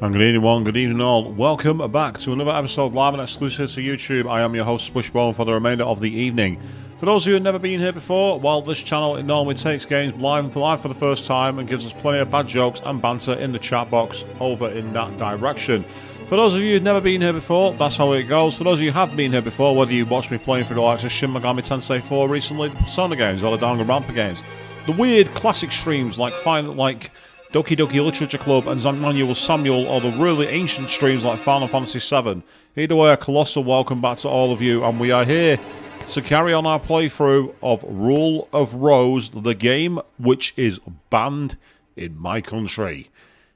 And good evening one, good evening all. Welcome back to another episode live and exclusive to YouTube. I am your host Splishbone for the remainder of the evening. For those of you who have never been here before, well, this channel it normally takes games live for the first time and gives us plenty of bad jokes and banter in the chat box over in that direction. For those of you who've never been here before, that's how it goes. For those of you who have been here before, whether you watched me playing through the likes of Shin Megami Tensei 4 recently, Persona games, or the Danganronpa games, the weird classic streams like Doki Doki Literature Club and Manuel Samuel, or the really ancient streams like Final Fantasy VII. Either way, a colossal welcome back to all of you, and we are here to carry on our playthrough of Rule of Rose, the game which is banned in my country.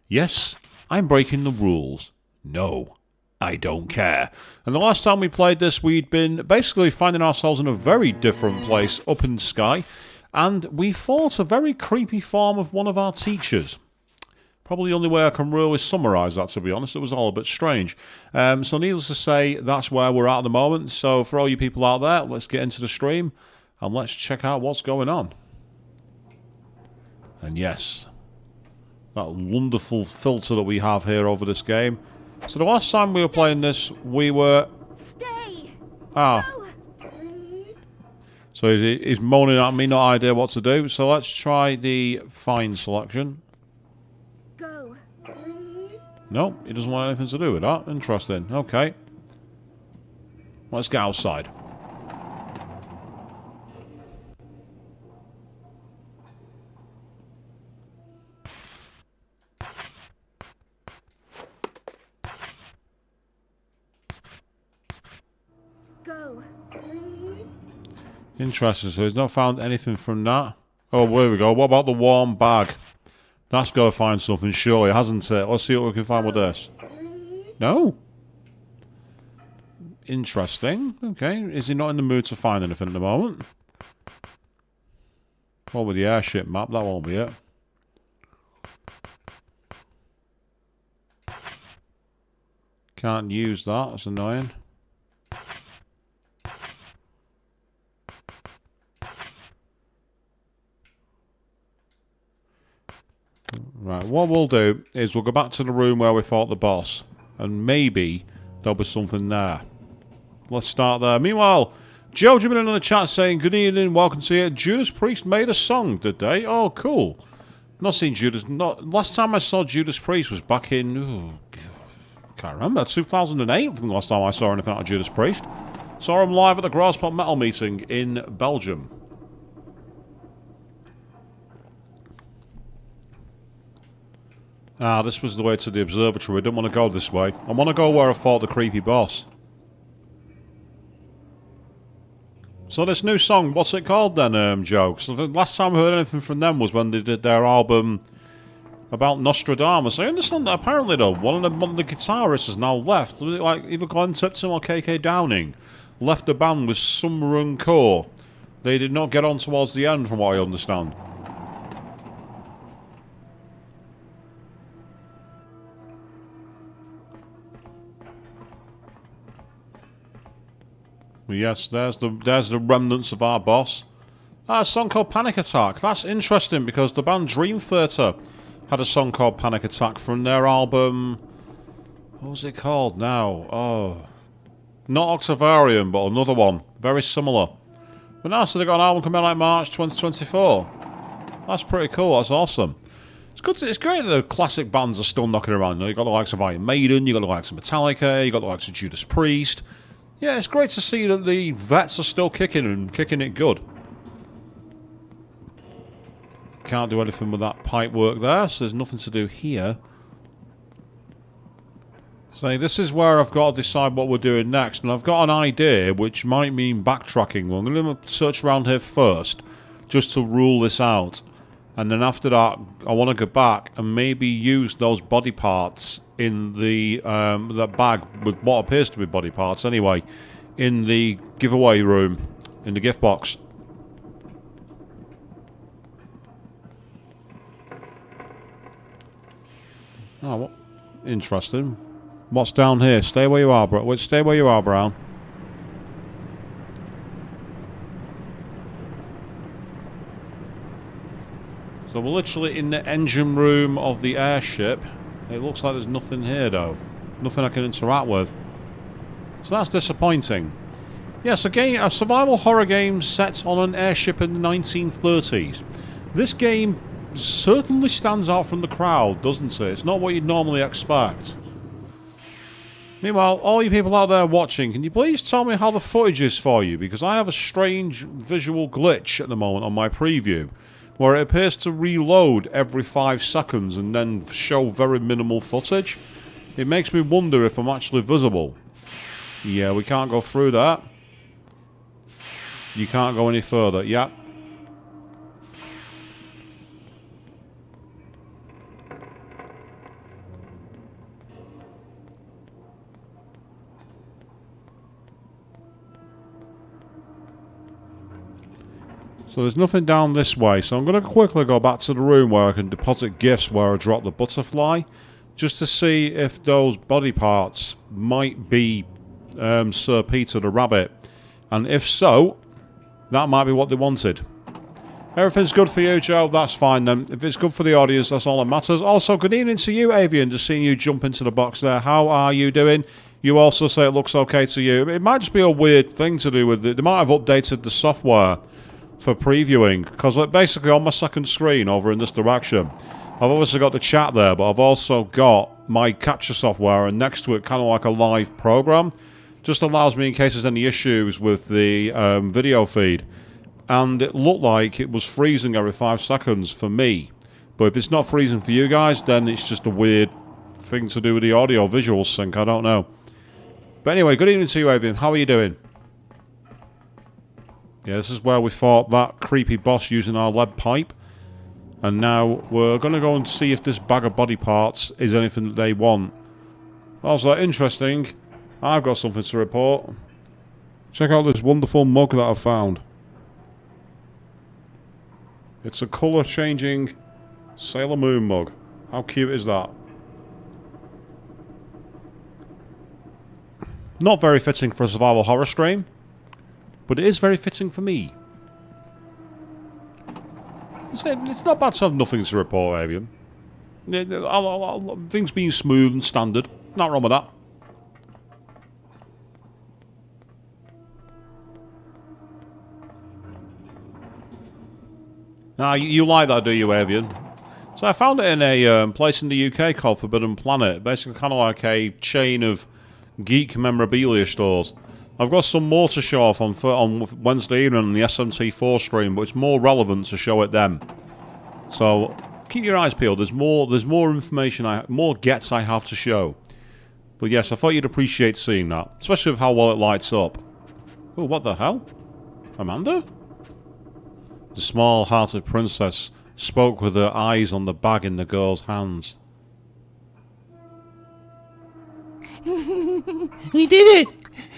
Yes, I'm breaking the rules. No, I don't care. And the last time we played this, we'd been basically finding ourselves in a very different place up in the sky, and we fought a very creepy form of one of our teachers. Probably the only way I can really summarise that, to be honest. It was all a bit strange. So needless to say, that's where we're at the moment. So for all you people out there, let's get into the stream and let's check out what's going on. And yes, that wonderful filter that we have here over this game. So the last time we were playing this, we were... So he's moaning at me, no idea what to do. So let's try the fine selection. No, he doesn't want anything to do with that. Interesting. Okay. Let's get outside. Go. Interesting. So he's not found anything from that. Oh, there we go. What about the warm bag? That's got to find something, surely, hasn't it? Let's see what we can find with this. No? Interesting. Okay. Is he not in the mood to find anything at the moment? Well, with the airship map, that won't be it. Can't use that. That's annoying. Right, what we'll do is we'll go back to the room where we fought the boss, and maybe there'll be something there. Let's start there. Meanwhile, Joe jumping in the chat saying, good evening, welcome to you. Judas Priest made a song, did they? Oh, cool. Not seen Judas... last time I saw Judas Priest was back in... Oh, can't remember. 2008, I think the last time I saw anything out of Judas Priest. Saw him live at the Grosspot Metal meeting in Belgium. Ah, this was the way to the observatory. I didn't want to go this way. I want to go where I fought the creepy boss. So this new song, what's it called then, Joe? So the last time I heard anything from them was when they did their album about Nostradamus. I understand that apparently though, one of the guitarists has now left. Like either Glenn Tipton or KK Downing left the band with some rancor. They did not get on towards the end from what I understand. Yes, there's the remnants of our boss. Ah, a song called Panic Attack. That's interesting because the band Dream Theater had a song called Panic Attack from their album... What was it called now? Oh... Not Octavarium, but another one. Very similar. But now, so they've got an album coming out like March 2024. That's pretty cool. That's awesome. It's good. It's great that the classic bands are still knocking around. You've got the likes of Iron Maiden, you've got the likes of Metallica, you've got the likes of Judas Priest... Yeah, it's great to see that the vets are still kicking and kicking it good. Can't do anything with that pipe work there, so there's nothing to do here. So this is where I've got to decide what we're doing next, and I've got an idea which might mean backtracking. Well, I'm going to search around here first, just to rule this out. And then after that, I want to go back and maybe use those body parts in the that bag with what appears to be body parts anyway, in the giveaway room, in the gift box. Oh, what? Interesting. What's down here? Stay where you are, bro. Stay where you are, Brown. So we're literally in the engine room of the airship. It looks like there's nothing here, though. Nothing I can interact with. So that's disappointing. Yes, a survival horror game set on an airship in the 1930s. This game certainly stands out from the crowd, doesn't it? It's not what you'd normally expect. Meanwhile, all you people out there watching, can you please tell me how the footage is for you? Because I have a strange visual glitch at the moment on my preview, where it appears to reload every 5 seconds and then show very minimal footage. It makes me wonder if I'm actually visible. Yeah, we can't go through that. You can't go any further. Yeah. So there's nothing down this way, so I'm going to quickly go back to the room where I can deposit gifts where I dropped the butterfly, just to see if those body parts might be Sir Peter the Rabbit. And if so, that might be what they wanted. Everything's good for you, Joe, that's fine then. If it's good for the audience, that's all that matters. Also, good evening to you, Avian, just seeing you jump into the box there. How are you doing? You also say it looks okay to you. It might just be a weird thing to do with it. They might have updated the software for previewing, because basically on my second screen over in this direction, I've obviously got the chat there, but I've also got my capture software, and next to it kind of like a live program. Just allows me in case there's any issues with the video feed. And it looked like it was freezing every 5 seconds for me, but if it's not freezing for you guys, then it's just a weird thing to do with the audio visual sync. I don't know. But anyway, good evening to you, Avian. How are you doing? Yeah, this is where we fought that creepy boss using our lead pipe. And now we're going to go and see if this bag of body parts is anything that they want. Also, interesting. I've got something to report. Check out this wonderful mug that I've found. It's a colour-changing Sailor Moon mug. How cute is that? Not very fitting for a survival horror stream, but it is very fitting for me. It's not bad to have nothing to report, Avian. Things being smooth and standard. Not wrong with that. Now, you like that, do you, Avian? So I found it in a place in the UK called Forbidden Planet. Basically kind of like a chain of geek memorabilia stores. I've got some more to show off on Wednesday evening on the SMT4 stream, but it's more relevant to show it then. So keep your eyes peeled. There's more information, more gets I have to show. But yes, I thought you'd appreciate seeing that, especially with how well it lights up. Oh, what the hell? Amanda? The small-hearted princess spoke with her eyes on the bag in the girl's hands. We did it!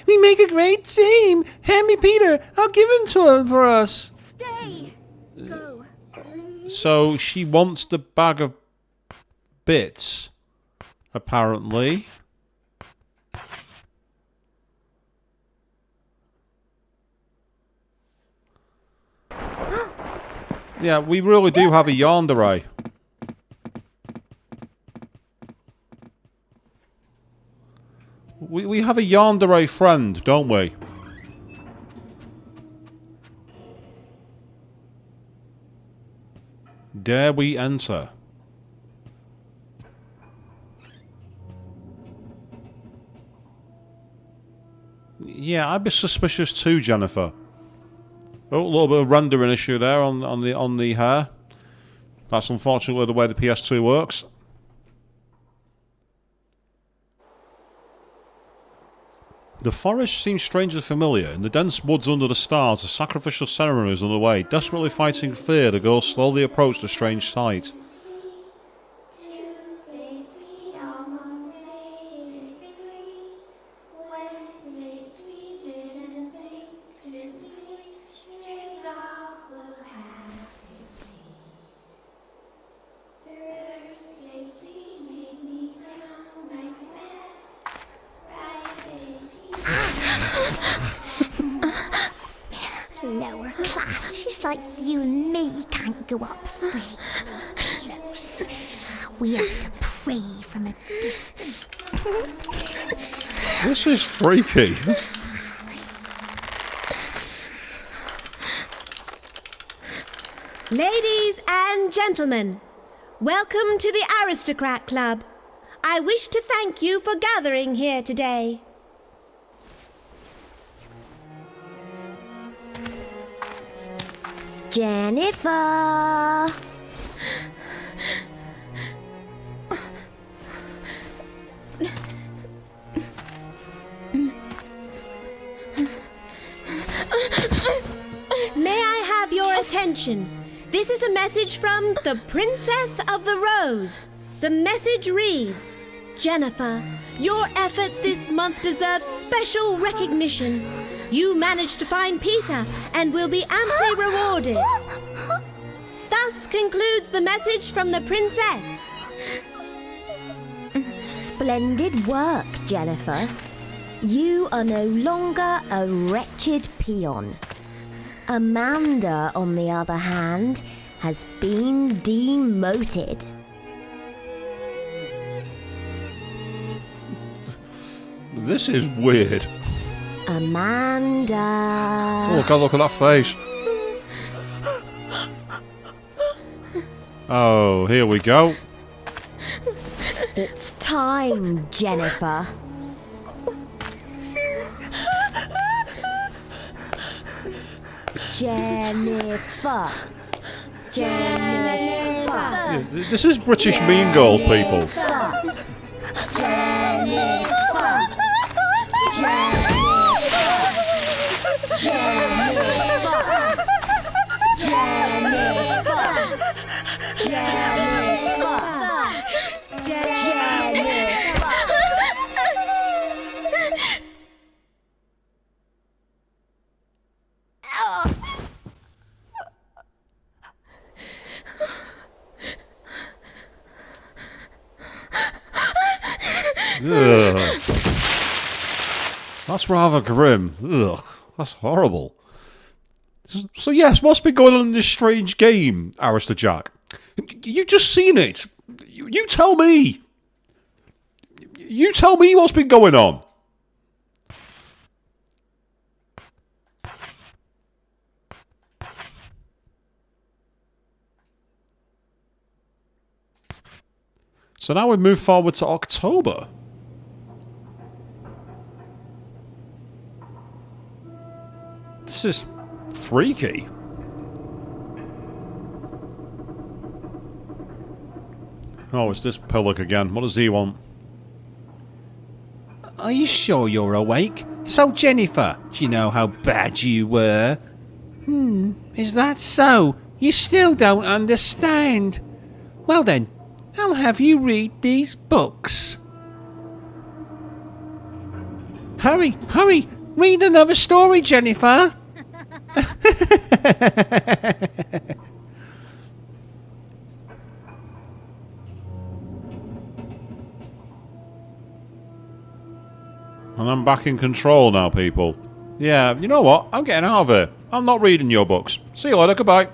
We make a great team! Hand me Peter! I'll give him to him for us! Stay! Go. So she wants the bag of bits, apparently. Yeah, we really do have a yandere. We have a yandere friend, don't we? Dare we enter? Yeah, I'd be suspicious too, Jennifer. Oh, a little bit of rendering issue there on the hair. That's unfortunately the way the PS2 works. The forest seems strangely familiar. In the dense woods under the stars, a sacrificial ceremony is underway. Desperately fighting fear, the girls slowly approach the strange sight. Lower classes like you and me can't go up really close. We have to prey from a distance. This is freaky. Ladies and gentlemen, welcome to the Aristocrat Club. I wish to thank you for gathering here today. Jennifer! May I have your attention? This is a message from the Princess of the Rose. The message reads, Jennifer, your efforts this month deserve special recognition. You managed to find Peter and will be amply rewarded. Thus concludes the message from the princess. Splendid work, Jennifer. You are no longer a wretched peon. Amanda, on the other hand, has been demoted. This is weird. Amanda. Oh, God, look at that face. Oh, here we go. It's time, Jennifer. Jennifer. Jennifer. Yeah, this is British Mean Girls, people. Jennifer. Jennifer. Ugh. That's rather grim. Ugh, that's horrible. So yes, what's been going on in this strange game, Alistair Jack? You've just seen it. You tell me. You tell me what's been going on. So now we move forward to October. This is freaky. Oh, it's this pillock again. What does he want? Are you sure you're awake? So, Jennifer, do you know how bad you were? Is that so? You still don't understand? Well then, I'll have you read these books. Hurry, hurry! Read another story, Jennifer! And I'm back in control now, people. Yeah, you know what? I'm getting out of here. I'm not reading your books. See you later. Goodbye.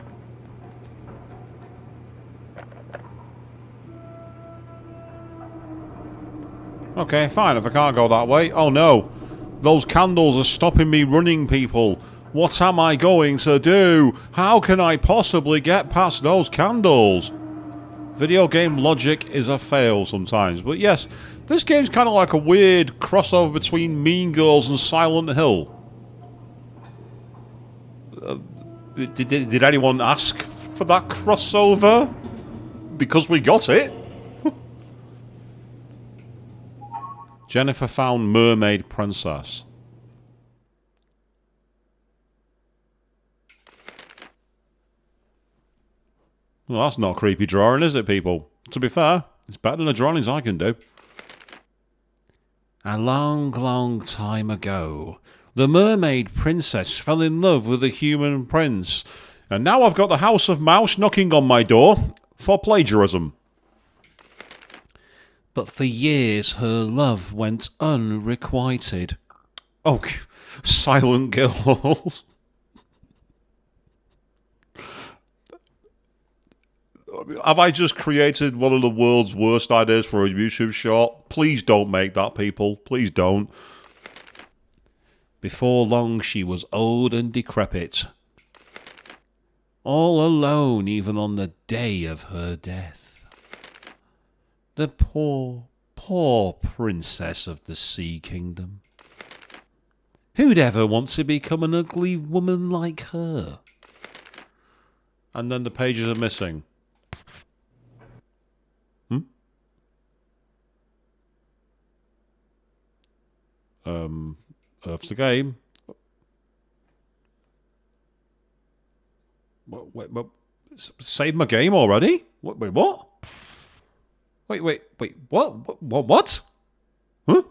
Okay, fine. If I can't go that way. Oh no. Those candles are stopping me running, people. What am I going to do? How can I possibly get past those candles? Video game logic is a fail sometimes. But yes, this game's kind of like a weird crossover between Mean Girls and Silent Hill. Did anyone ask for that crossover? Because we got it. Jennifer found Mermaid Princess. Well, that's not a creepy drawing, is it, people? To be fair, it's better than the drawings I can do. A long, long time ago, the Mermaid Princess fell in love with a human prince. And now I've got the House of Mouse knocking on my door for plagiarism. But for years, her love went unrequited. Oh, Silent Girls. Have I just created one of the world's worst ideas for a YouTube short? Please don't make that, people. Please don't. Before long, she was old and decrepit. All alone, even on the day of her death. The poor, poor princess of the Sea Kingdom. Who'd ever want to become an ugly woman like her? And then the pages are missing. Earth's the game. Wait, save my game already? Wait, what? Wait, what? Huh?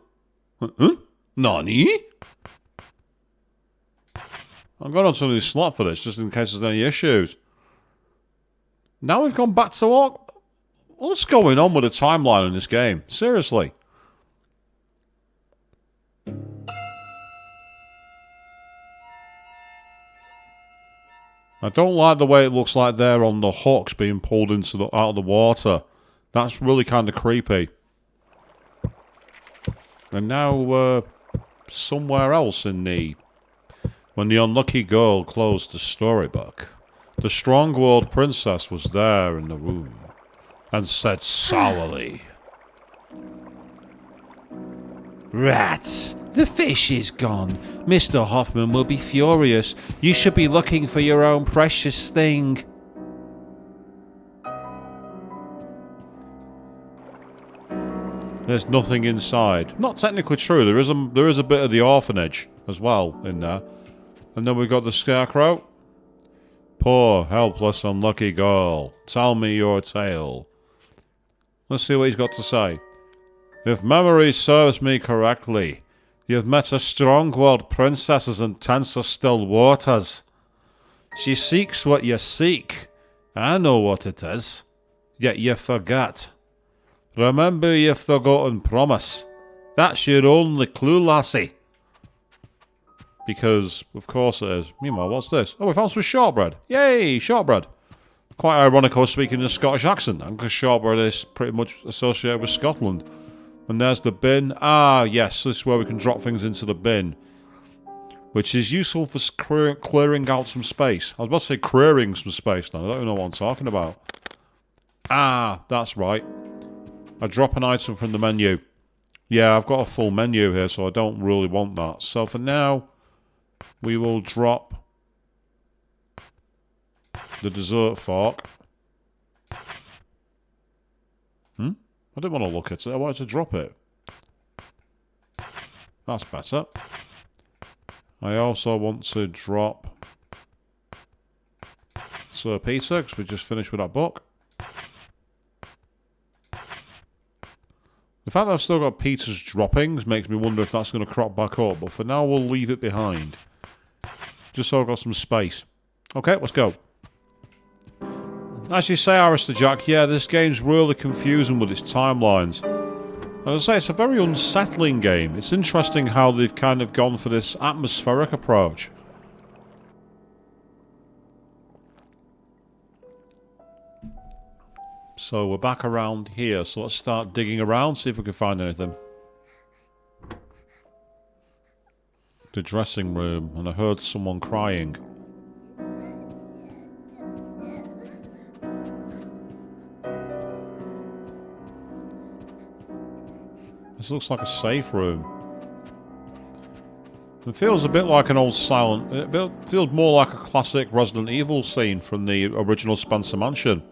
Nani? I'm going on to a new slot for this, just in case there's any issues. Now we've gone back to what? What's going on with the timeline in this game? Seriously. I don't like the way it looks like they're on the hooks being pulled into out of the water. That's really kind of creepy. And now we're somewhere else in the... When the unlucky girl closed the storybook, the strong-willed princess was there in the room and said sourly, Rats! The fish is gone. Mr. Hoffman will be furious. You should be looking for your own precious thing. There's nothing inside. Not technically true. There is a bit of the orphanage as well in there. And then we've got the scarecrow. Poor, helpless, unlucky girl. Tell me your tale. Let's see what he's got to say. If memory serves me correctly, you've met a strong-willed princess in tenser still waters. She seeks what you seek. I know what it is. Yet you forget. Remember your forgotten promise. That's your only clue, lassie. Because, of course it is. Meanwhile, what's this? Oh, we found some shortbread. Yay, shortbread. Quite ironic I was speaking in a Scottish accent, because shortbread is pretty much associated with Scotland. And there's the bin. Ah, yes, this is where we can drop things into the bin. Which is useful for clearing out some space. I was about to say clearing some space now. I don't even know what I'm talking about. Ah, that's right. I drop an item from the menu. Yeah, I've got a full menu here, so I don't really want that. So for now, we will drop the dessert fork. I didn't want to look at it. I wanted to drop it. That's better. I also want to drop Sir Peter, because we just finished with that book. The fact that I've still got Peter's droppings makes me wonder if that's going to crop back up. But for now, we'll leave it behind. Just so I've got some space. Okay, let's go. As you say, Alistair Jack, yeah, this game's really confusing with its timelines. As I say, it's a very unsettling game. It's interesting how they've kind of gone for this atmospheric approach. So we're back around here, so let's start digging around, see if we can find anything. The dressing room, and I heard someone crying. This looks like a safe room. It feels a bit like an old silent... It feels more like a classic Resident Evil scene from the original Spencer Mansion.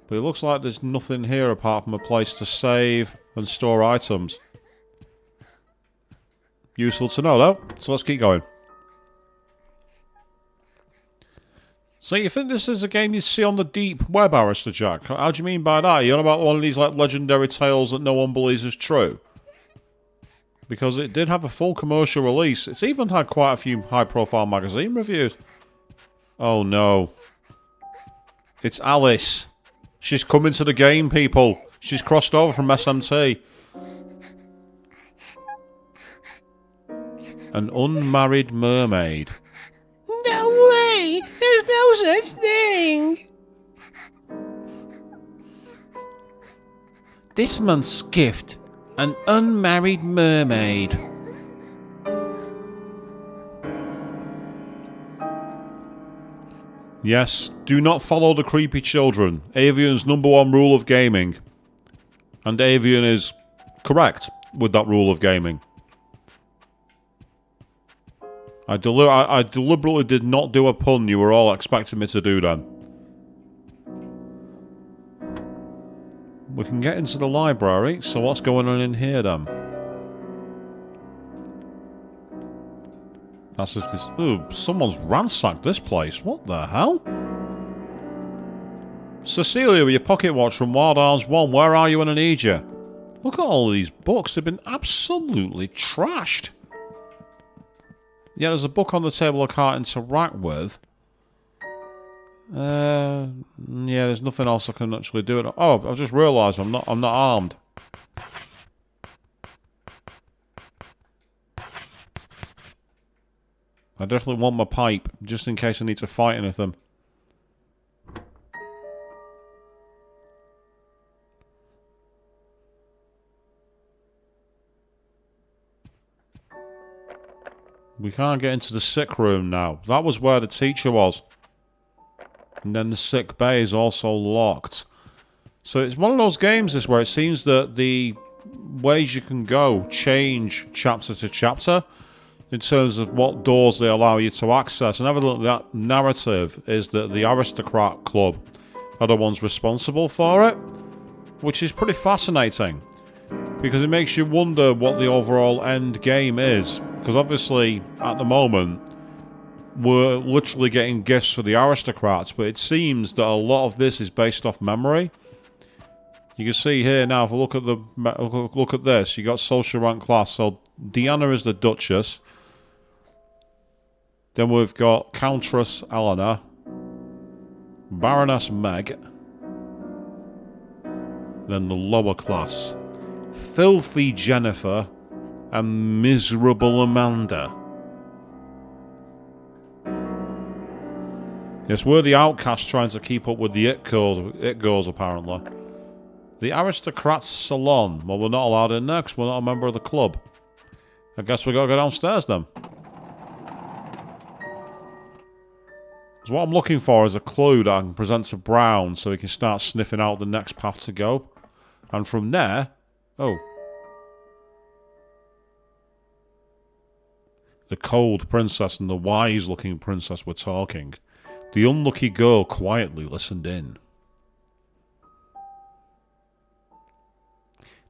But it looks like there's nothing here apart from a place to save and store items. Useful to know, though. So let's keep going. So you think this is a game you see on the deep web, Alistair Jack? How do you mean by that? Are you on about one of these like legendary tales that no one believes is true? Because it did have a full commercial release. It's even had quite a few high-profile magazine reviews. Oh no. It's Alice. She's coming to the game, people. She's crossed over from SMT. An unmarried mermaid. No way! There's no such thing! This month's gift, an unmarried mermaid. Yes, do not follow the creepy children. Avian's #1 rule of gaming. And Avian is correct with that rule of gaming. I deliberately did not do a pun you were all expecting me to do then. We can get into the library, so what's going on in here then? That's if this... Ooh, someone's ransacked this place. What the hell? Cecilia, with your pocket watch from Wild Arms 1, where are you when I need you? Look at all these books. They've been absolutely trashed. Yeah, there's a book on the table I can't interact with. Yeah, there's nothing else I can actually do. Oh, I've just realised I'm not armed. I definitely want my pipe, just in case I need to fight anything. We can't get into the sick room now. That was where the teacher was. And then the sick bay is also locked. So it's one of those games this where it seems that the ways you can go change chapter to chapter in terms of what doors they allow you to access. And evidently that narrative is that the Aristocrat Club are the ones responsible for it, which is pretty fascinating because it makes you wonder what the overall end game is. Because obviously, at the moment, we're literally getting gifts for the aristocrats, but it seems that a lot of this is based off memory. You can see here now, if we look at this, you got social rank class. So Deanna is the Duchess. Then we've got Countess Eleanor, Baroness Meg. Then the lower class, Filthy Jennifer and Miserable Amanda. Yes, we're the outcasts trying to keep up with the it girls apparently. The Aristocrats Salon. Well, we're not allowed in there because we're not a member of the club. I guess we gotta go downstairs then. So what I'm looking for is a clue that I can present to Brown so he can start sniffing out the next path to go. And from there... Oh. The cold princess and the wise-looking princess were talking. The unlucky girl quietly listened in.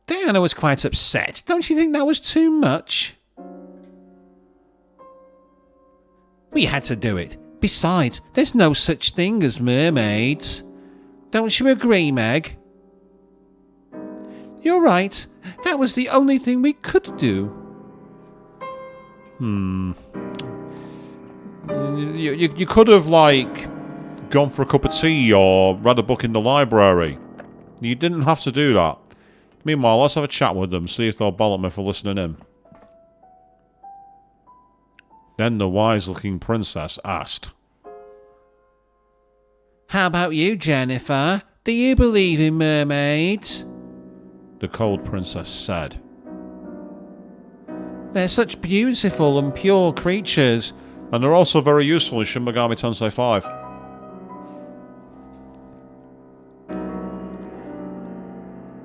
Diana was quite upset. Don't you think that was too much? We had to do it. Besides, there's no such thing as mermaids. Don't you agree, Meg? You're right. That was the only thing we could do. You could have, like, gone for a cup of tea or read a book in the library. You didn't have to do that. Meanwhile, let's have a chat with them, see if they'll ball at me for listening in. Then the wise-looking princess asked, How about you, Jennifer? Do you believe in mermaids? The cold princess said, They're such beautiful and pure creatures. And they're also very useful in Shin Megami Tensei 5.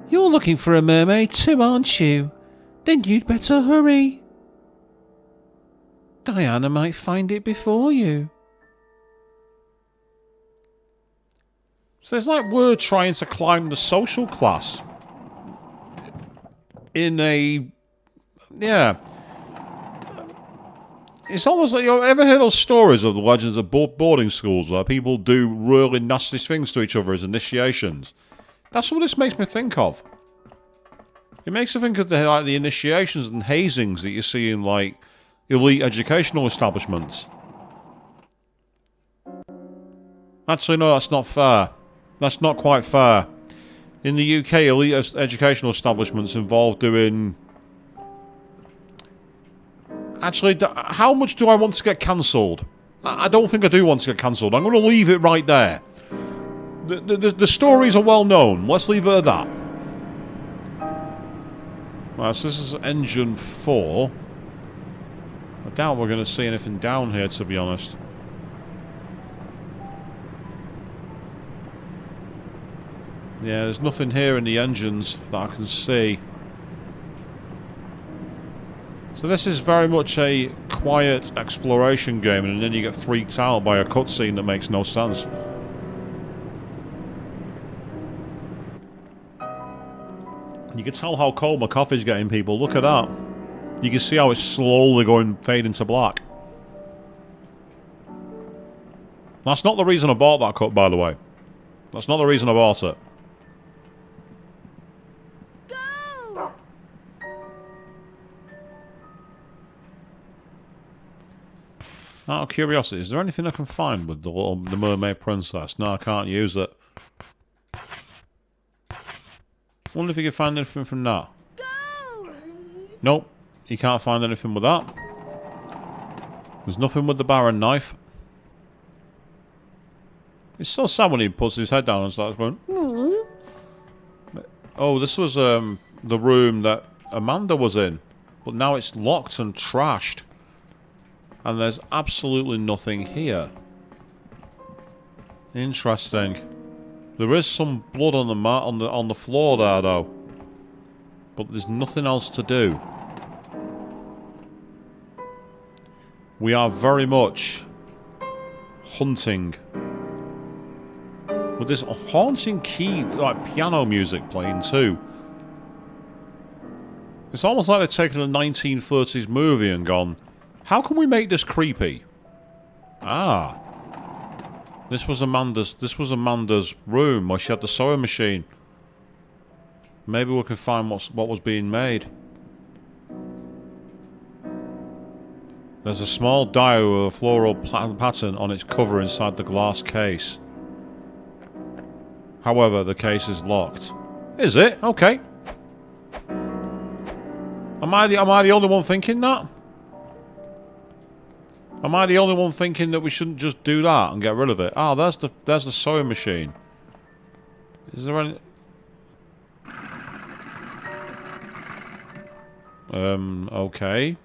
You're looking for a mermaid too, aren't you? Then you'd better hurry. Diana might find it before you. So it's like we're trying to climb the social class. In a... Yeah. It's almost like, you ever heard those stories of the legends of boarding schools where people do really nasty things to each other as initiations? That's what this makes me think of. It makes me think of the initiations and hazings that you see in like elite educational establishments. Actually, no, that's not fair. That's not quite fair. In the UK, elite educational establishments involve doing... Actually, how much do I want to get cancelled? I don't think I do want to get cancelled. I'm going to leave it right there. The stories are well known. Let's leave it at that. Right, so this is engine 4. I doubt we're going to see anything down here, to be honest. Yeah, there's nothing here in the engines that I can see. So this is very much a quiet exploration game, and then you get freaked out by a cutscene that makes no sense. You can tell how cold my coffee's getting, people. Look at that. You can see how it's slowly fading to black. That's not the reason I bought that cup, by the way. That's not the reason I bought it. Go! Out of curiosity, is there anything I can find with the mermaid princess? No, I can't use it. Wonder if you can find anything from that. Go! Nope, you can't find anything with that. There's nothing with the Baron knife. It's so sad when he puts his head down and starts going, "Mm." Oh, this was the room that Amanda was in, but now it's locked and trashed. And there's absolutely nothing here. Interesting. There is some blood on the mat on the floor there, though. But there's nothing else to do. We are very much hunting. With this haunting key, like piano music playing too. It's almost like they've taken a 1930s movie and gone, how can we make this creepy? Ah. This was Amanda's room where she had the sewing machine. Maybe we can find what was being made. There's a small dial with a floral pattern on its cover inside the glass case. However, the case is locked. Is it? Okay. Am I the only one thinking that? Am I the only one thinking that we shouldn't just do that and get rid of it? Ah, there's the sewing machine. Is there any... Okay.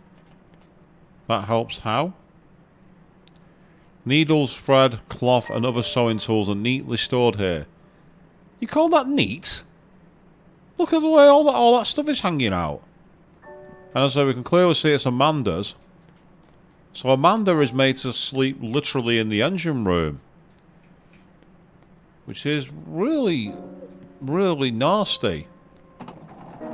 That helps how? Needles, thread, cloth and other sewing tools are neatly stored here. You call that neat? Look at the way all that stuff is hanging out. And so we can clearly see it's Amanda's. So Amanda is made to sleep literally in the engine room. Which is really, really nasty.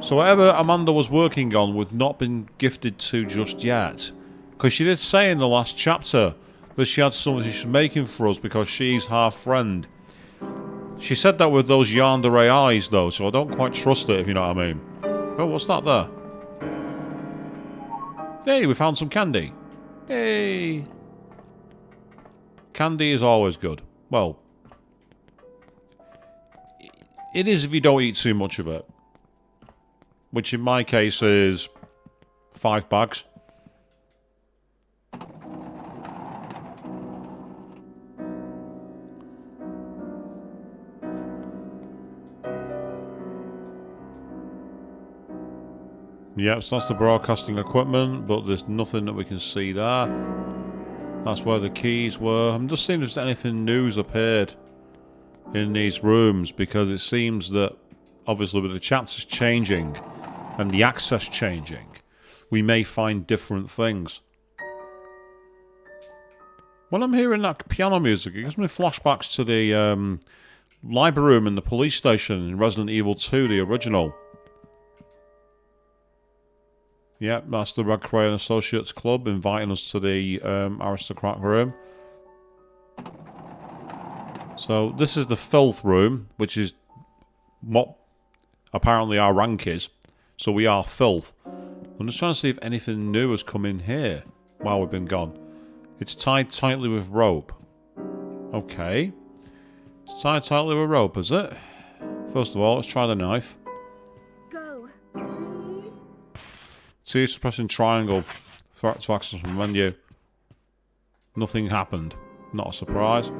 So whatever Amanda was working on would not been gifted to just yet. Because she did say in the last chapter that she had something she's making for us because she's half friend. She said that with those yandere eyes though, so I don't quite trust it, if you know what I mean. Oh, what's that there? Hey, we found some candy. Hey! Candy is always good. Well, it is if you don't eat too much of it. Which in my case is 5 bags. Yep, so that's the broadcasting equipment, but there's nothing that we can see there. That's where the keys were. I'm just seeing if there's anything new's appeared in these rooms, because it seems that, obviously with the chapters changing and the access changing, we may find different things. When I'm hearing that piano music, it gives me flashbacks to the library room in the police station in Resident Evil 2, the original. Yep, that's the Red Crayon Associates Club inviting us to the aristocrat room. So this is the filth room, which is what apparently our rank is. So we are filth. I'm just trying to see if anything new has come in here while we've been gone. It's tied tightly with rope. Okay. It's tied tightly with rope, is it? First of all, let's try the knife. Go. See, it's pressing triangle to access the menu. Nothing happened. Not a surprise.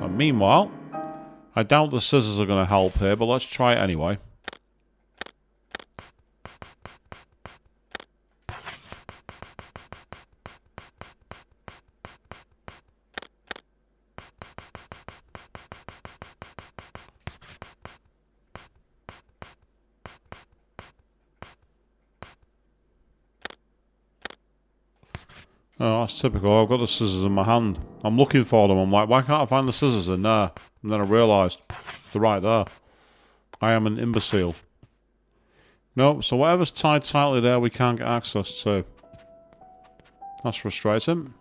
And meanwhile, I doubt the scissors are going to help here, but let's try it anyway. Oh, that's typical. I've got the scissors in my hand. I'm looking for them. I'm like, why can't I find the scissors in there? And then I realised they're right there. I am an imbecile. Nope, so whatever's tied tightly there we can't get access to. That's frustrating.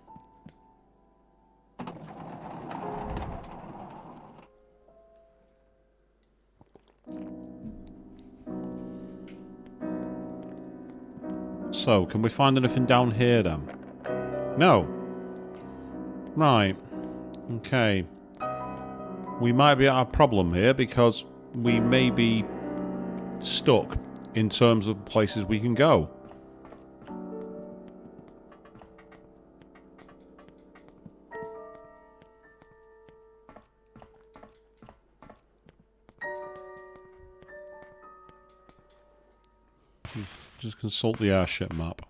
So, can we find anything down here then? No. Right. Okay. We might be at a problem here because we may be stuck in terms of places we can go. Just consult the airship map.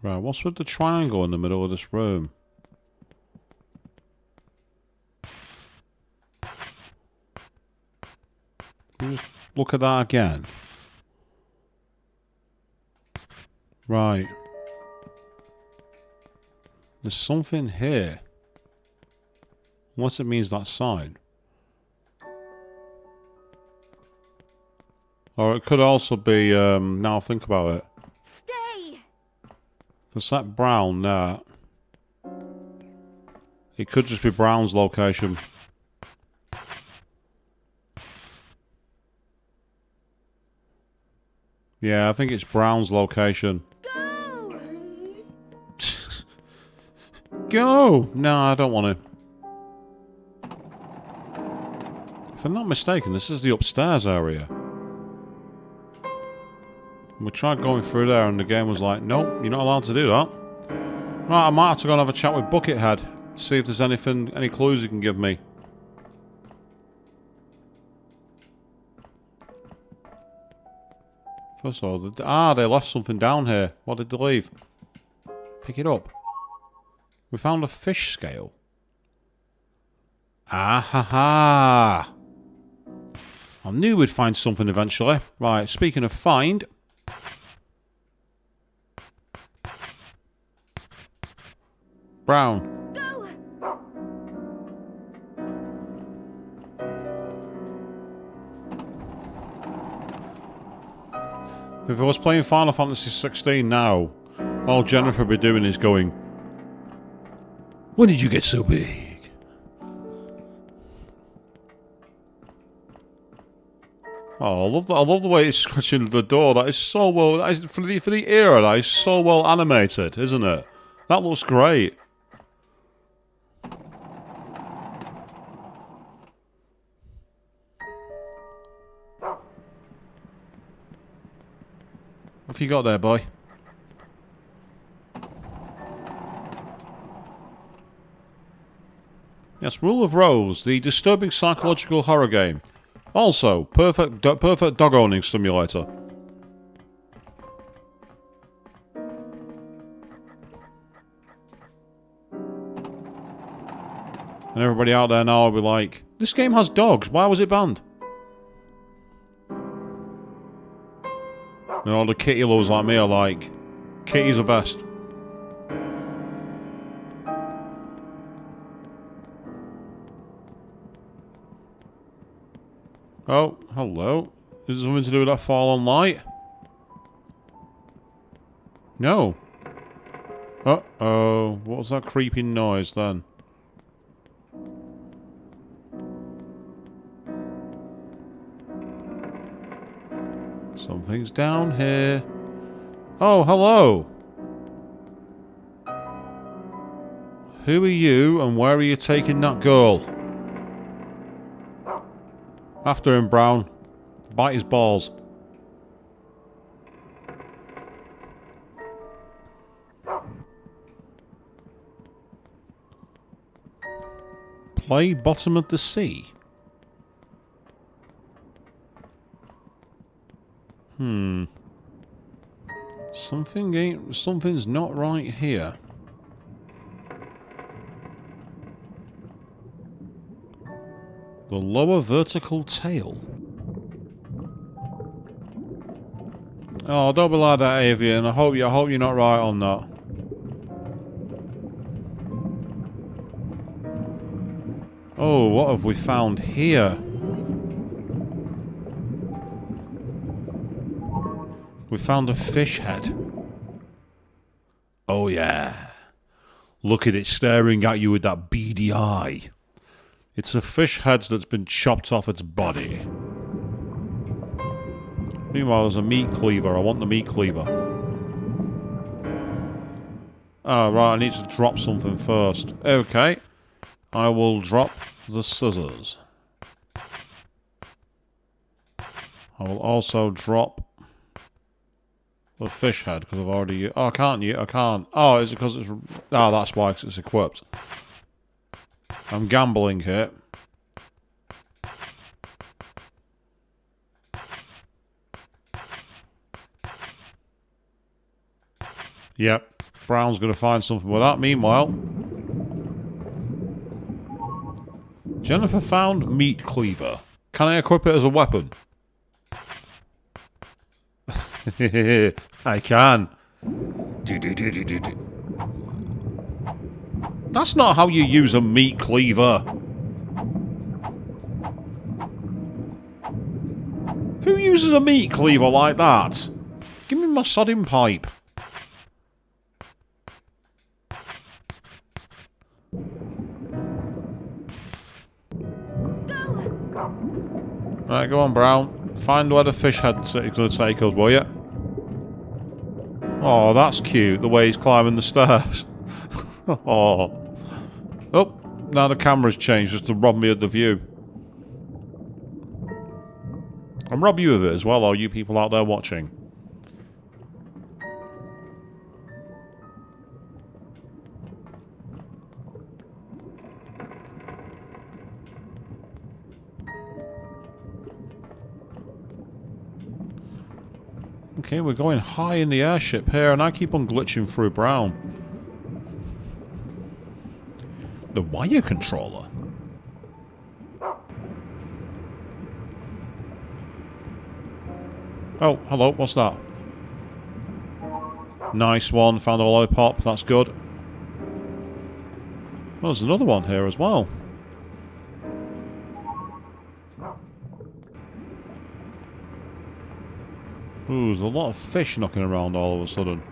Right, what's with the triangle in the middle of this room? Just look at that again. Right. There's something here. Unless it means that side. Or it could also be, now I think about it. There's that brown there. It could just be Brown's location. Yeah, I think it's Brown's location. Go! Go! No, I don't want to. If I'm not mistaken, this is the upstairs area. We tried going through there and the game was like, nope, you're not allowed to do that. Right, I might have to go and have a chat with Buckethead. See if there's anything, any clues he can give me. First of all, they left something down here. What did they leave? Pick it up. We found a fish scale. Ah ha ha! I knew we'd find something eventually. Right, speaking of find... Brown. Go! If I was playing Final Fantasy 16 now, all Jennifer would be doing is going, when did you get so big? Oh, I love the way it's scratching the door. That is so well, that is, for the era, that is so well animated, isn't it? That looks great. What have you got there, boy? Yes, Rule of Rose, the disturbing psychological horror game. Also, perfect dog owning simulator. And everybody out there now will be like, this game has dogs, why was it banned? And all the kitty lovers like me are like, kitties are best. Oh, hello. Is it something to do with that fallen light? No. Uh-oh. What was that creeping noise then? Something's down here. Oh, hello. Who are you and where are you taking that girl? After him, Brown. Bite his balls. Play bottom of the sea. Something's not right here. The lower vertical tail. Oh, don't be like that, Avian. I hope you're not right on that. Oh, what have we found here? We found a fish head. Oh yeah. Look at it staring at you with that beady eye. It's a fish head that's been chopped off its body. Meanwhile, there's a meat cleaver. I want the meat cleaver. Oh, right, I need to drop something first. Okay. I will drop the scissors. I will also drop the fish head, because I've already... Oh, I can't. Oh, is it because it's... Oh, that's why, because it's equipped. I'm gambling here. Yep, Brown's going to find something with that. Meanwhile, Jennifer found meat cleaver. Can I equip it as a weapon? I can. That's not how you use a meat cleaver. Who uses a meat cleaver like that? Give me my sodding pipe. Right, go on, Brown. Find where the fish head's going to take us, will you? Oh, that's cute, the way he's climbing the stairs. Oh. Oh, now the camera's changed just to rob me of the view. And rob you of it as well, all you people out there watching. Okay, we're going high in the airship here, and I keep on glitching through Brown. The wire controller. Oh, hello, what's that? Nice one, found a lollipop, that's good. Well, there's another one here as well. Ooh, there's a lot of fish knocking around all of a sudden.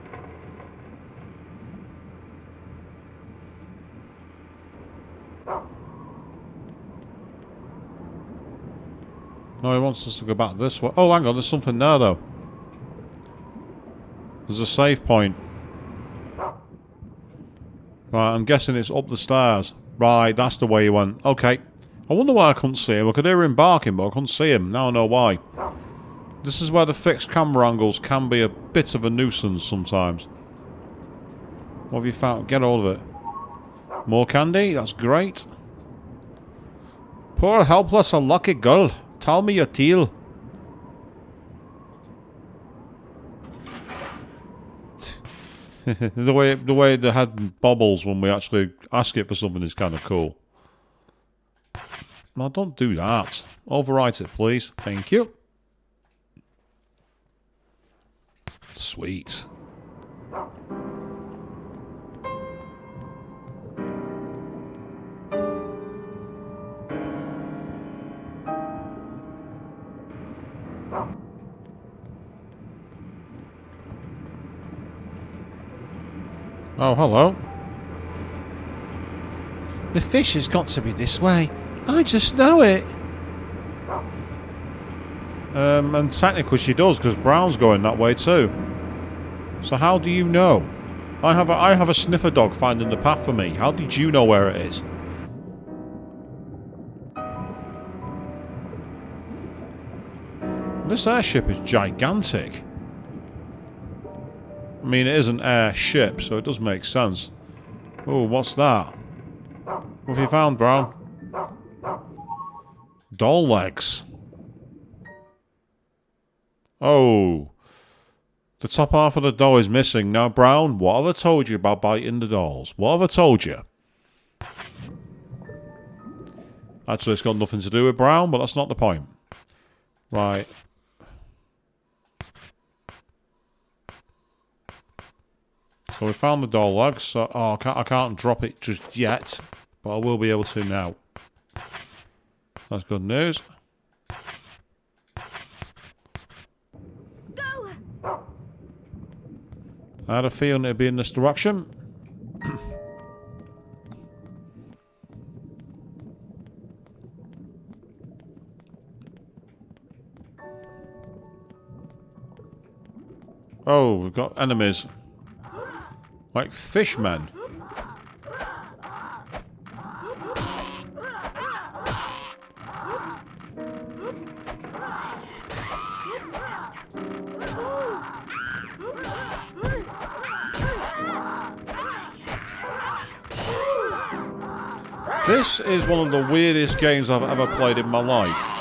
No, he wants us to go back this way. Oh, hang on, there's something there, though. There's a save point. Right, I'm guessing it's up the stairs. Right, that's the way he went. Okay. I wonder why I couldn't see him. I could hear him barking, but I couldn't see him. Now I know why. This is where the fixed camera angles can be a bit of a nuisance sometimes. What have you found? Get hold of it. More candy? That's great. Poor helpless unlucky girl. Tell me your tale. the way the head bobbles when we actually ask it for something is kind of cool. No, don't do that. Overwrite it, please. Thank you. Sweet. Oh, hello. The fish has got to be this way. I just know it. And technically she does, because Brown's going that way too. So how do you know? I have a sniffer dog finding the path for me. How did you know where it is? This airship is gigantic. I mean, it is an airship, so it does make sense. Oh, what's that? What have you found, Brown? Doll legs. Oh. The top half of the doll is missing. Now, Brown, what have I told you about biting the dolls? What have I told you? Actually, it's got nothing to do with brown, but that's not the point. Right. So we found the doll legs. So, oh, I can't drop it just yet, but I will be able to now. That's good news. Go! I had a feeling it'd be in this direction. Oh, we've got enemies. Like fishmen. This is one of the weirdest games I've ever played in my life.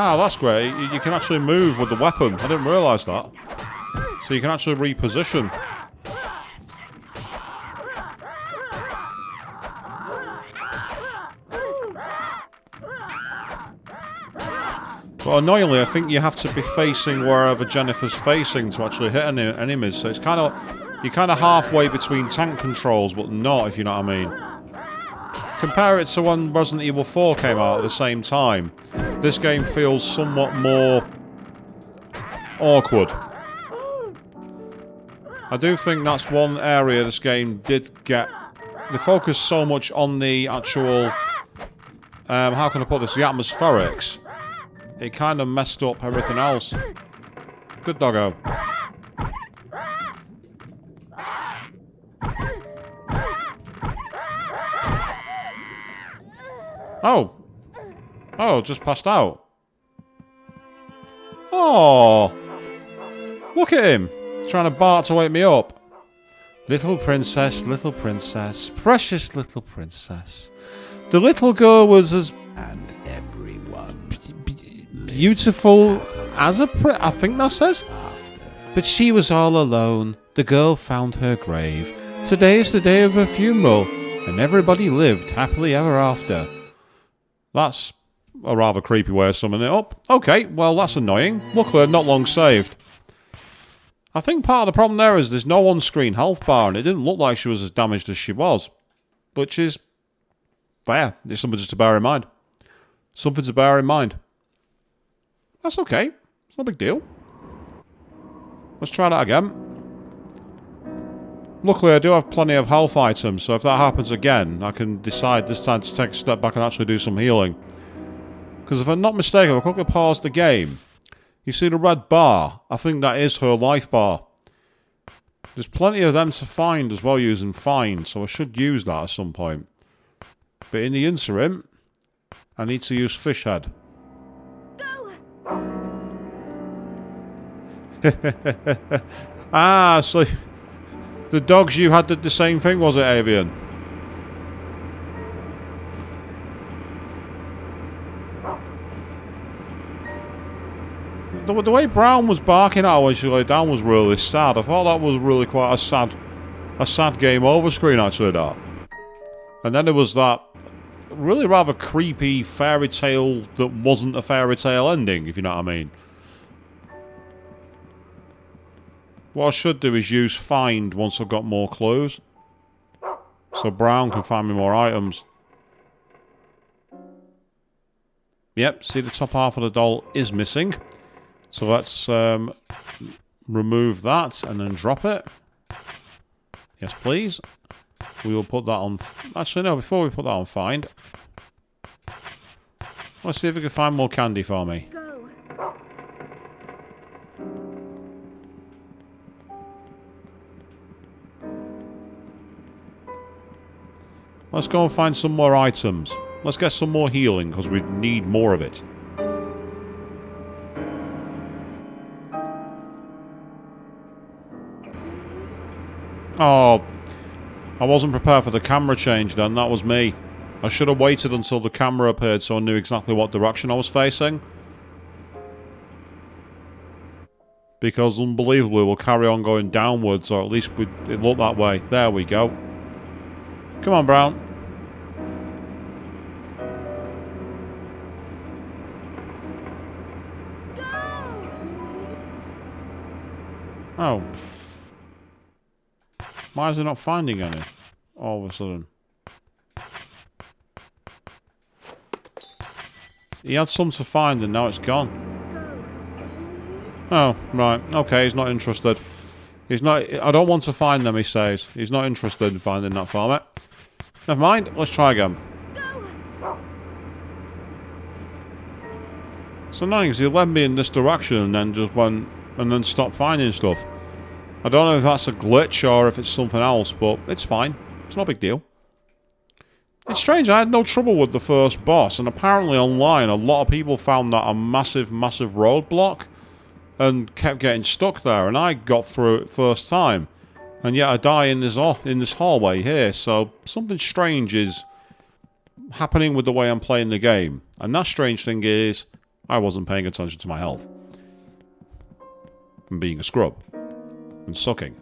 Ah, that's great. You can actually move with the weapon. I didn't realise that. So you can actually reposition. But annoyingly, I think you have to be facing wherever Jennifer's facing to actually hit any enemies. So it's kind of... You're kind of halfway between tank controls, but not, if you know what I mean. Compare it to when Resident Evil 4 came out at the same time. This game feels somewhat more awkward. I do think that's one area this game did get... They focused so much on the actual... how can I put this? The atmospherics. It kind of messed up everything else. Good doggo. Oh. Oh, just passed out. Oh. Look at him. Trying to bark to wake me up. Little princess, precious little princess. The little girl was as... And everyone... beautiful as a I think that says. But she was all alone. The girl found her grave. Today is the day of her funeral, and everybody lived happily ever after. That's a rather creepy way of summing it up. Okay, well that's annoying. Luckily not long saved. I think part of the problem there is there's no on-screen health bar, and it didn't look like she was as damaged as she was. Which is fair. It's something just to bear in mind. Something to bear in mind. That's okay. It's no big deal. Let's try that again. Luckily, I do have plenty of health items, so if that happens again, I can decide this time to take a step back and actually do some healing. Because if I'm not mistaken, I'll quickly pause the game. You see the red bar? I think that is her life bar. There's plenty of them to find as well using find, so I should use that at some point. But in the interim, I need to use fish head. Ah, so the dogs you had did the same thing, was it, Avian? The way Brown was barking at her when she lay down was really sad. I thought that was really quite a sad game over screen, actually, that. And then there was that really rather creepy fairy tale that wasn't a fairy tale ending, if you know what I mean. What I should do is use find once I've got more clues. So Brown can find me more items. Yep, see the top half of the doll is missing. So let's remove that and then drop it. Yes, please. We will put that on... Actually, no, before we put that on find. Let's see if we can find more candy for me. Let's go and find some more items. Let's get some more healing, because we need more of it. Oh, I wasn't prepared for the camera change then, that was me. I should have waited until the camera appeared so I knew exactly what direction I was facing. because unbelievably we'll carry on going downwards, or at least it looked that way. There we go. Come on, Brown. Oh. Why is he not finding any? All of a sudden. He had some to find and now it's gone. Oh, right. Okay, he's not interested. He's not... I don't want to find them, he says. He's not interested in finding that for me. Never mind. Let's try again. It's annoying because he led me in this direction and then just went... and then stopped finding stuff. I don't know if that's a glitch or if it's something else, but it's fine. It's no big deal. It's strange, I had no trouble with the first boss, and apparently online a lot of people found that a massive, massive roadblock and kept getting stuck there, and I got through it first time. And yet I die in this hallway here, so something strange is happening with the way I'm playing the game. And that strange thing is, I wasn't paying attention to my health. And being a scrub. And sucking.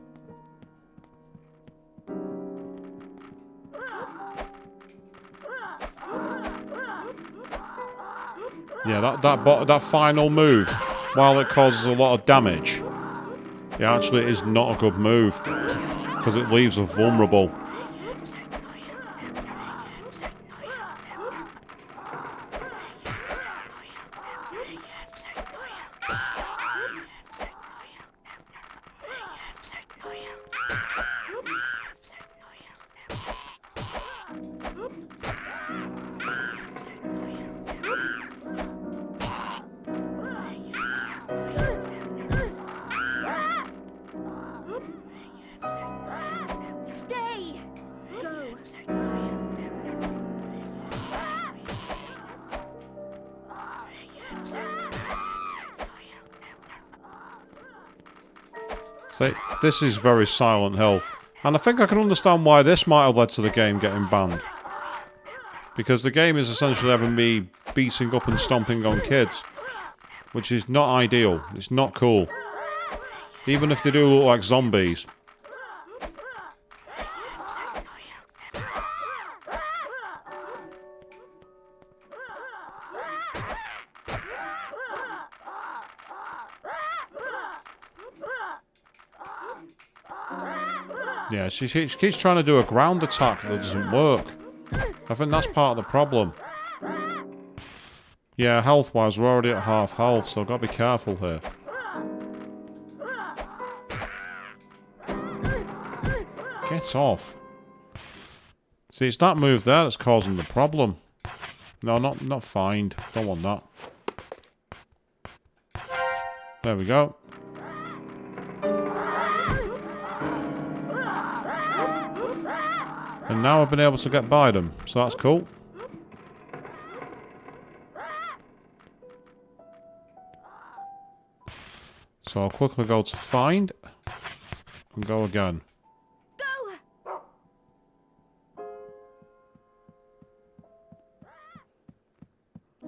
Yeah, that final move, while it causes a lot of damage, it actually is not a good move. Because it leaves us vulnerable. See, this is very Silent Hill. And I think I can understand why this might have led to the game getting banned. Because the game is essentially having me beating up and stomping on kids. Which is not ideal. It's not cool. Even if they do look like zombies. Yeah, she keeps trying to do a ground attack that doesn't work. I think that's part of the problem. Yeah, health-wise, we're already at half health, so I've got to be careful here. Get off. See, it's that move there that's causing the problem. No, not find. Don't want that. There we go. And now I've been able to get by them, so that's cool. So I'll quickly go to find and go again.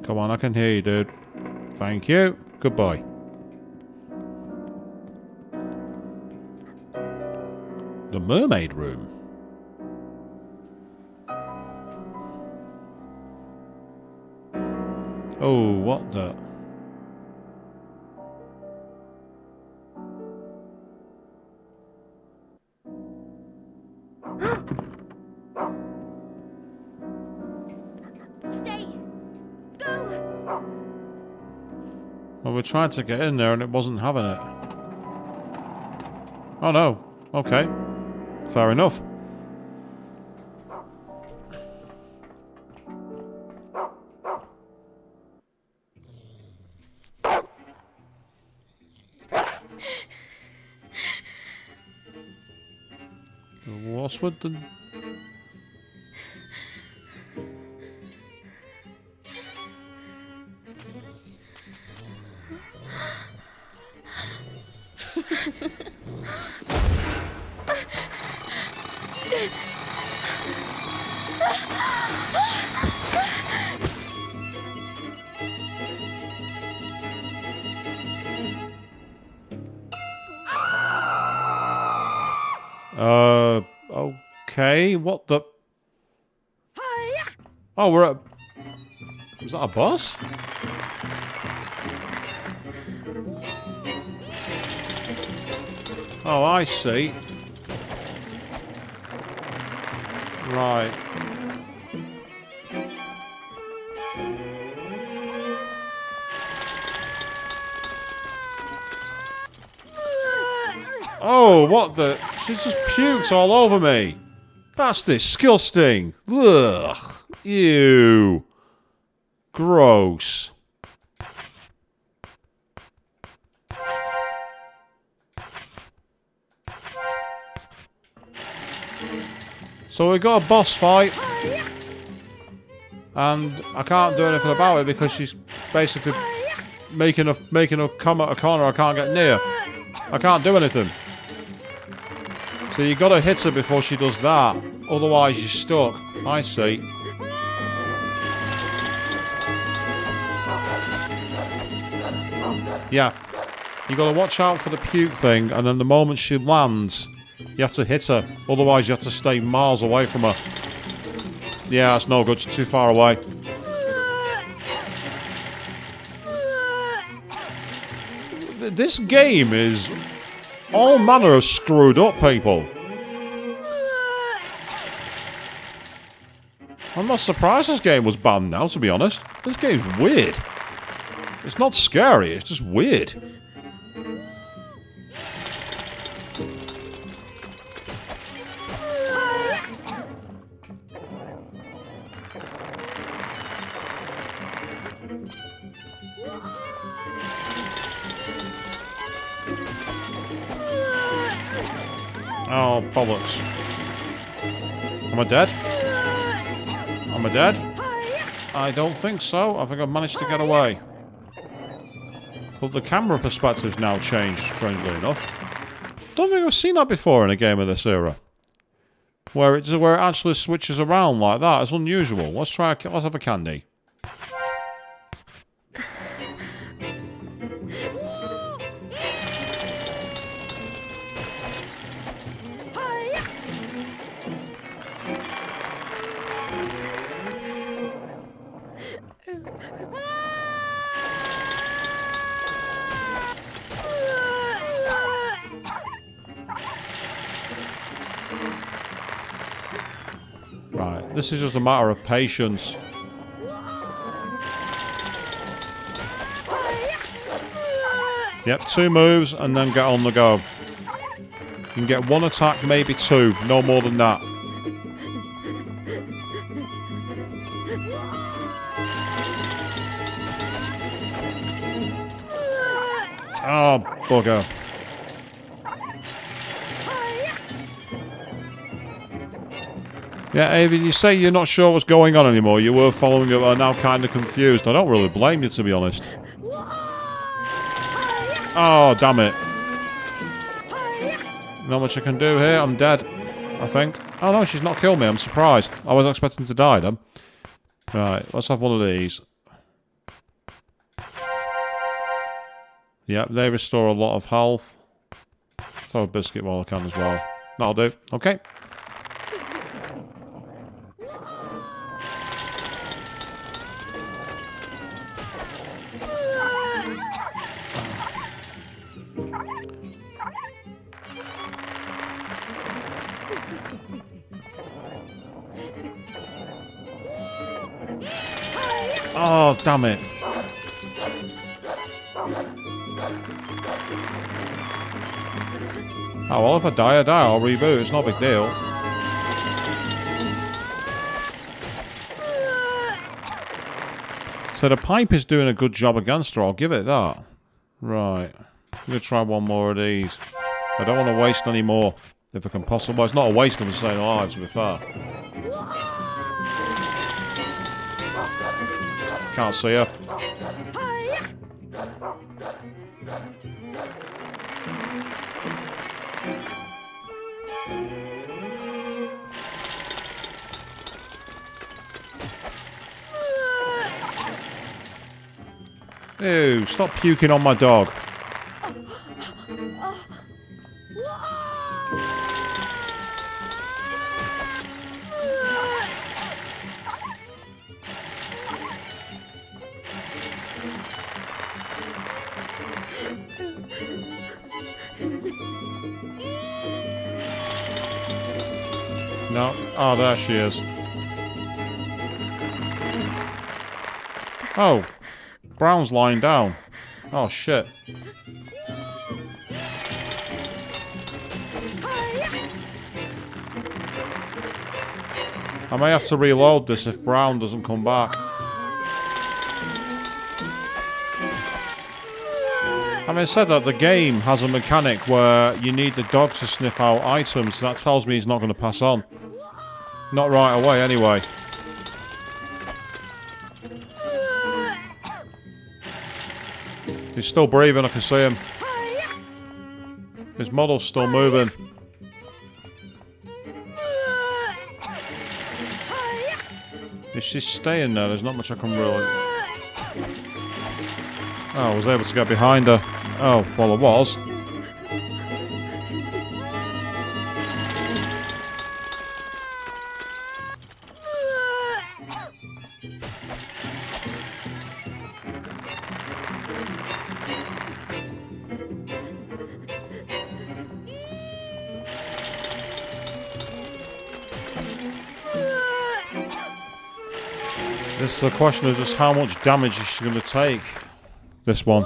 Come on, I can hear you, dude. Thank you. Goodbye. The mermaid room. Oh, what the... Well, we tried to get in there and it wasn't having it. Oh no. Okay. Fair enough. What's with the... Okay. What the... Oh, we're at... Was that a boss? Oh, I see. Right. Oh, what the... She's just puked all over me. That's disgusting. Ugh. Ew. Gross. So we got a boss fight. And I can't do anything about it because she's basically making a come at a corner I can't get near. I can't do anything. So you gotta hit her before she does that. Otherwise you're stuck. I see. Yeah. You gotta watch out for the puke thing, and then the moment she lands, you have to hit her. Otherwise you have to stay miles away from her. Yeah, it's no good. She's too far away. This game is all manner of screwed up, people. I'm not surprised this game was banned now, to be honest. This game's weird. It's not scary, it's just weird. Oh, bollocks. Am I dead? Am I dead? I don't think so. I think I've managed to get away. But the camera perspective's now changed, strangely enough. Don't think I've seen that before in a game of this era. Where it actually switches around like that. It's unusual. Let's have a candy. Right, this is just a matter of patience. Yep, 2 moves and then get on the go. You can get 1 attack, maybe 2, no more than that. Oh, bugger. Yeah, Avi, you say you're not sure what's going on anymore. You were following it, are now kind of confused. I don't really blame you, to be honest. Oh, damn it. Not much I can do here. I'm dead, I think. Oh, no, she's not killed me. I'm surprised. I was expecting to die, then. Right, let's have one of these. Yep, they restore a lot of health. Let's have a biscuit while I can as well. That'll do. Okay. Oh, damn it. Oh, well, if I die, I die. I'll reboot. It's not a big deal. So the pipe is doing a good job against her. I'll give it that. Right. I'm going to try one more of these. I don't want to waste any more, if I can possibly. It's not a waste of the same lives, to be fair. Can't see her. Ew, stop puking on my dog. No. Oh, there she is. Oh. Brown's lying down. Oh, shit. I may have to reload this if Brown doesn't come back. I mean, it said that the game has a mechanic where you need the dog to sniff out items. That tells me he's not going to pass on. Not right away, anyway. He's still breathing, I can see him. His model's still moving. If she's staying there, there's not much I can really... Oh, I was able to get behind her. Oh, well, I was. This is the question of just how much damage is she going to take, this one.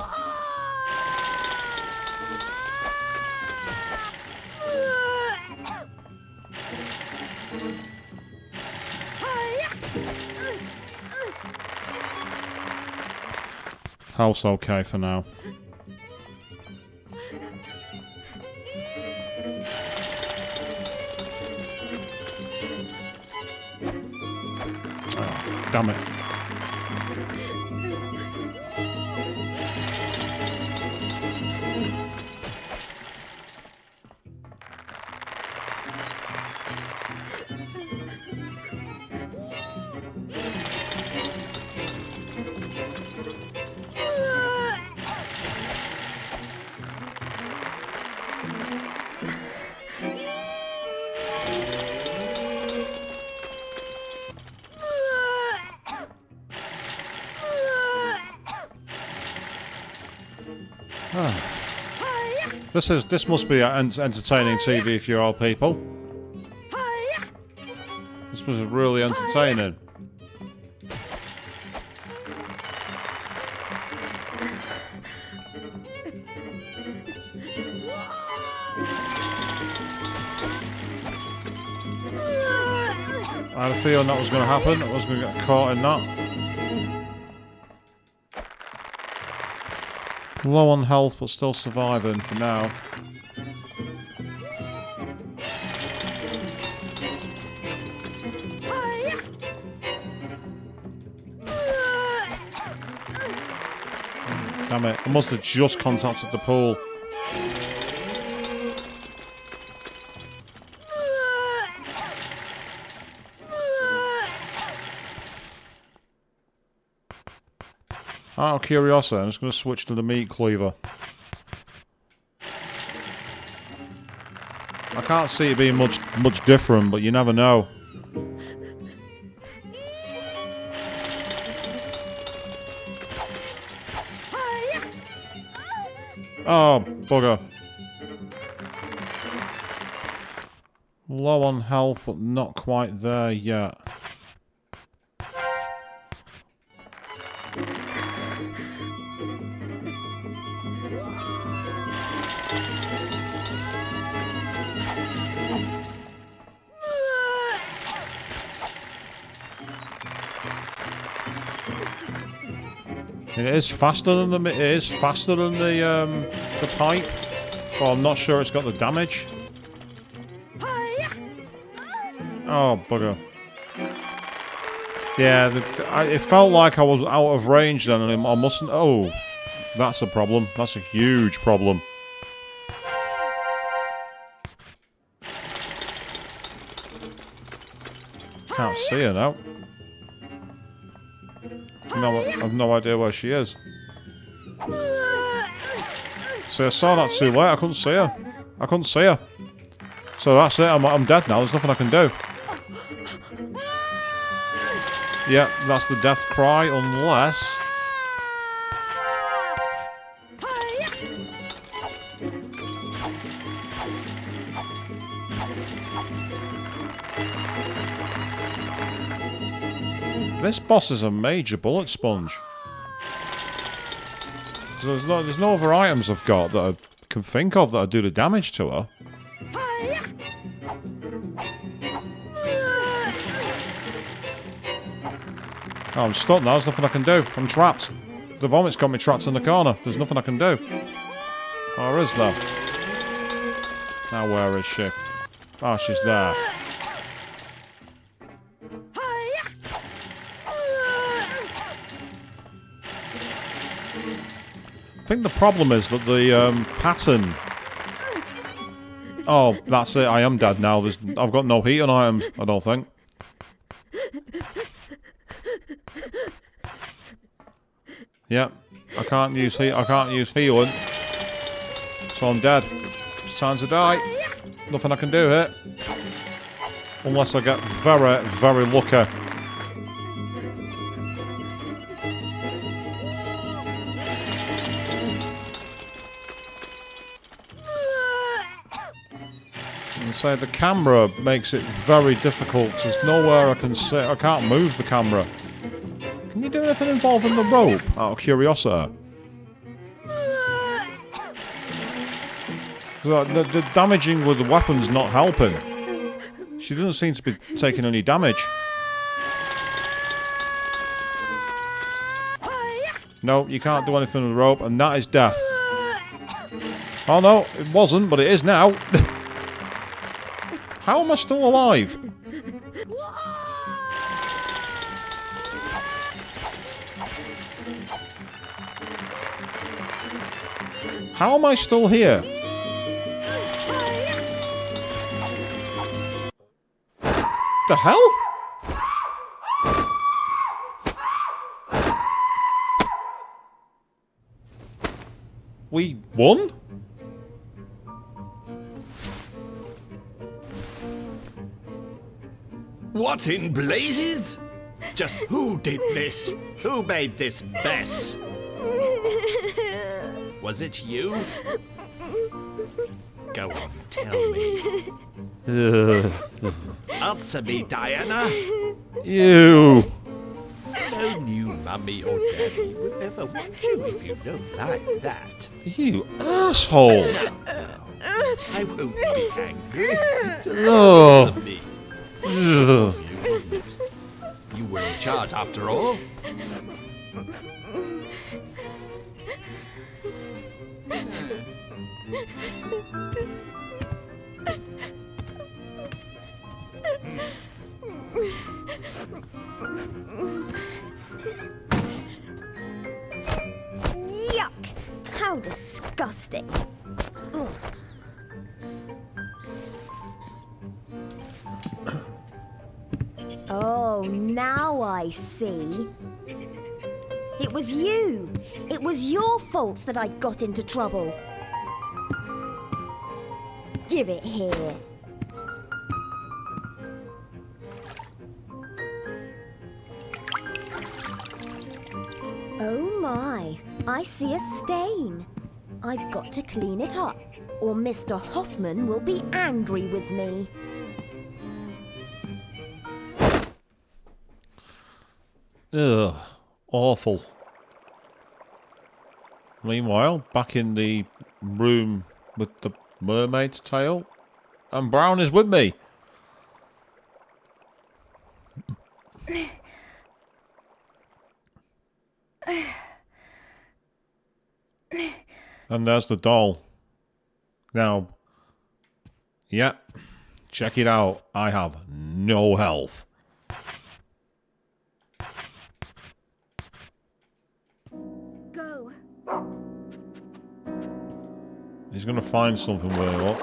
House okay for now. Oh, damn it. This must be entertaining TV for you all people. This was really entertaining. I had a feeling that was going to happen. I was going to get caught in that. Low on health, but still surviving for now. Damn it, I must have just contacted the pool. Out of curiosity, I'm just going to switch to the meat cleaver. I can't see it being much different, but you never know. Oh, bugger. Low on health, but not quite there yet. It is faster than the pipe, but I'm not sure it's got the damage. Oh bugger! Yeah, it felt like I was out of range then, and I mustn't. Oh, that's a problem. That's a huge problem. Can't see her now. No, I've no idea where she is. See, I saw that too late. I couldn't see her. I couldn't see her. So that's it. I'm dead now. There's nothing I can do. Yeah, that's the death cry, unless... This boss is a major bullet sponge. There's no other items I've got that I can think of that do the damage to her. Oh, I'm stuck now. There's nothing I can do. I'm trapped. The vomit's got me trapped in the corner. There's nothing I can do. Or is there? Now where is she? Oh, she's there. I think the problem is that the pattern... Oh, that's it. I am dead now. I've got no heating items, I don't think. Yep, I can't use healing. So I'm dead. It's time to die. Nothing I can do here. Unless I get very, very lucky. And so the camera makes it very difficult. There's nowhere I can sit. I can't move the camera. Can you do anything involving the rope, out of curiosity? The damaging with the weapon's not helping. She doesn't seem to be taking any damage. No, you can't do anything with the rope, and that is death. Oh no, it wasn't, but it is now. How am I still alive? How am I still here? The hell? We won? What in blazes? Just who did this? Who made this mess? Was it you? Go on, tell me. Answer me, Diana. Ew. No new mummy or daddy would ever want you if you don't like that. You asshole. No, I won't be angry. Just Oh. answer me. Ugh. You, wasn't it? You were in charge after all. Yuck! How disgusting. Ugh. Oh, now I see. It was you. It was your fault that I got into trouble. Give it here. Oh my, I see a stain. I've got to clean it up, or Mr. Hoffman will be angry with me. Ugh. Awful. Meanwhile, back in the room with the mermaid's tail, and Brown is with me. And there's the doll. Now, yeah, check it out. I have no health. Go. He's going to find something way up.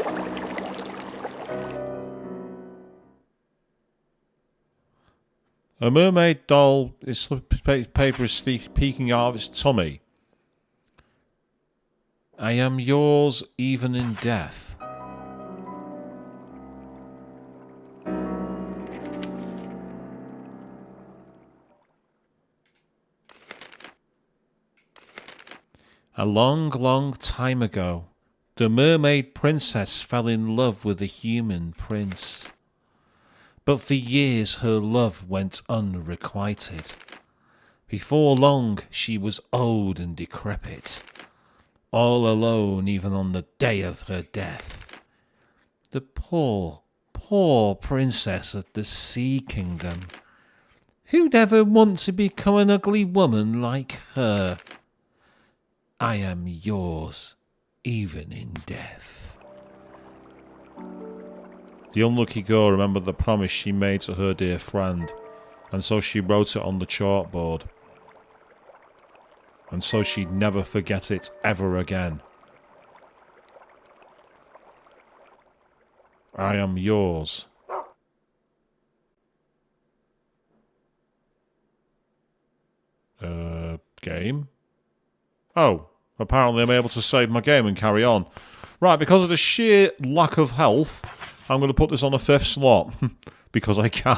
A mermaid doll, its paper is peeking out of its tummy. I am yours even in death. A long, long time ago, The mermaid princess fell in love with the human prince. But for years her love went unrequited. Before long she was old and decrepit, all alone even on the day of her death. The poor, poor princess of the Sea Kingdom. Who'd ever want to become an ugly woman like her? I am yours, even in death. The unlucky girl remembered the promise she made to her dear friend, and so she wrote it on the chalkboard. And so she'd never forget it ever again. I am yours. Game? Oh, apparently I'm able to save my game and carry on. Right, because of the sheer lack of health, I'm going to put this on the 5th slot. Because I can.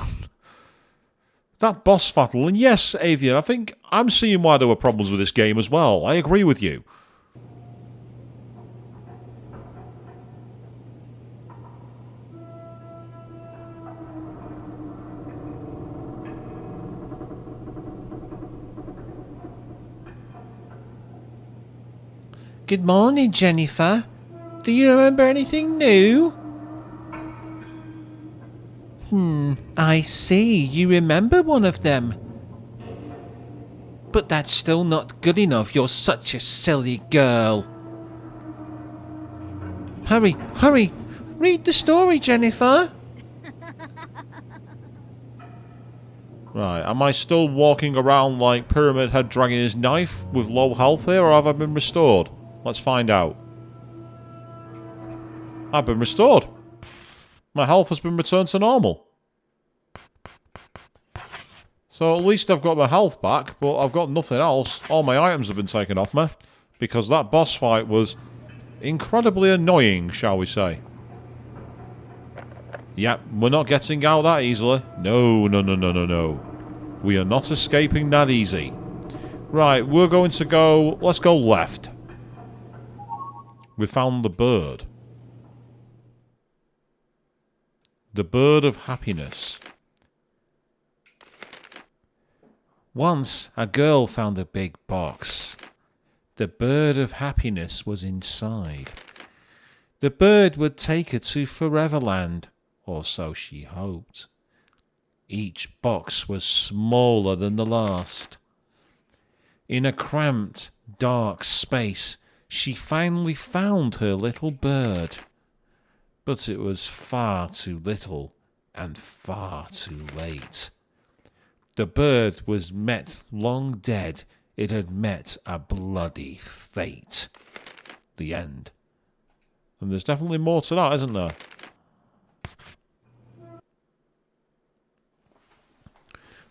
That boss battle, and yes, Avian, I think I'm seeing why there were problems with this game as well. I agree with you. Good morning, Jennifer. Do you remember anything new? I see. You remember one of them. But that's still not good enough. You're such a silly girl. Hurry, hurry. Read the story, Jennifer. Right, am I still walking around like Pyramid Head dragging his knife with low health here, or have I been restored? Let's find out. I've been restored. My health has been returned to normal. So at least I've got my health back, but I've got nothing else. All my items have been taken off me, because that boss fight was incredibly annoying, shall we say. Yep, we're not getting out that easily. No, no, no, no, no, no. We are not escaping that easy. Right, we're going to go... Let's go left. We found the bird. The bird of happiness. Once, a girl found a big box. The bird of happiness was inside. The bird would take her to Foreverland, or so she hoped. Each box was smaller than the last. In a cramped, dark space, she finally found her little bird. But it was far too little and far too late. The bird was met long dead. It had met a bloody fate. The end. And there's definitely more to that, isn't there?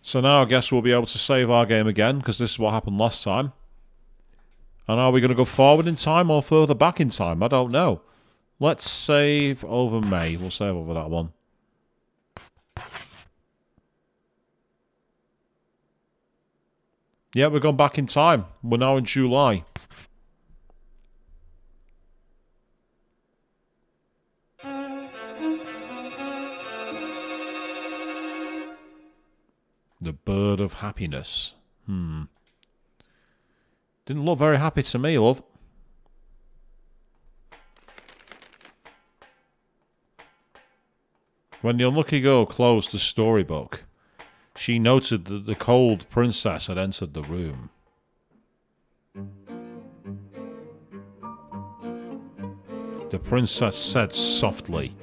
So now I guess we'll be able to save our game again, because this is what happened last time. And are we going to go forward in time or further back in time? I don't know. Let's save over May. We'll save over that one. Yeah, we're going back in time. We're now in July. The bird of happiness. Didn't look very happy to me, love. When the unlucky girl closed the storybook, she noted that the cold princess had entered the room. The princess said softly,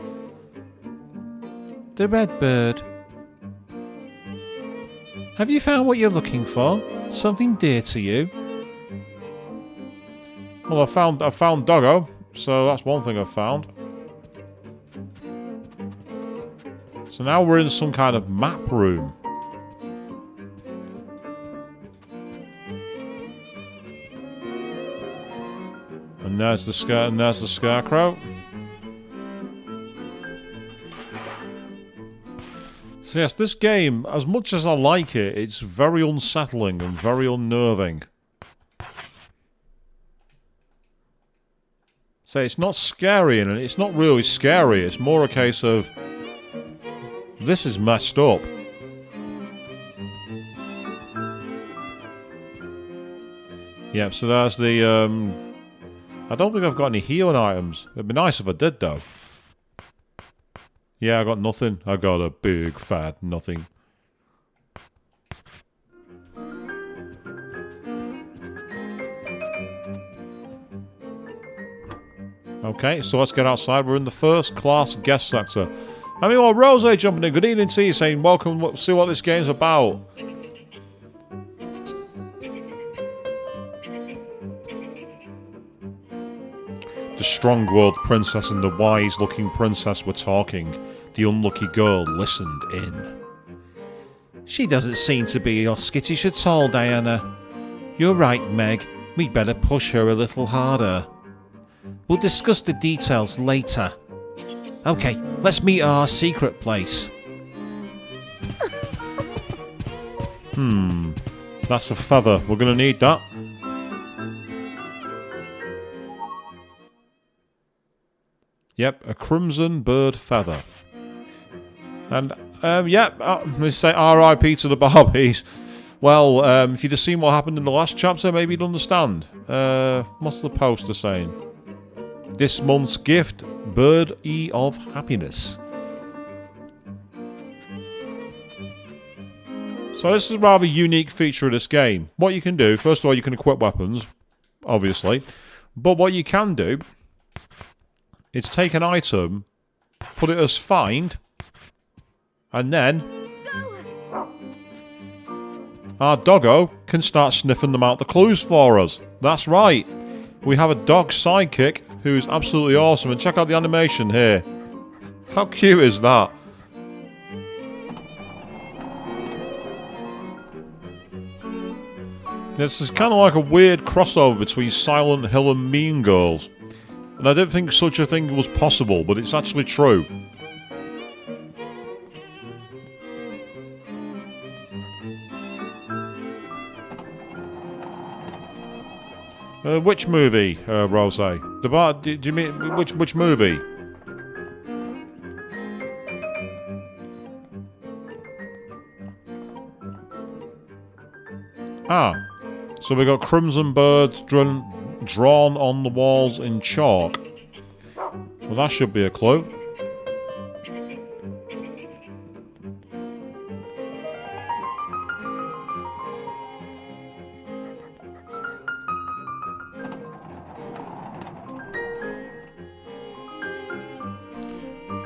The red bird. Have you found what you're looking for? Something dear to you? Well, I found Doggo, so that's one thing I've found. So now we're in some kind of map room. And there's the scarecrow. So yes, this game, as much as I like it, it's very unsettling and very unnerving. So it's not scary, and it's not really scary. It's more a case of this is messed up. Yep, so there's the, I don't think I've got any healing items. It'd be nice if I did, though. Yeah, I got nothing. I got a big fat nothing. Okay, so let's get outside. We're in the first class guest sector. I mean, well, Rose jumping in. Good evening to you, saying welcome, see what this game's about. The strong-willed princess and the wise-looking princess were talking. The unlucky girl listened in. She doesn't seem to be skittish at all, Diana. You're right, Meg. We'd better push her a little harder. We'll discuss the details later. Okay, let's meet at our secret place. That's a feather. We're going to need that. Yep, a crimson bird feather. And, let's say R.I.P. to the Barbies. Well, if you'd have seen what happened in the last chapter, maybe you'd understand. What's the poster saying? This month's gift, Bird-E of Happiness. So this is a rather unique feature of this game. What you can do, first of all, you can equip weapons, obviously. But what you can do is take an item, put it as find, and then our doggo can start sniffing them out the clues for us. That's right. We have a dog sidekick who's absolutely awesome. And check out the animation here. How cute is that? This is kind of like a weird crossover between Silent Hill and Mean Girls. And I didn't think such a thing was possible, but it's actually true. Which movie, Rose? The bar? Do you mean which movie? Ah, so we got crimson birds drawn on the walls in chalk. Well, that should be a clue.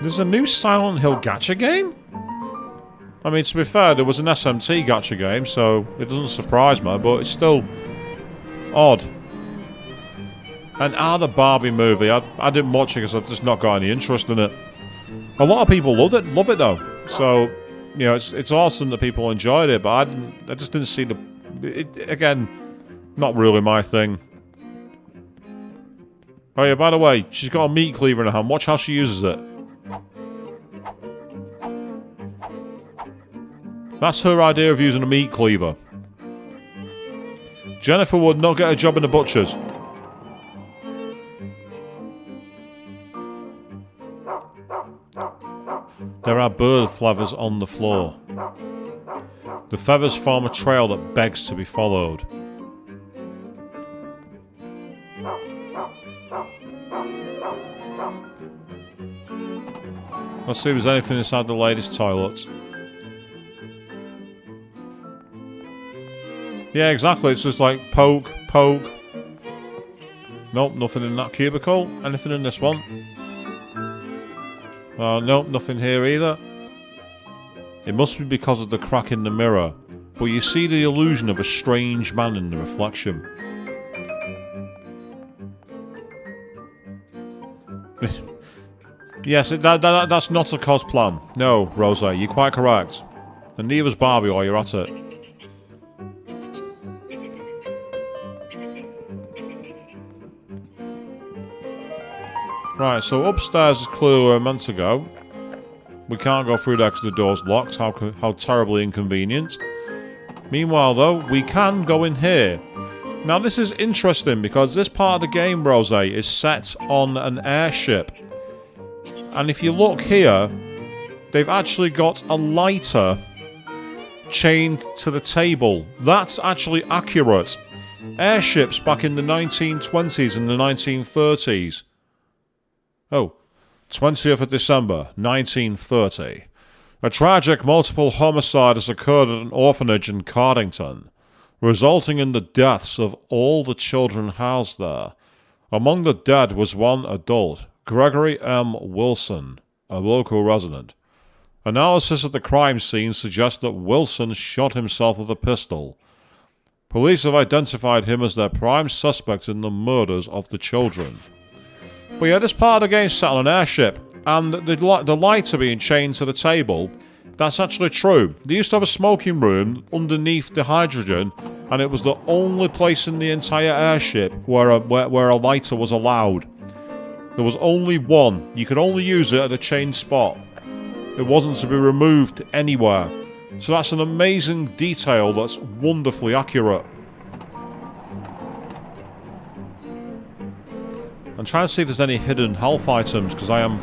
There's a new Silent Hill gacha game? I mean, to be fair, there was an SMT gacha game, so it doesn't surprise me, but it's still odd. And the Barbie movie, I didn't watch it because I've just not got any interest in it. A lot of people love it though. So, you know, it's awesome that people enjoyed it, but I just didn't see again, not really my thing. Oh yeah, by the way, she's got a meat cleaver in her hand. Watch how she uses it. That's her idea of using a meat cleaver. Jennifer would not get a job in the butcher's. There are bird feathers on the floor. The feathers form a trail that begs to be followed. Let's see if there's anything inside the ladies' toilets. Yeah, exactly. It's just like poke, poke. Nope, nothing in that cubicle. Anything in this one? Nope, nothing here either. It must be because of the crack in the mirror, but you see the illusion of a strange man in the reflection. Yes, that's not a cos plan. No, Rosa, you're quite correct. And neither's Barbie while you're at it. Right, so upstairs is clearly where we're meant to go. We can't go through there because the door's locked. How terribly inconvenient. Meanwhile, though, we can go in here. Now this is interesting because this part of the game, Rose, is set on an airship. And if you look here, they've actually got a lighter chained to the table. That's actually accurate. Airships back in the 1920s and the 1930s. Oh, 20th of December, 1930. A tragic multiple homicide has occurred at an orphanage in Cardington, resulting in the deaths of all the children housed there. Among the dead was one adult, Gregory M. Wilson, a local resident. Analysis of the crime scene suggests that Wilson shot himself with a pistol. Police have identified him as their prime suspect in the murders of the children. But yeah, this part of the game is set on an airship, and the lights are being chained to the table. That's actually true. They used to have a smoking room underneath the hydrogen, and it was the only place in the entire airship where a lighter was allowed. There was only one. You could only use it at a chained spot. It wasn't to be removed anywhere. So that's an amazing detail that's wonderfully accurate. I'm trying to see if there's any hidden health items, because I'm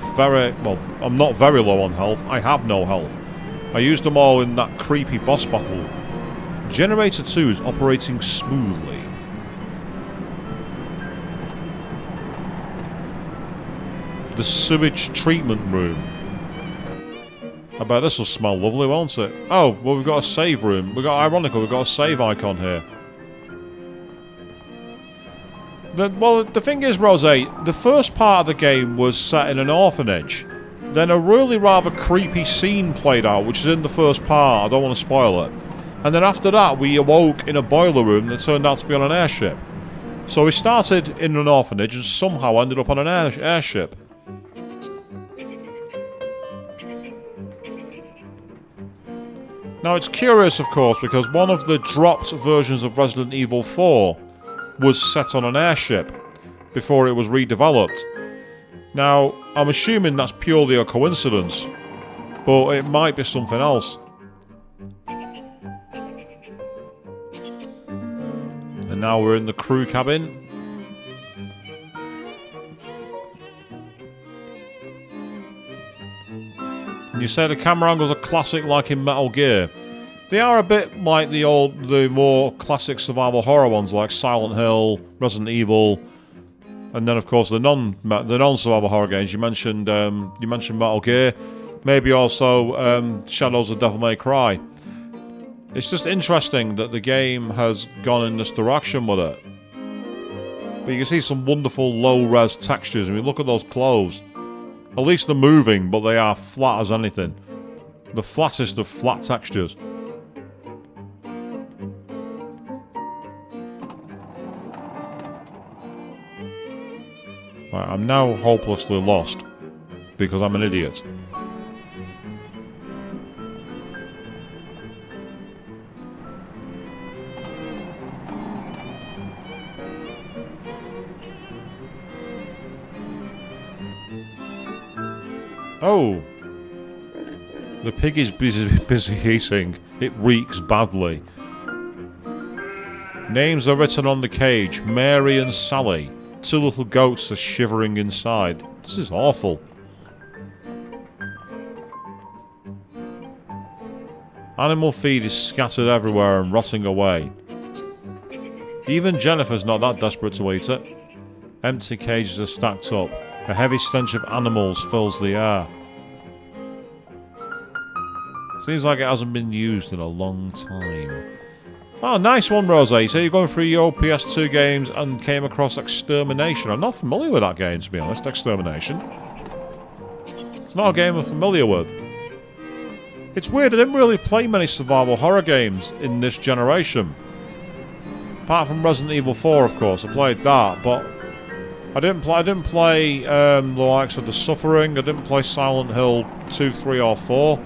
not very low on health. I have no health. I used them all in that creepy boss battle. Generator 2 is operating smoothly. The sewage treatment room. I bet this will smell lovely, won't it? Oh, well, we've got a save room. We've got a save icon here. The thing is, Rose, the first part of the game was set in an orphanage. Then a really rather creepy scene played out, which is in the first part. I don't want to spoil it. And then after that, we awoke in a boiler room that turned out to be on an airship. So we started in an orphanage and somehow ended up on an airship. Now, it's curious, of course, because one of the dropped versions of Resident Evil 4 was set on an airship before it was redeveloped. Now, I'm assuming that's purely a coincidence, but it might be something else. And now we're in the crew cabin. And you say the camera angles are classic like in Metal Gear. They are a bit like the more classic survival horror ones like Silent Hill, Resident Evil, and then of course the non-survival horror games. You mentioned Metal Gear, maybe also Shadows of Devil May Cry. It's just interesting that the game has gone in this direction with it. But you can see some wonderful low-res textures. I mean, look at those clothes. At least they're moving, but they are flat as anything. The flattest of flat textures. Right, I'm now hopelessly lost because I'm an idiot. Oh! The pig is busy eating. It reeks badly. Names are written on the cage. Mary and Sally. Two little goats are shivering inside. This is awful. Animal feed is scattered everywhere and rotting away. Even Jennifer's not that desperate to eat it. Empty cages are stacked up. A heavy stench of animals fills the air. Seems like it hasn't been used in a long time. Oh, nice one, Rose. So you're going through your PS2 games and came across Extermination. I'm not familiar with that game, to be honest, Extermination. It's not a game I'm familiar with. It's weird, I didn't really play many survival horror games in this generation. Apart from Resident Evil 4, of course, I played that, but I didn't play the likes of The Suffering. I didn't play Silent Hill 2, 3, or 4.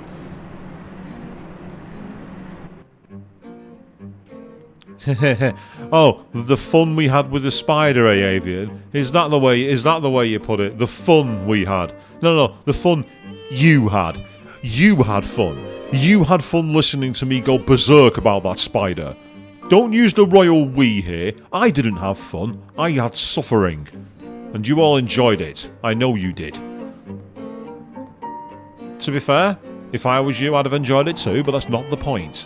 Oh, the fun we had with the spider, Avian. Is that the way you put it? The fun we had. No, the fun you had. You had fun. You had fun listening to me go berserk about that spider. Don't use the royal we here. I didn't have fun. I had suffering. And you all enjoyed it. I know you did. To be fair, if I was you, I'd have enjoyed it too, but that's not the point.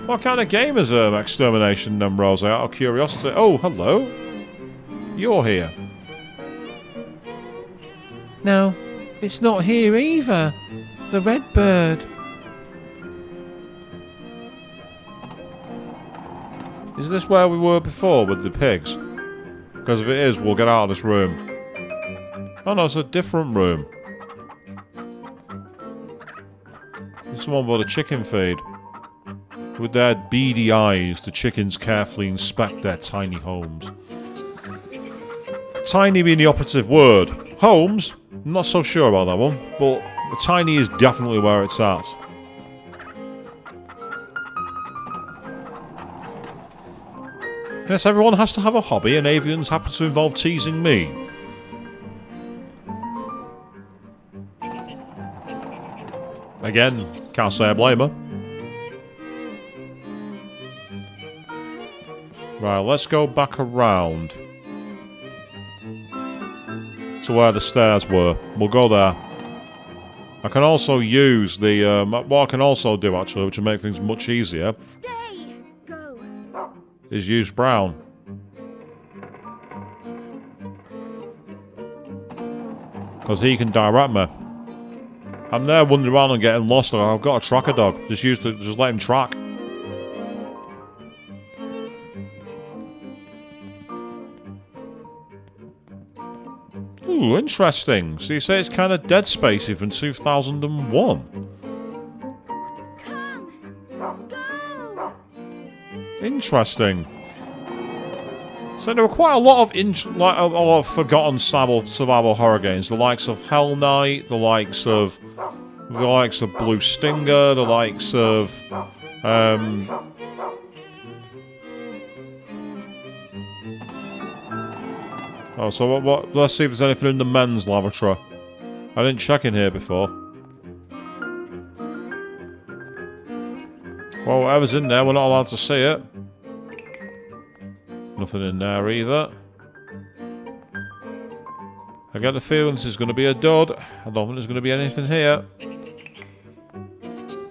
What kind of game is Extermination, Rose? Out of curiosity. Oh, hello. You're here. No, it's not here either. The red bird. Is this where we were before with the pigs? Because if it is, we'll get out of this room. Oh no, it's a different room. It's the one for the chicken feed. With their beady eyes, the chickens carefully inspect their tiny homes. Tiny being the operative word. Homes? I'm not so sure about that one, but tiny is definitely where it's at. Yes, everyone has to have a hobby, and avians happen to involve teasing me. Again, can't say I blame her. Right, let's go back around to where the stairs were. We'll go there. I can also use the... what I can also do, actually, which will make things much easier, is use Brown. Because he can direct me. I'm there wandering around and getting lost. I've got a tracker dog. Just let him track. Ooh, interesting. So you say it's kind of Dead Spacey from 2001. Interesting. So there were quite a lot of forgotten survival horror games. The likes of Hell Knight, the likes of Blue Stinger, the likes of oh, so what? Let's see if there's anything in the men's lavatory. I didn't check in here before. Well, whatever's in there, we're not allowed to see it. Nothing in there either. I get the feeling this is going to be a dud. I don't think there's going to be anything here.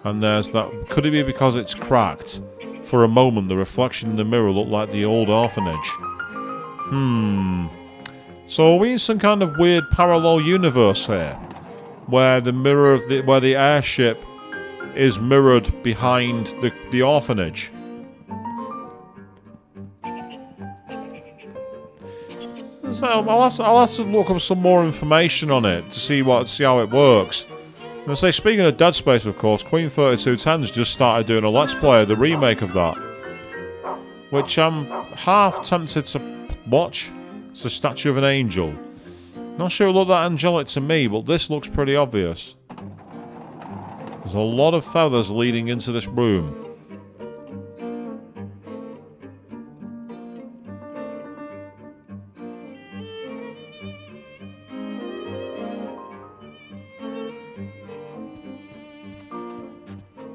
And there's that. Could it be because it's cracked? For a moment, the reflection in the mirror looked like the old orphanage. So are we in some kind of weird parallel universe here? Where the mirror of where the airship is mirrored behind the orphanage? So I'll have to look up some more information on it to see how it works. And I say, speaking of Dead Space, of course, Queen 3210's just started doing a Let's Play, the remake of that, which I'm half tempted to watch. It's the statue of an angel. Not sure it looked that angelic to me, but this looks pretty obvious. There's a lot of feathers leading into this room.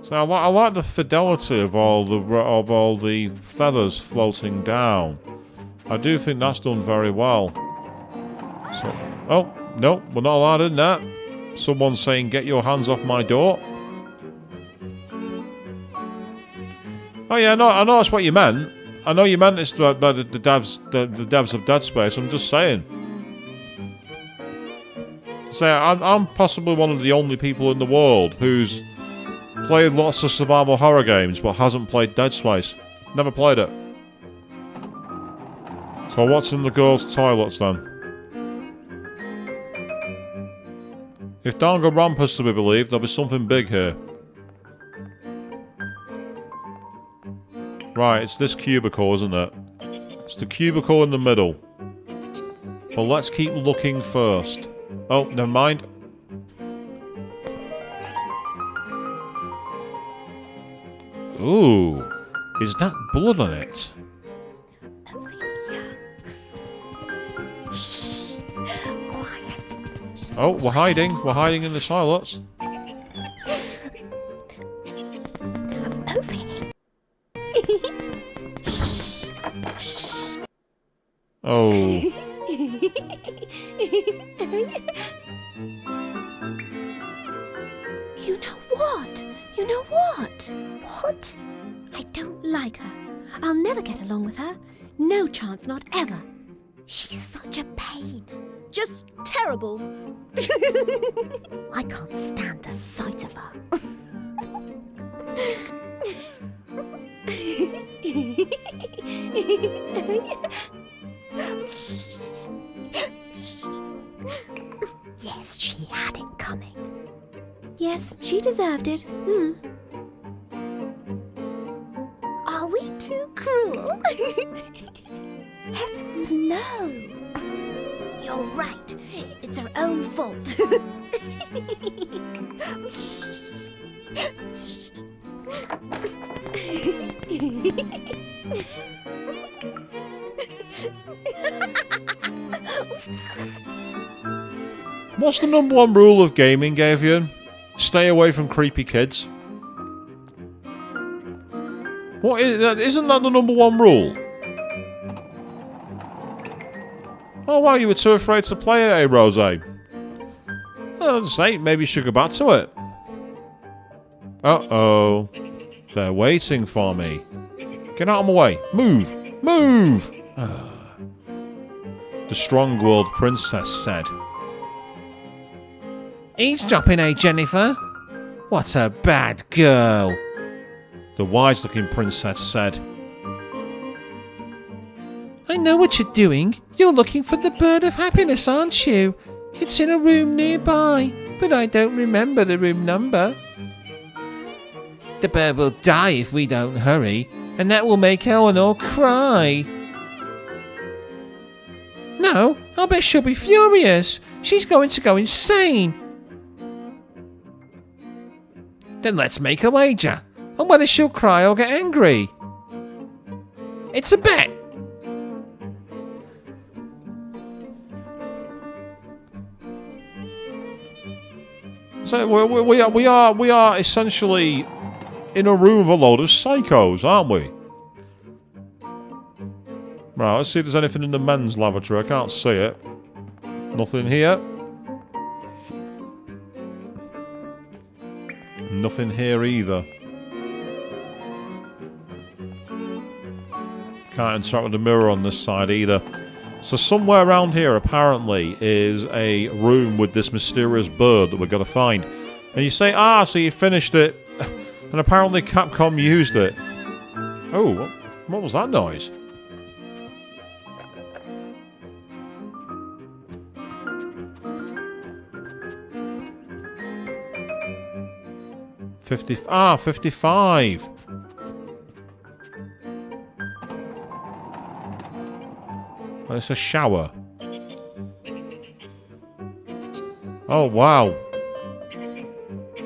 So I like the fidelity of all the feathers floating down. I do think that's done very well. So, oh no, we're not allowed in that. Someone's saying, "Get your hands off my door." Oh yeah, I know that's what you meant. I know you meant it's by the devs of Dead Space. I'm just saying. So I'm possibly one of the only people in the world who's played lots of survival horror games but hasn't played Dead Space. Never played it. So what's in the girls' toilets then? If Danganronpa's to be believed, there'll be something big here. Right, it's this cubicle, isn't it? It's the cubicle in the middle. Well, let's keep looking first. Oh, never mind. Ooh, is that blood on it? Quiet. Oh, we're hiding. We're hiding in the toilets. Oh. You know what? You know what? What? I don't like her. I'll never get along with her. No chance, not ever. She's such a pain. Just terrible. I can't stand the sight of her. Yes, she had it coming. Yes, she deserved it. Are we too cruel? Heavens, no. You're right. It's her own fault. What's the #1 rule of gaming, Gavian? Stay away from creepy kids. What isn't that the #1 rule? Oh wow, you were too afraid to play it, eh, Rose? Well, say, maybe you should go back to it. Uh-oh. They're waiting for me. Get out of my way. Move! Move! The strong-willed princess said. Eavesdropping, eh, Jennifer? What a bad girl. The wise-looking princess said. I know what you're doing. You're looking for the bird of happiness, aren't you? It's in a room nearby, but I don't remember the room number. The bird will die if we don't hurry, and that will make Eleanor cry. No, I bet she'll be furious. She's going to go insane. Then let's make a wager on whether she'll cry or get angry. It's a bet. So we are essentially in a room with a load of psychos, aren't we? Right, let's see if there's anything in the men's lavatory. I can't see it. Nothing here. Nothing here either. Can't interact with the mirror on this side either. So somewhere around here, apparently, is a room with this mysterious bird that we're going to find. And you say, so you finished it. And apparently Capcom used it. Oh, what was that noise? Ah, 55. Oh, it's a shower. Oh, wow.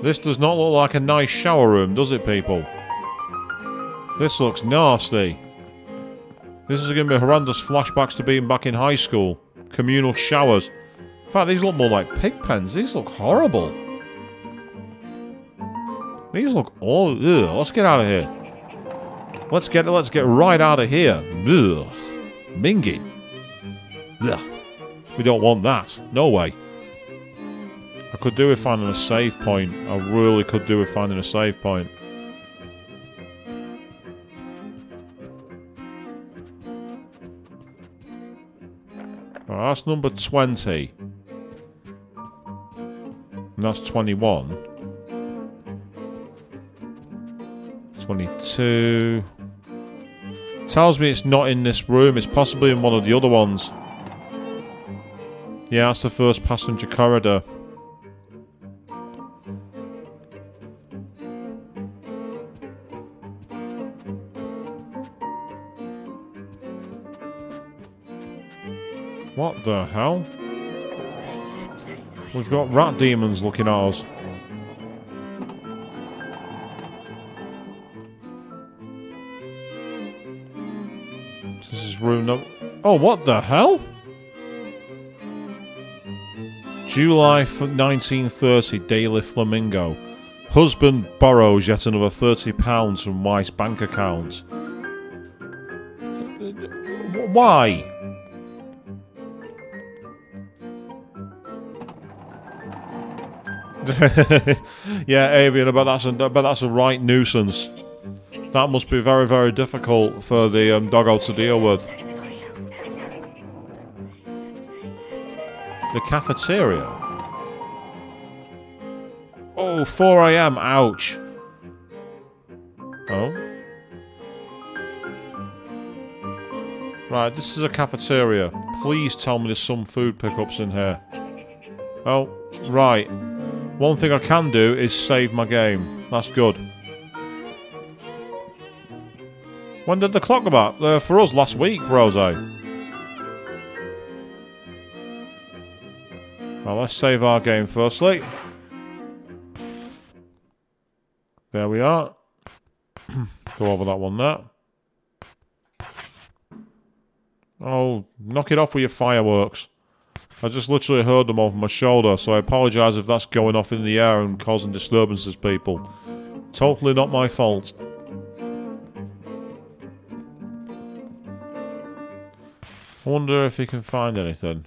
This does not look like a nice shower room, does it, people? This looks nasty. This is going to be horrendous flashbacks to being back in high school. Communal showers. In fact, these look more like pig pens. These look horrible. These look all... Ugh, let's get out of here. Let's get right out of here. Ugh. Minging. Ugh. We don't want that. No way. I could do with finding a save point. I really could do with finding a save point. Right, that's number 20. And that's 21. 22. Tells me it's not in this room. It's possibly in one of the other ones. Yeah, that's the first passenger corridor. What the hell? We've got rat demons looking at us. This is room number... Oh, what the hell? July 1930, Daily Flamingo. Husband borrows yet another £30 from wife's bank account. Why? Yeah, Avian, but that's a right nuisance. That must be very, very difficult for the doggo to deal with. The cafeteria. Oh, 4 AM. Ouch. Oh. Right, this is a cafeteria. Please tell me there's some food pickups in here. Oh, right. One thing I can do is save my game. That's good. When did the clock go back? For us, last week, Rose. Well, let's save our game firstly. There we are. Go over that one there. Oh, knock it off with your fireworks. I just literally heard them over my shoulder, so I apologise if that's going off in the air and causing disturbances, people. Totally not my fault. I wonder if he can find anything.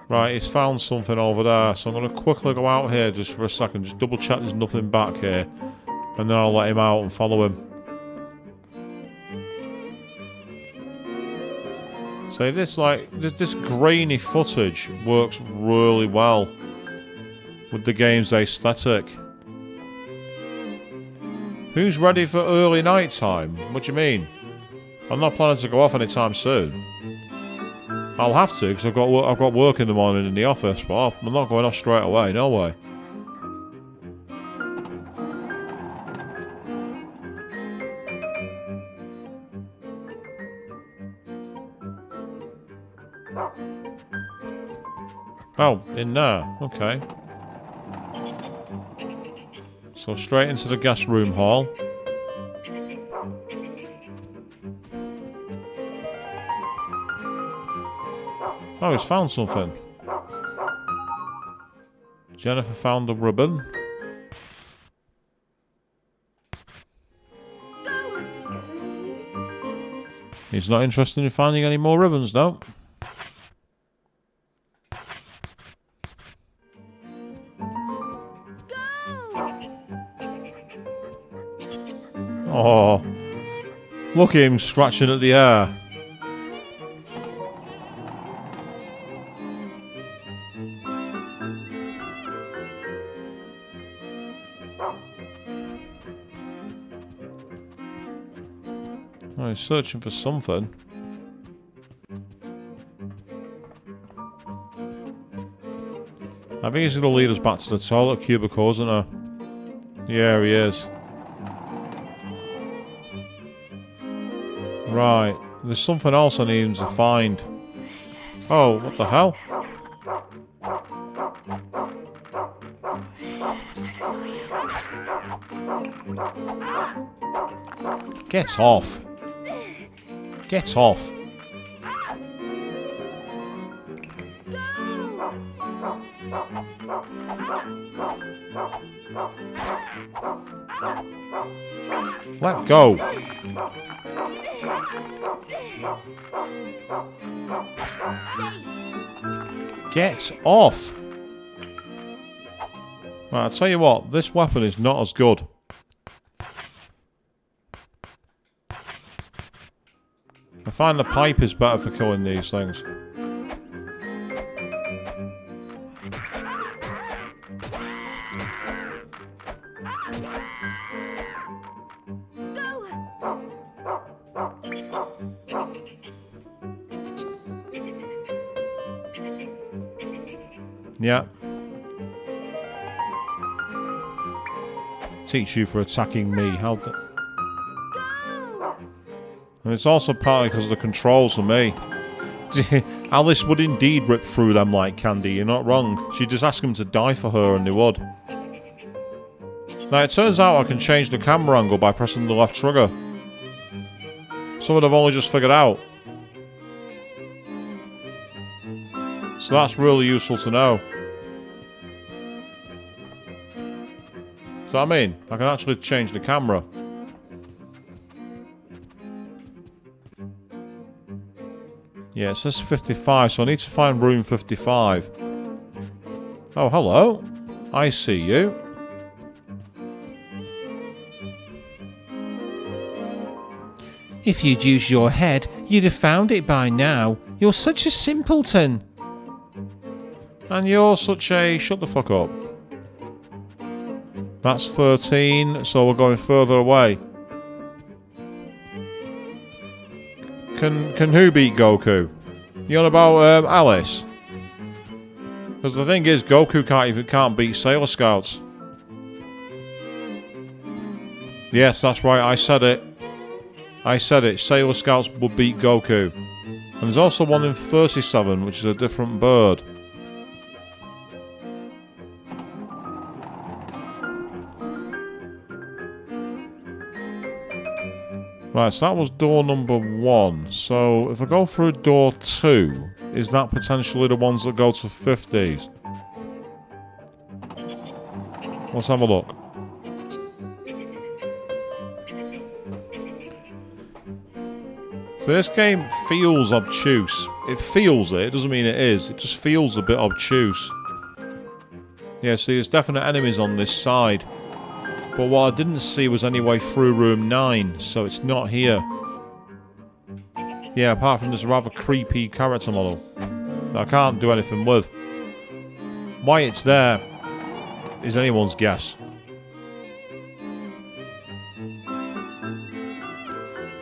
Right, he's found something over there, so I'm going to quickly go out here just for a second, just double check there's nothing back here, and then I'll let him out and follow him. So this grainy footage works really well with the game's aesthetic. Who's ready for early night time? What do you mean? I'm not planning to go off anytime soon. I'll have to, because I've got work in the morning in the office, but I'm not going off straight away, no way. Oh, in there, okay. So straight into the guest room hall. Oh, he's found something. Jennifer found the ribbon. He's not interested in finding any more ribbons, no. Oh, look at him scratching at the air. Oh, he's searching for something. I think he's going to lead us back to the toilet cubicle, isn't he? Yeah, he is. Right, there's something else I need him to find. Oh, what the hell? Get off. Get off. Let go. Get off. Right, I'll tell you what, this weapon is not as good. I find the pipe is better for killing these things. Yeah. Teach you for attacking me. How the... And it's also partly because of the controls for me. Alice would indeed rip through them like candy, you're not wrong. She'd just ask him to die for her and they would. Now it turns out I can change the camera angle by pressing the left trigger. Something I've only just figured out. So that's really useful to know. So I mean, I can actually change the camera. Yeah, it says 55, so I need to find room 55. Oh, hello. I see you. If you'd used your head, you'd have found it by now. You're such a simpleton. And you're such a... Shut the fuck up. That's 13, so we're going further away. Can who beat Goku? You on about Alice? Because the thing is, Goku can't beat Sailor Scouts. Yes, that's right. I said it. I said it. Sailor Scouts would beat Goku. And there's also one in 37, which is a different bird. Right, so that was door number 1. So, if I go through door 2, is that potentially the ones that go to 50s? Let's have a look. So this game feels obtuse. It feels it doesn't mean it is. It just feels a bit obtuse. Yeah, see, there's definite enemies on this side. But what I didn't see was any way through room 9, so it's not here. Yeah, apart from this rather creepy character model that I can't do anything with. Why it's there is anyone's guess.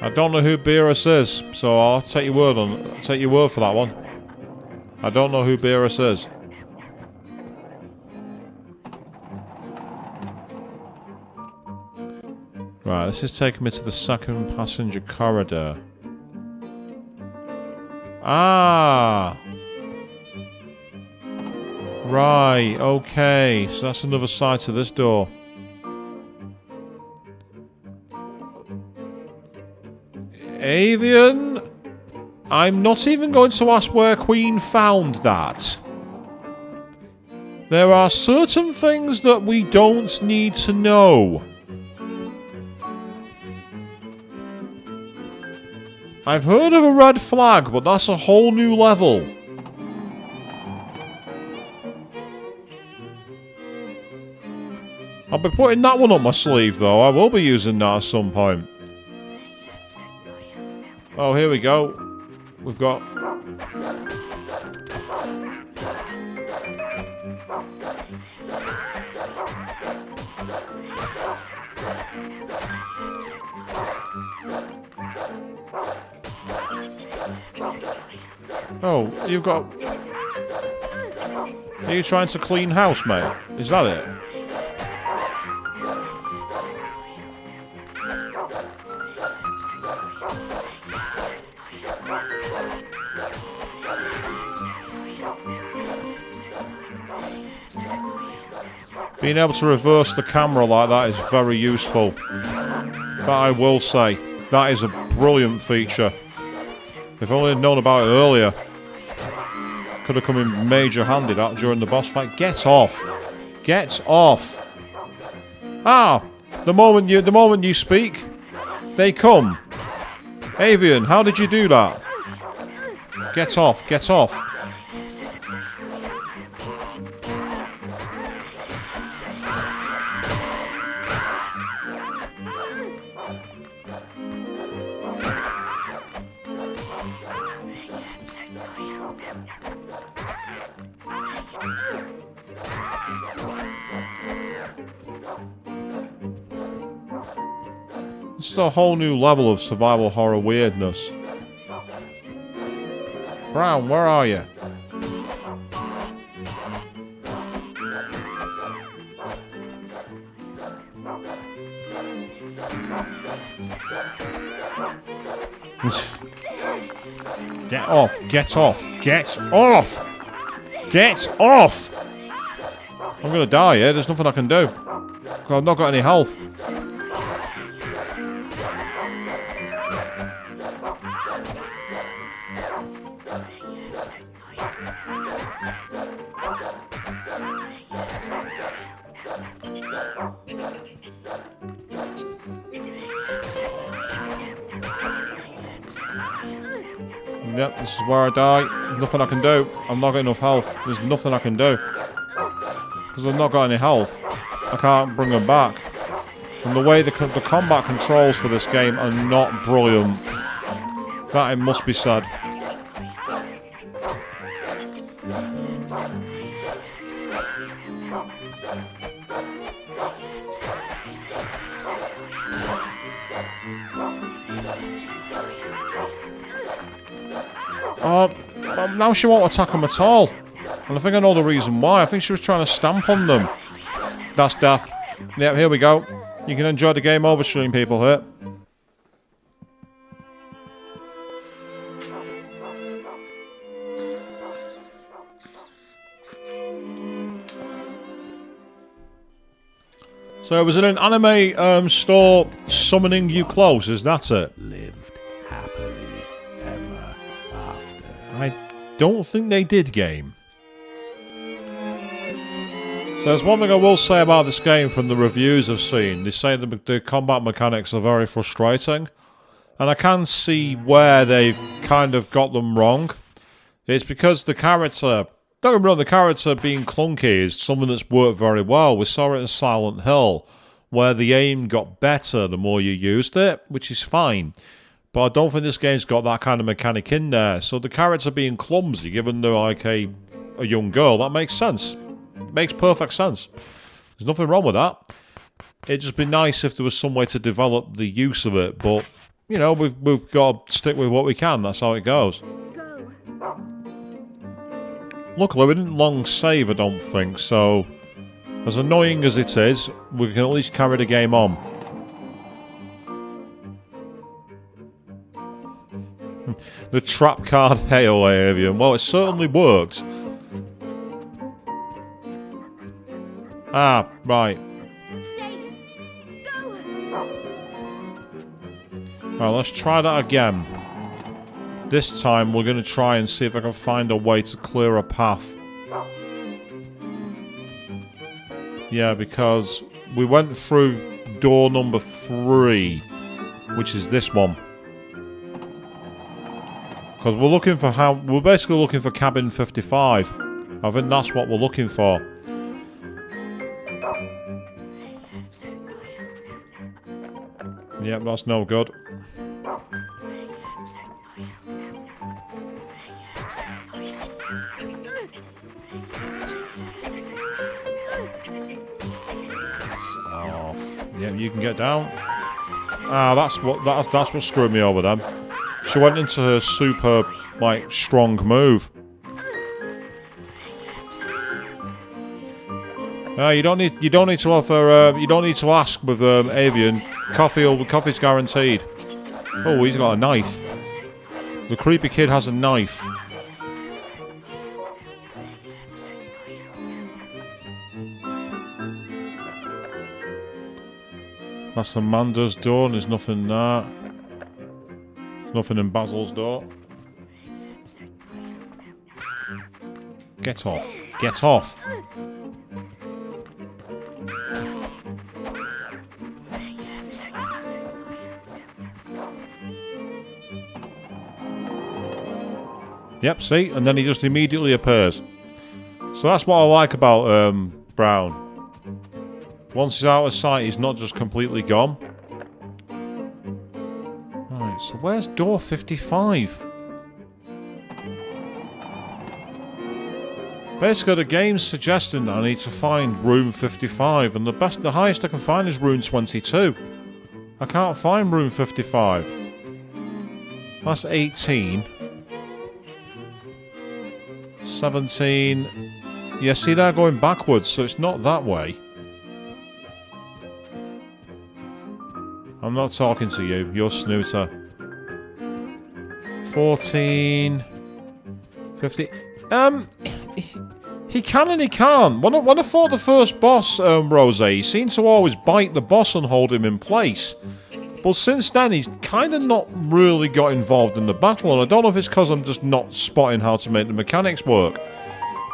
I don't know who Beerus is, so I'll take your word for that one. I don't know who Beerus is. Right, this is taking me to the second passenger corridor. Ah! Right, okay. So that's another side to this door. Avian? I'm not even going to ask where Queen found that. There are certain things that we don't need to know. I've heard of a red flag, but that's a whole new level. I'll be putting that one up my sleeve, though. I will be using that at some point. Oh, here we go. We've got... Oh, you've got... Are you trying to clean house, mate? Is that it? Being able to reverse the camera like that is very useful. That I will say. That is a brilliant feature. If only I'd known about it earlier. Could have come in major handy that during the boss fight. Get off! Get off! Ah! The moment you speak, they come. Avian, how did you do that? Get off, get off. This is a whole new level of survival horror weirdness. Brown, where are you? Get off! Get off! Get off! Get off! I'm gonna die here. There's nothing I can do. I've not got any health. Yep, this is where I die. There's nothing I can do. I've not got enough health. There's nothing I can do. Because I've not got any health. I can't bring them back. And the way the combat controls for this game are not brilliant. That it must be said. Now she won't attack them at all. And I think I know the reason why. I think she was trying to stamp on them. That's death. Yep, here we go. You can enjoy the game over, stream people here. So it was in an anime store summoning you close, is that it? Lived happily ever after. I don't think they did, game. So there's one thing I will say about this game from the reviews I've seen. They say the combat mechanics are very frustrating. And I can see where they've kind of got them wrong. It's because the character... Don't get me wrong, the character being clunky is something that's worked very well. We saw it in Silent Hill, where the aim got better the more you used it, which is fine. But I don't think this game's got that kind of mechanic in there. So the character being clumsy, given they're like a young girl, that makes sense. It makes perfect sense. There's nothing wrong with that. It'd just be nice if there was some way to develop the use of it, but, you know, we've got to stick with what we can. That's how it goes. Luckily, we didn't long save, I don't think, so as annoying as it is, we can at least carry the game on. The trap card hail avian. Well, it certainly worked. Ah, right. Right, let's try that again. This time we're going to try and see if I can find a way to clear a path. Yeah, because we went through door number 3, which is this one. Because we're looking for we're basically looking for cabin 55. I think that's what we're looking for. Yep, that's no good. Yeah, you can get down. Ah, that's what screwed me over then. She went into her super, like, strong move. You don't need to offer. You don't need to ask with Avian. Coffee's guaranteed. Oh, he's got a knife. The creepy kid has a knife. That's Amanda's door, and there's nothing there. There's nothing in Basil's door. Get off. Get off. Yep, see? And then he just immediately appears. So that's what I like about Brown. Once he's out of sight, he's not just completely gone. Right, so where's door 55? Basically, the game's suggesting that I need to find room 55, and the highest I can find is room 22. I can't find room 55. That's 18. 17. Yeah, see, they're going backwards, so it's not that way. I'm not talking to you, you're snooter. 14... 15... He can and he can't. When I fought the first boss, Rose, he seemed to always bite the boss and hold him in place. But since then, he's kind of not really got involved in the battle, and I don't know if it's because I'm just not spotting how to make the mechanics work.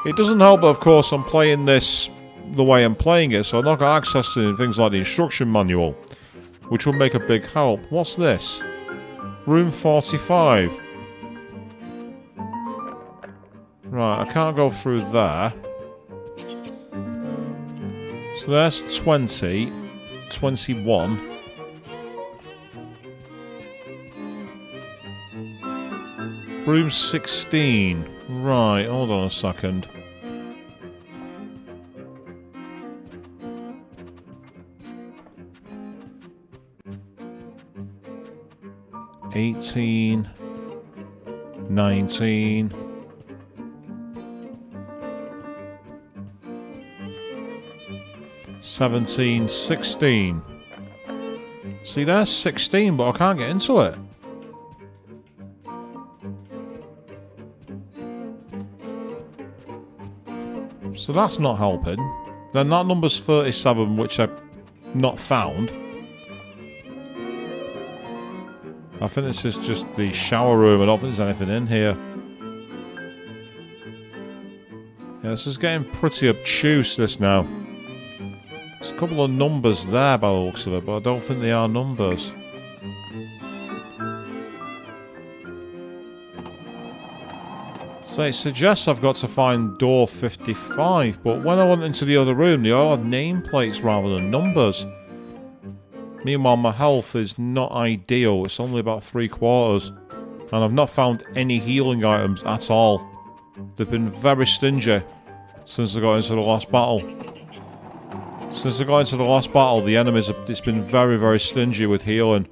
It doesn't help, but of course, I'm playing this the way I'm playing it, so I'm not got access to things like the instruction manual, which will make a big help. What's this? Room 45. Right, I can't go through there. So there's 20, 21. Room 16. Right, hold on a second. $18, 19. $17, 16. See, there's 16, but I can't get into it. So that's not helping. Then that number's 37, which I've not found. I think this is just the shower room. I don't think there's anything in here. Yeah, this is getting pretty obtuse, this now. There's a couple of numbers there by the looks of it, but I don't think they are numbers. So it suggests I've got to find door 55, but when I went into the other room, they all had nameplates rather than numbers. Meanwhile, my health is not ideal. It's only about 3/4. And I've not found any healing items at all. They've been very stingy since I got into the last battle. Since I got into the last battle, the enemies have it's been very, very stingy with healing.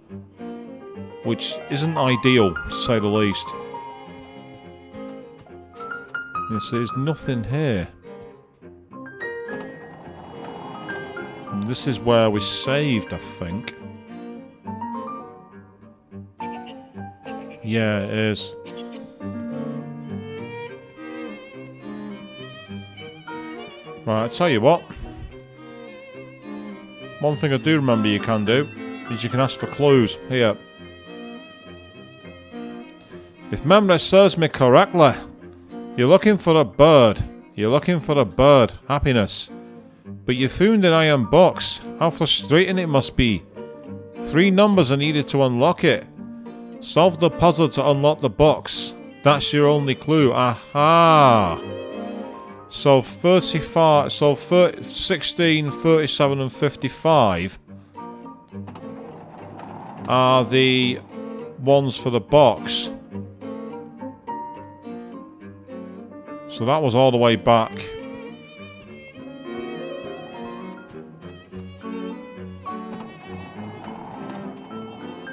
Which isn't ideal, to say the least. You see, there's nothing here. And this is where we saved, I think. Yeah, it is. Right, I tell you what. One thing I do remember you can do is you can ask for clues. Here. If memory serves me correctly, you're looking for a bird. You're looking for a bird. Happiness. But you found an iron box. How frustrating it must be. 3 numbers are needed to unlock it. Solve the puzzle to unlock the box. That's your only clue. Aha! So 35, so 16, 37 and 55 are the ones for the box. So that was all the way back.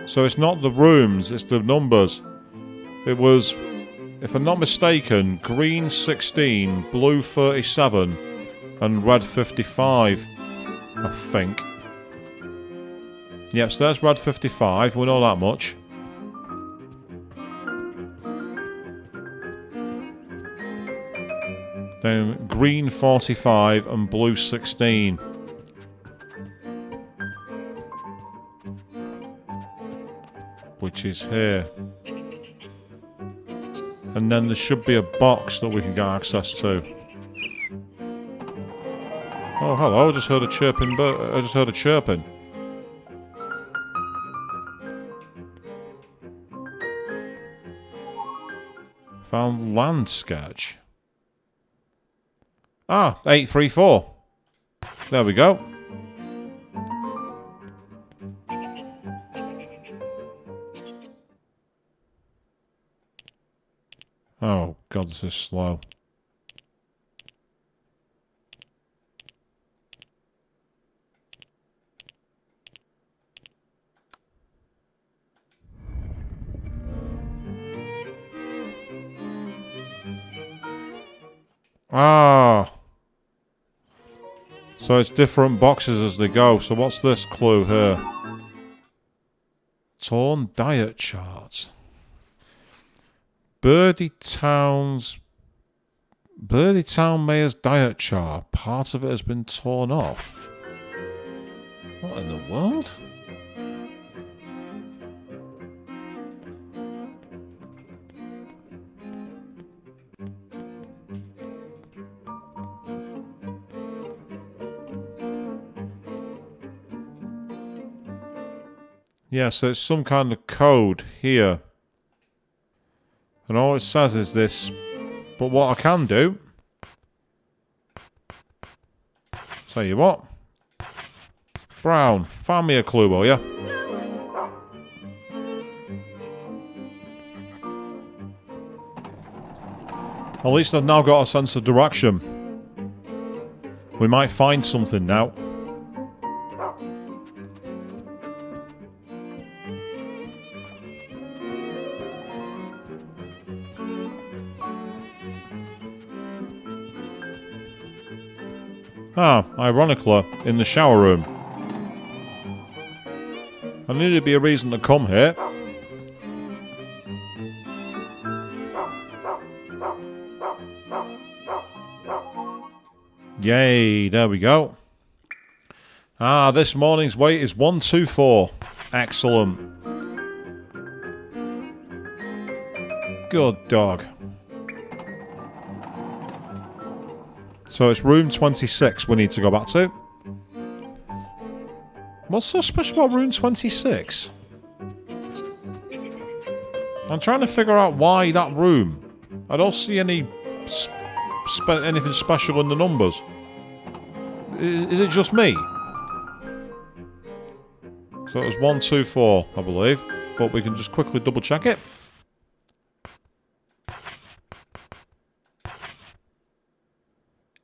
So it's not the rooms, it's the numbers. It was, if I'm not mistaken, green 16, blue 37, and red 55, I think. Yep, so there's red 55, we know that much. Then green 45 and blue 16. Which is here. And then there should be a box that we can get access to. Oh, hello, I just heard a chirping bird. I just heard a chirping. Found land sketch. Ah, 834. There we go. Oh, God, this is slow. Ah. So it's different boxes as they go. So what's this clue here? Torn diet chart. Birdie Town Mayor's diet chart. Part of it has been torn off. What in the world? Yeah, so it's some kind of code here. And all it says is this. But what I can do... Tell you what. Brown, find me a clue, will you? At least I've now got a sense of direction. We might find something now. Ah, ironically, in the shower room. I knew there'd be a reason to come here. Yay, there we go. Ah, this morning's weight is 124. Excellent. Good dog. So it's room 26 we need to go back to. What's so special about room 26? I'm trying to figure out why that room. I don't see any anything special in the numbers. Is it just me? So it was 124, I believe. But we can just quickly double check it.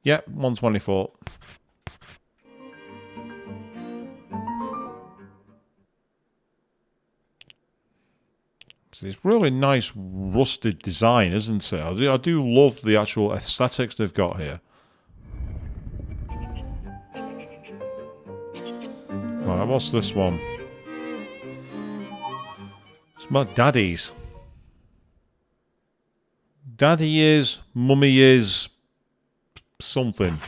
Yep, 124. It's really nice rusted design, isn't it? I do love the actual aesthetics they've got here. Right, what's this one? It's my daddy's. Daddy is, mummy is, something.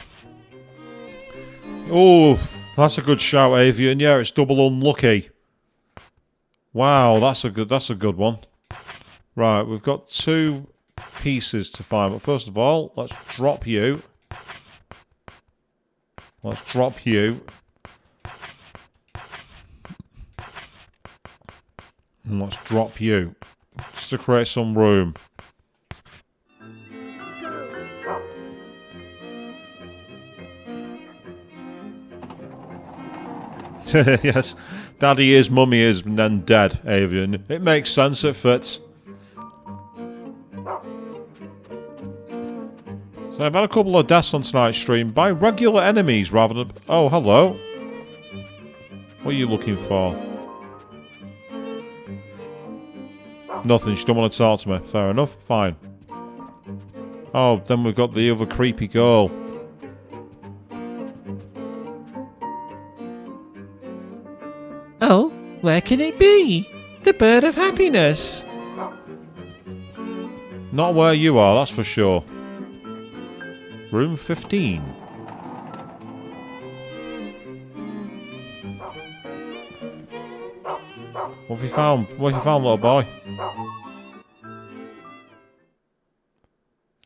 Oh, that's a good shout, Avian. Yeah, it's double unlucky. Wow, that's a good one. Right, we've got 2 pieces to find, but first of all, let's drop you. Let's drop you. And let's drop you. Just to create some room. Yes, daddy is, mummy is, and then dead, Avian. It makes sense, it fits. So I've had a couple of deaths on tonight's stream by regular enemies rather than... Oh, hello. What are you looking for? Nothing, she don't want to talk to me. Fair enough, fine. Oh, then we've got the other creepy girl. Oh, where can it be? The bird of happiness. Not where you are, that's for sure. Room 15. What have you found? What have you found, little boy?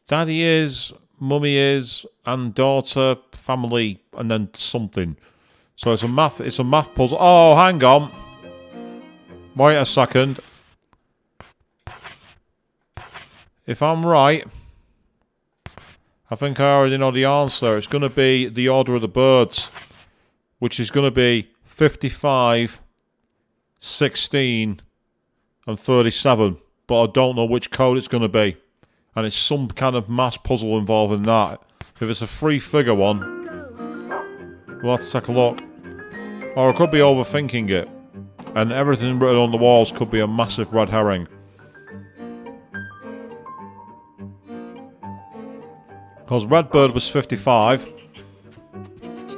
Daddy is, mummy is, and daughter, family, and then something. So it's a math puzzle. Oh, hang on. Wait a second. If I'm right, I think I already know the answer. It's going to be the order of the birds, which is going to be 55, 16, and 37. But I don't know which code it's going to be. And it's some kind of math puzzle involving that. If it's a 3-figure one, we'll have to take a look. Or I could be overthinking it. And everything written on the walls could be a massive red herring. Because Redbird was 55.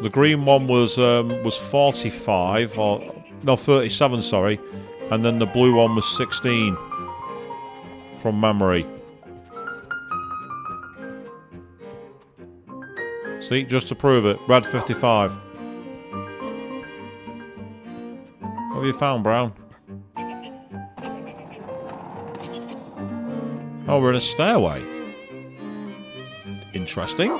The green one was 45. Or no, 37, sorry. And then the blue one was 16. From memory. See, just to prove it. Red 55. What have you found, Brown? Oh, we're in a stairway. Interesting.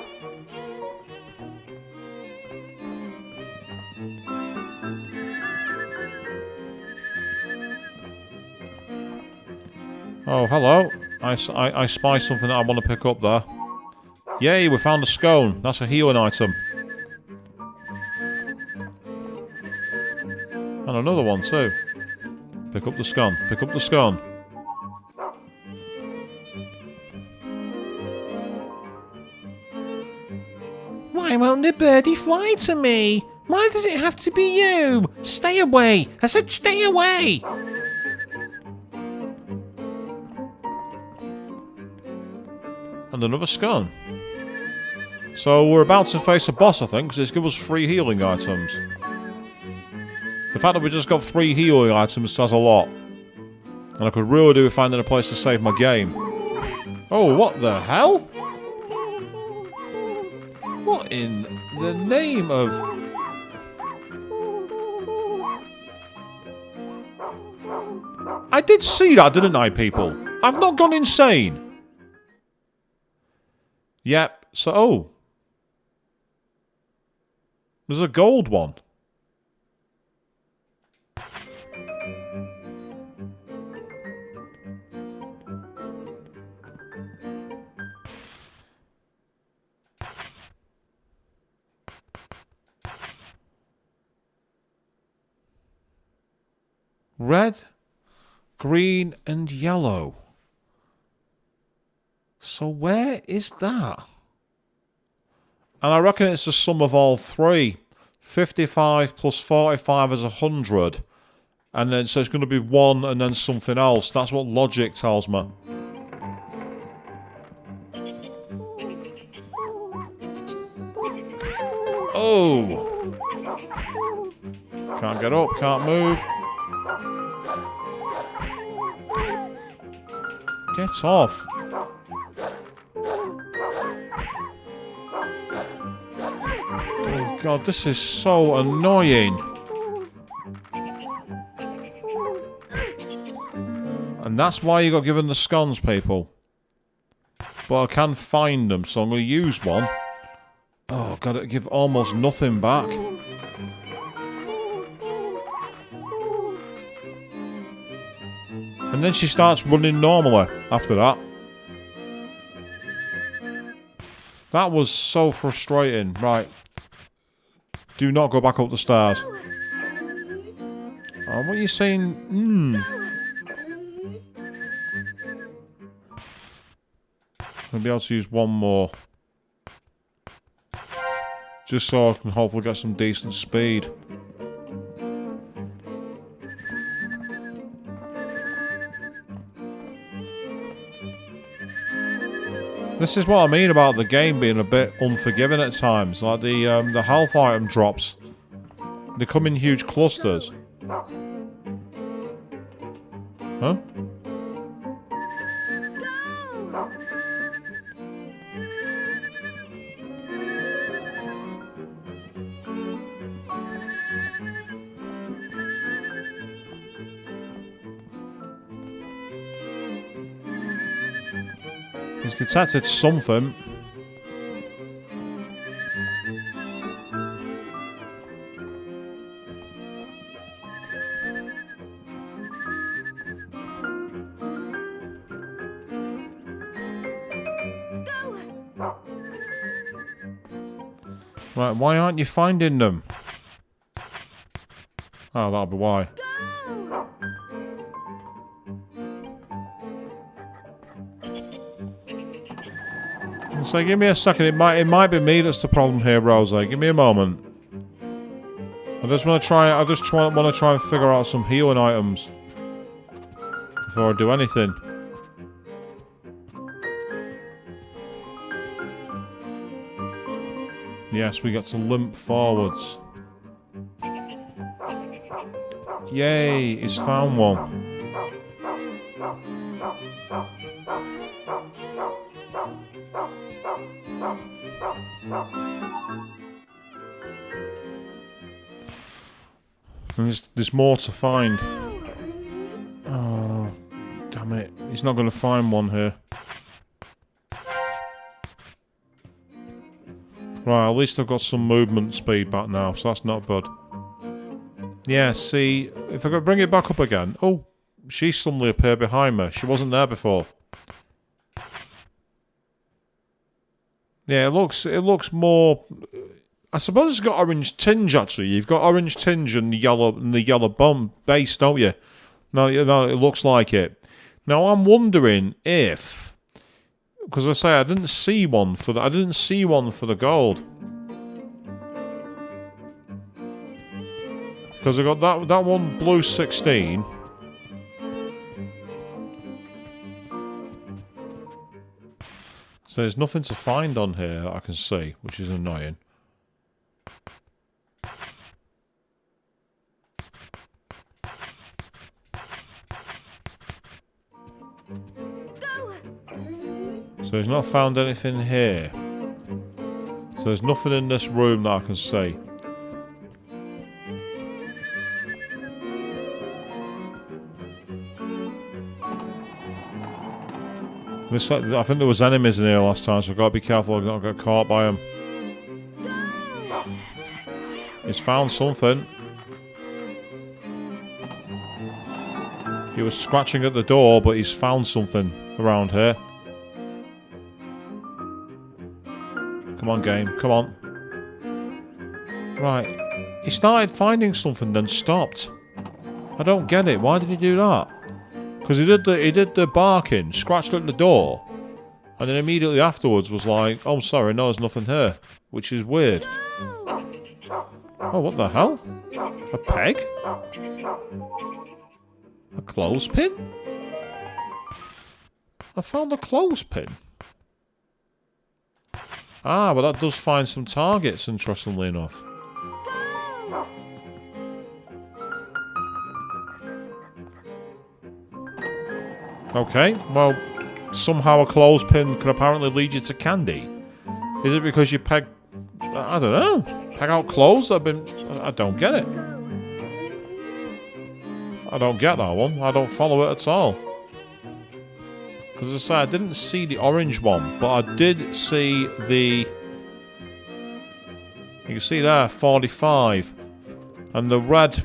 Oh, hello. I spy something that I want to pick up there. Yay, we found a scone. That's a healing item. And another one too. Pick up the scone. Pick up the scone. Why won't the birdie fly to me? Why does it have to be you? Stay away! I said stay away! And another scone. So we're about to face a boss, I think, because it's given us 3 healing items. The fact that we just got 3 healing items says a lot. And I could really do with finding a place to save my game. Oh, what the hell? What in the name of... I did see that, didn't I, people? I've not gone insane. Yep, so... Oh. There's a gold one. Red, green, and yellow. So where is that? And I reckon it's the sum of all 3. 55 plus 45 is 100. And then so it's going to be 1 and then something else. That's what logic tells me. Oh! Can't get up, can't move. Get off. Oh god, this is so annoying. And that's why you got given the scones, people. But I can find them, so I'm going to use one. Oh god, it'll give almost nothing back. And then she starts running normally after that. That was so frustrating. Right. Do not go back up the stairs. Oh, what are you saying? I'll be able to use one more. Just so I can hopefully get some decent speed. This is what I mean about the game being a bit unforgiving at times. Like the health item drops. They come in huge clusters. Huh? He's detected something. Right, why aren't you finding them? Oh, that'll be why. So give me a second. It might be me that's the problem here, Rosa. Give me a moment. I just want to try and figure out some healing items before I do anything. Yes, we get to limp forwards. Yay! He's found one. There's more to find. Oh, damn it. He's not going to find one here. Right, at least I've got some movement speed back now, so that's not bad. Yeah, see, if I could bring it back up again. Oh, she suddenly appeared behind me. She wasn't there before. Yeah, it looks more. I suppose it's got orange tinge. Actually, you've got orange tinge and the yellow bomb base, don't you? No, it looks like it. Now I'm wondering if, because I say I didn't see one for the gold. Because I got that one blue 16. So there's nothing to find on here that I can see, which is annoying. So he's not found anything here. So there's nothing in this room that I can see. I think there was enemies in here last time, so I've got to be careful I don't get caught by them. He's found something. He was scratching at the door, but he's found something around here. Come on, game. Come on. Right. He started finding something, then stopped. I don't get it. Why did he do that? Because he did the barking, scratched at the door, and then immediately afterwards was like, "Oh, sorry, no, there's nothing here," which is weird. Oh, what the hell? A peg? A clothespin? I found a clothespin. Ah, but that does find some targets, interestingly enough. Okay, well, somehow a clothespin can apparently lead you to candy. Is it because you peg... I don't know. Peg out clothes that have been... I don't get it. I don't get that one. I don't follow it at all. Because as I say, I didn't see the orange one, but I did see the... You can see there, 45. And the red...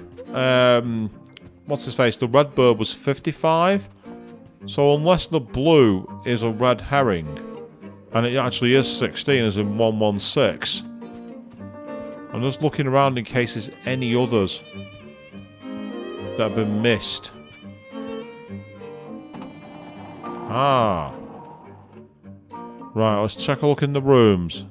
what's his face? The red bird was 55. So unless the blue is a red herring, and it actually is 16 as in 116, I'm just looking around in case there's any others that have been missed. Ah. Right, let's check a look in the rooms.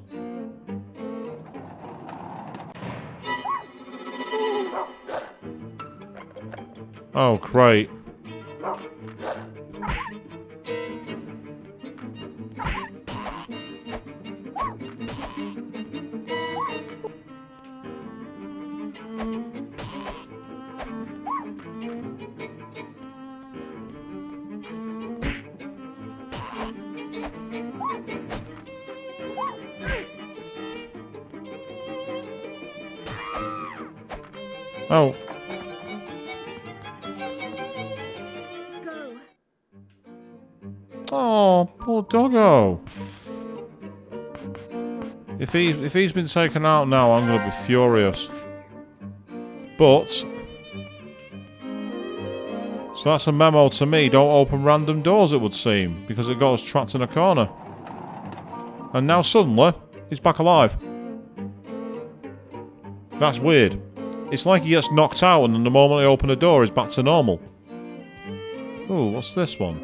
Oh, great. Oh. Oh, poor doggo. If he's been taken out now, I'm going to be furious. But... So that's a memo to me. Don't open random doors, it would seem. Because it got us trapped in a corner. And now suddenly, he's back alive. That's weird. It's like he gets knocked out and then the moment I open the door, he's back to normal. Ooh, what's this one?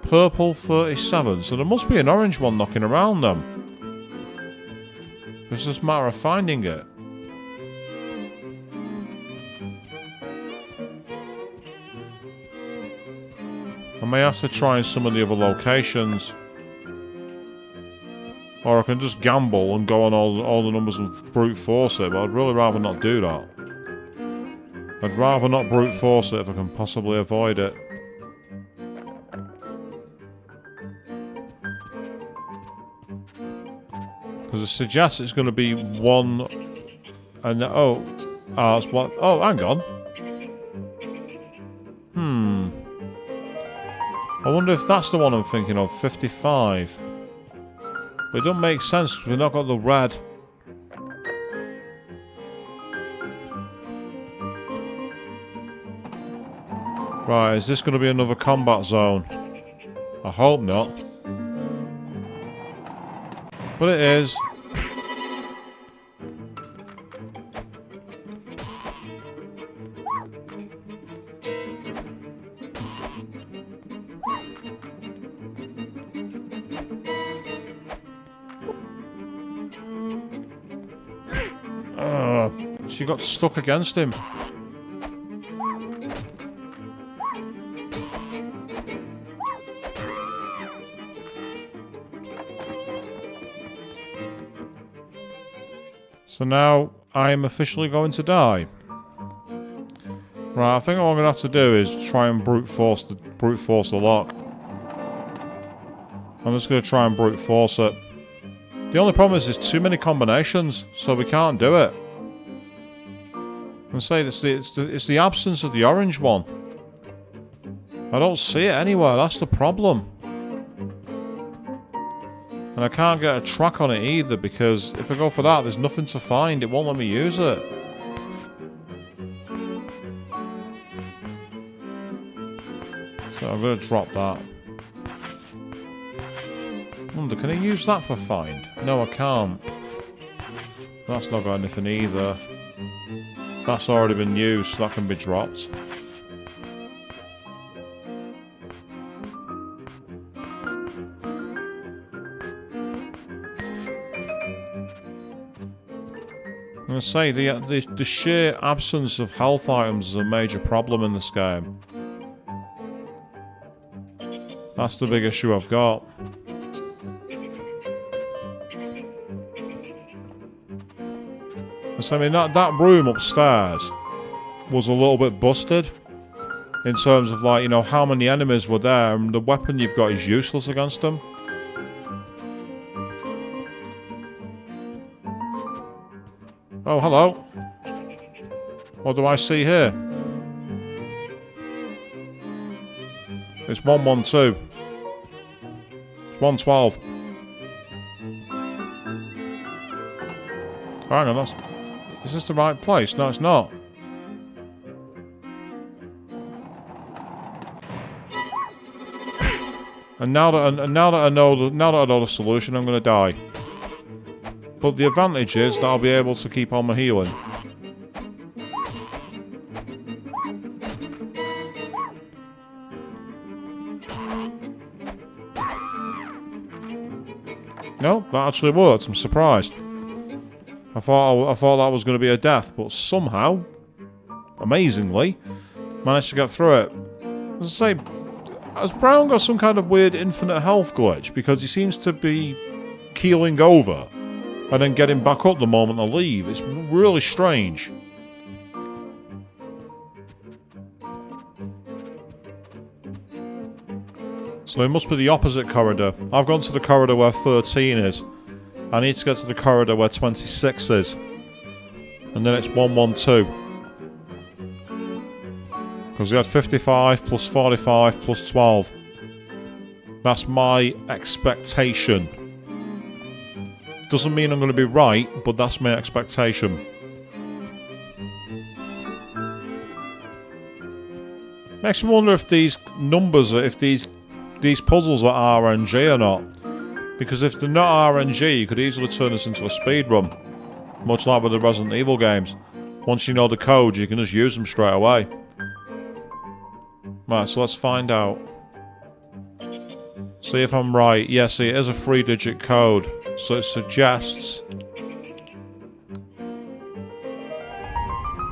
Purple 37. So there must be an orange one knocking around them. It's just a matter of finding it. I may have to try in some of the other locations. Or I can just gamble and go on all the numbers and brute force it, but I'd really rather not do that. I'd rather not brute force it if I can possibly avoid it. Because it suggests it's going to be one... And that's what... Oh, hang on. I wonder if that's the one I'm thinking of, 55. But it doesn't make sense because we've not got the red. Right, is this going to be another combat zone? I hope not. But it is. She got stuck against him. So now I am officially going to die. Right, I think what I'm going to have to do is try and brute force the lock. I'm just going to try and brute force it. The only problem is there's too many combinations, so we can't do it. And say it's the absence of the orange one. I don't see it anywhere. That's the problem. And I can't get a track on it either because if I go for that, there's nothing to find. It won't let me use it. So I'm going to drop that. Wonder, can I use that for find? No, I can't. That's not got anything either. That's already been used, so that can be dropped. I'm going to say, the sheer absence of health items is a major problem in this game. That's the big issue I've got. So, I mean, that room upstairs was a little bit busted in terms of, like, you know, how many enemies were there, and the weapon you've got is useless against them. Oh, hello. What do I see here? It's 112. It's 112. Hang on, is this the right place? No, it's not. And now that I know the solution, I'm going to die. But the advantage is that I'll be able to keep on my healing. No, that actually worked. I'm surprised. I thought that was going to be a death, but somehow, amazingly, managed to get through it. As I say, has Brown got some kind of weird infinite health glitch? Because he seems to be keeling over and then getting back up the moment I leave. It's really strange. So it must be the opposite corridor. I've gone to the corridor where 13 is. I need to get to the corridor where 26 is. And then it's 112. Because we had 55 plus 45 plus 12. That's my expectation. Doesn't mean I'm going to be right, but that's my expectation. Makes me wonder if these numbers, if these puzzles are RNG or not. Because if they're not RNG, you could easily turn this into a speedrun. Much like with the Resident Evil games. Once you know the code, you can just use them straight away. Right, so let's find out. See if I'm right. Yeah, see, it is a 3-digit code. So it suggests...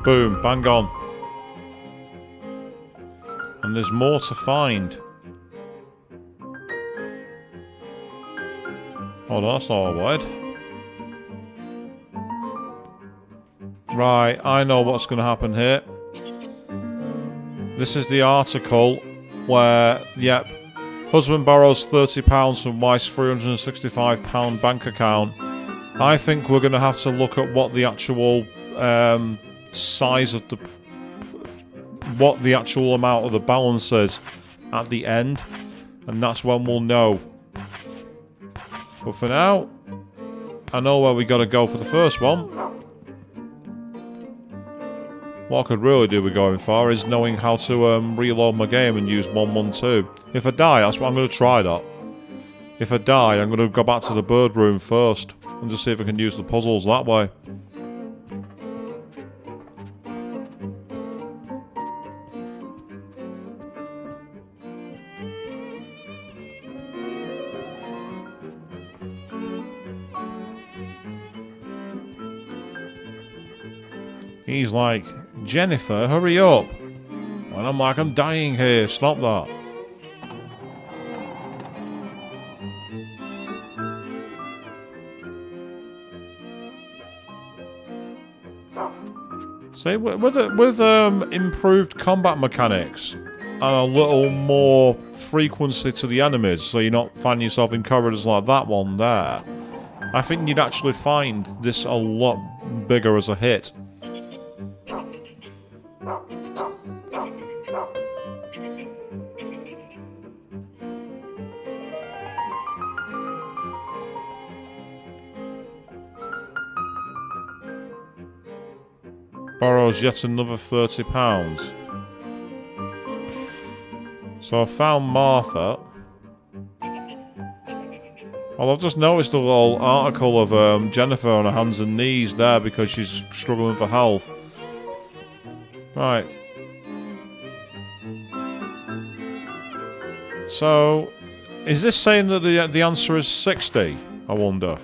Boom, bang on. And there's more to find. Hold on, that's not a word. Right, I know what's going to happen here. This is the article where, yep, husband borrows £30 from wife's £365 bank account. I think we're going to have to look at what the actual size of the... what the actual amount of the balance is at the end. And that's when we'll know. But for now, I know where we got to go for the first one. What I could really do with going far is knowing how to reload my game and use 112. If I die, that's what I'm going to try that. If I die, I'm going to go back to the bird room first and just see if I can use the puzzles that way. He's like, Jennifer, hurry up. And I'm like, I'm dying here, stop that. See, with improved combat mechanics and a little more frequency to the enemies, so you're not finding yourself in corridors like that one there, I think you'd actually find this a lot bigger as a hit. Borrows yet another £30. So I found Martha. Well, I've just noticed a little article of Jennifer on her hands and knees there because she's struggling for health. Right. So, is this saying that the answer is 60? I wonder.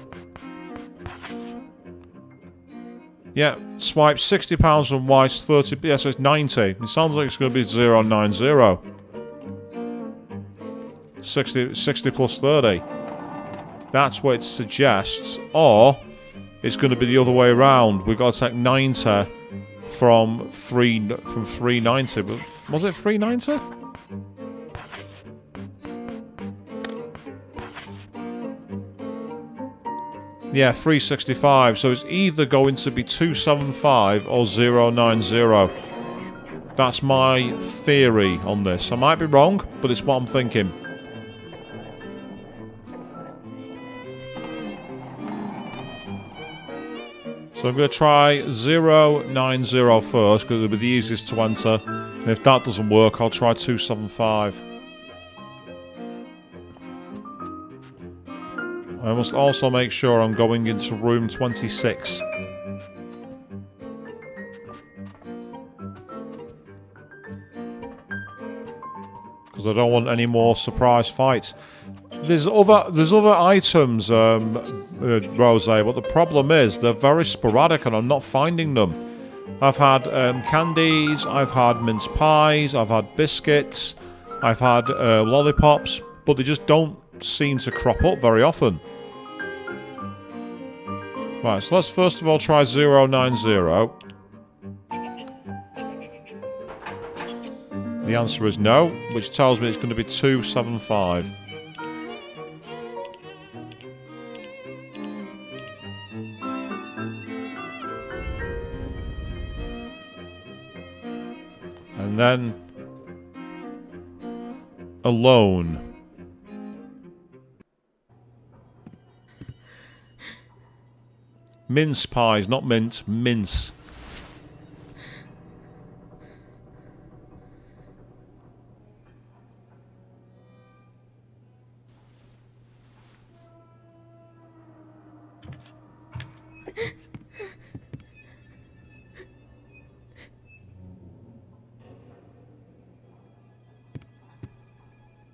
Yeah, swipe £60 from Weiss, 30... Yeah, so it's 90. It sounds like it's going to be 090. 60 plus 30. That's what it suggests. Or, it's going to be the other way around. We've got to take 90 from 390. But was it 390? Yeah, 365. So it's either going to be 275 or 090. That's my theory on this. I might be wrong, but it's what I'm thinking. So I'm going to try 090 first, because it'll be the easiest to enter. And if that doesn't work, I'll try 275. I must also make sure I'm going into room 26. Because I don't want any more surprise fights. There's other items, Rose, but the problem is they're very sporadic and I'm not finding them. I've had candies, I've had mince pies, I've had biscuits, I've had lollipops, but they just don't seem to crop up very often. Right, so let's first of all try 090. The answer is no, which tells me it's going to be 275. And then alone. Mince pies, not mint, mince.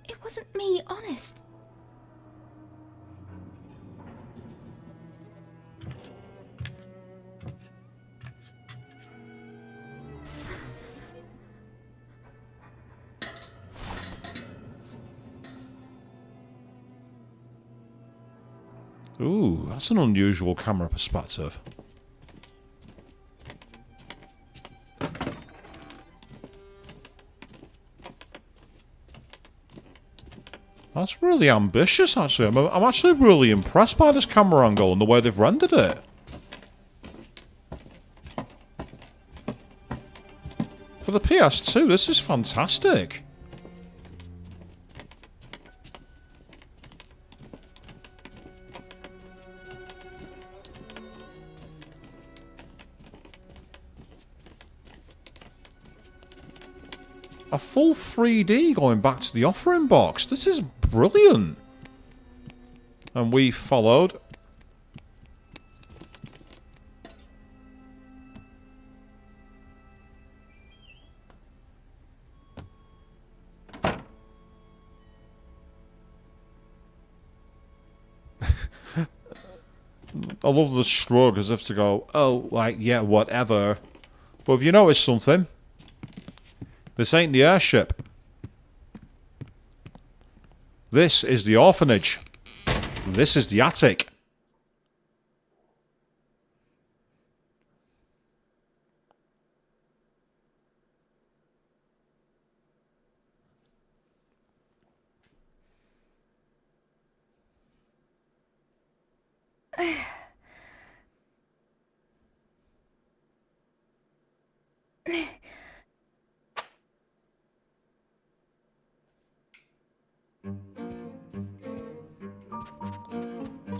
It wasn't me, honest. Ooh, that's an unusual camera perspective. That's really ambitious, actually. I'm actually really impressed by this camera angle and the way they've rendered it. For the PS2, this is fantastic. a full 3D going back to the offering box. This is brilliant. And we followed. I love the shrug as if to go, oh, like, yeah, whatever. But have you noticed something? This ain't the airship. This is the orphanage. This is the attic.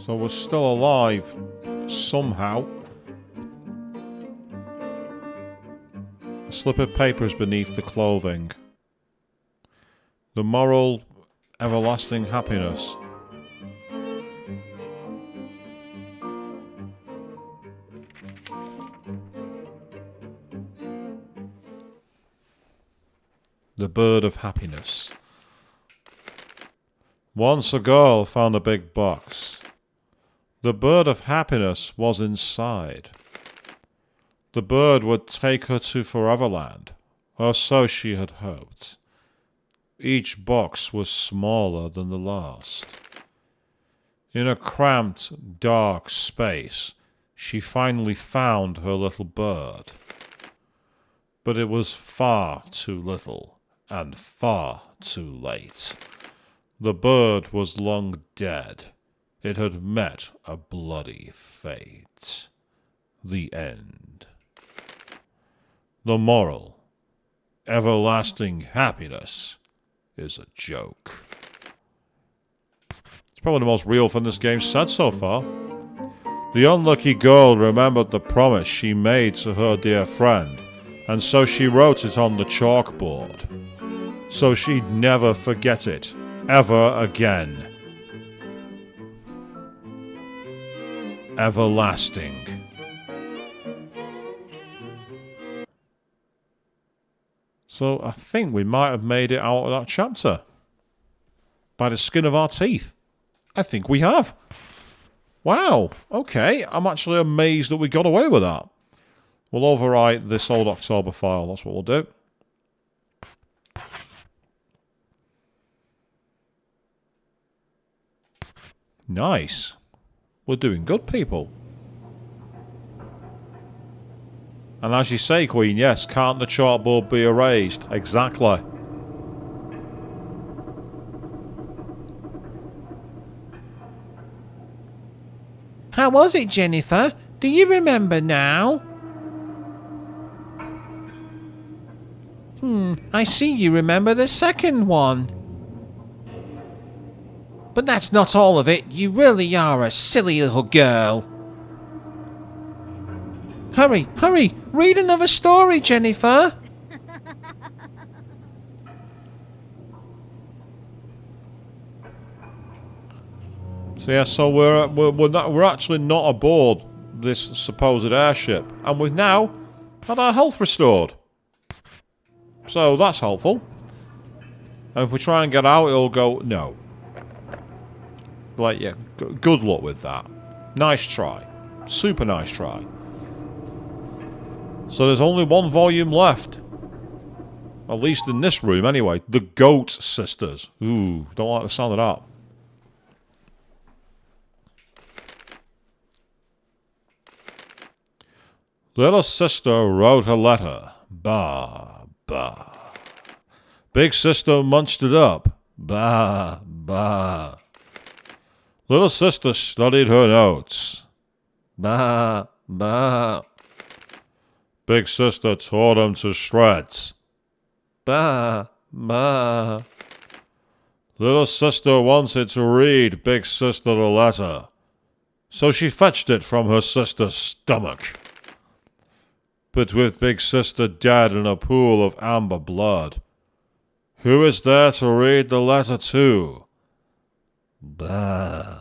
So we're still alive, somehow. A slip of paper is beneath the clothing. The moral, everlasting happiness. The bird of happiness. Once a girl found a big box. The bird of happiness was inside. The bird would take her to Foreverland, or so she had hoped. Each box was smaller than the last. In a cramped, dark space, she finally found her little bird. But it was far too little, and far too late. The bird was long dead. It had met a bloody fate. The end. The moral, everlasting happiness, is a joke. It's probably the most real thing this game's said so far. The unlucky girl remembered the promise she made to her dear friend, and so she wrote it on the chalkboard. So she'd never forget it, ever again. Everlasting. So I think we might have made it out of that chapter. By the skin of our teeth. I think we have. Wow. Okay. I'm actually amazed that we got away with that. We'll overwrite this old October file. That's what we'll do. Nice. We're doing good, people. And as you say, Queen, yes, can't the chalkboard be erased? Exactly. How was it, Jennifer? Do you remember now? I see you remember the second one. But that's not all of it. You really are a silly little girl. Hurry, hurry! Read another story, Jennifer! So yeah, so we're actually not aboard this supposed airship, and we've now had our health restored. So that's helpful. And if we try and get out, it'll go no. Like, yeah, good luck with that. Nice try. Super nice try. So there's only one volume left. At least in this room, anyway. The Goat Sisters. Ooh, don't like the sound of that. Little sister wrote a letter. Bah, bah. Big sister munched it up. Bah, bah. Little sister studied her notes. Bah, bah. Big sister tore them to shreds. Bah, bah. Little sister wanted to read Big Sister the letter, so she fetched it from her sister's stomach. But with Big Sister dead in a pool of amber blood, Who is there to read the letter to? Bah.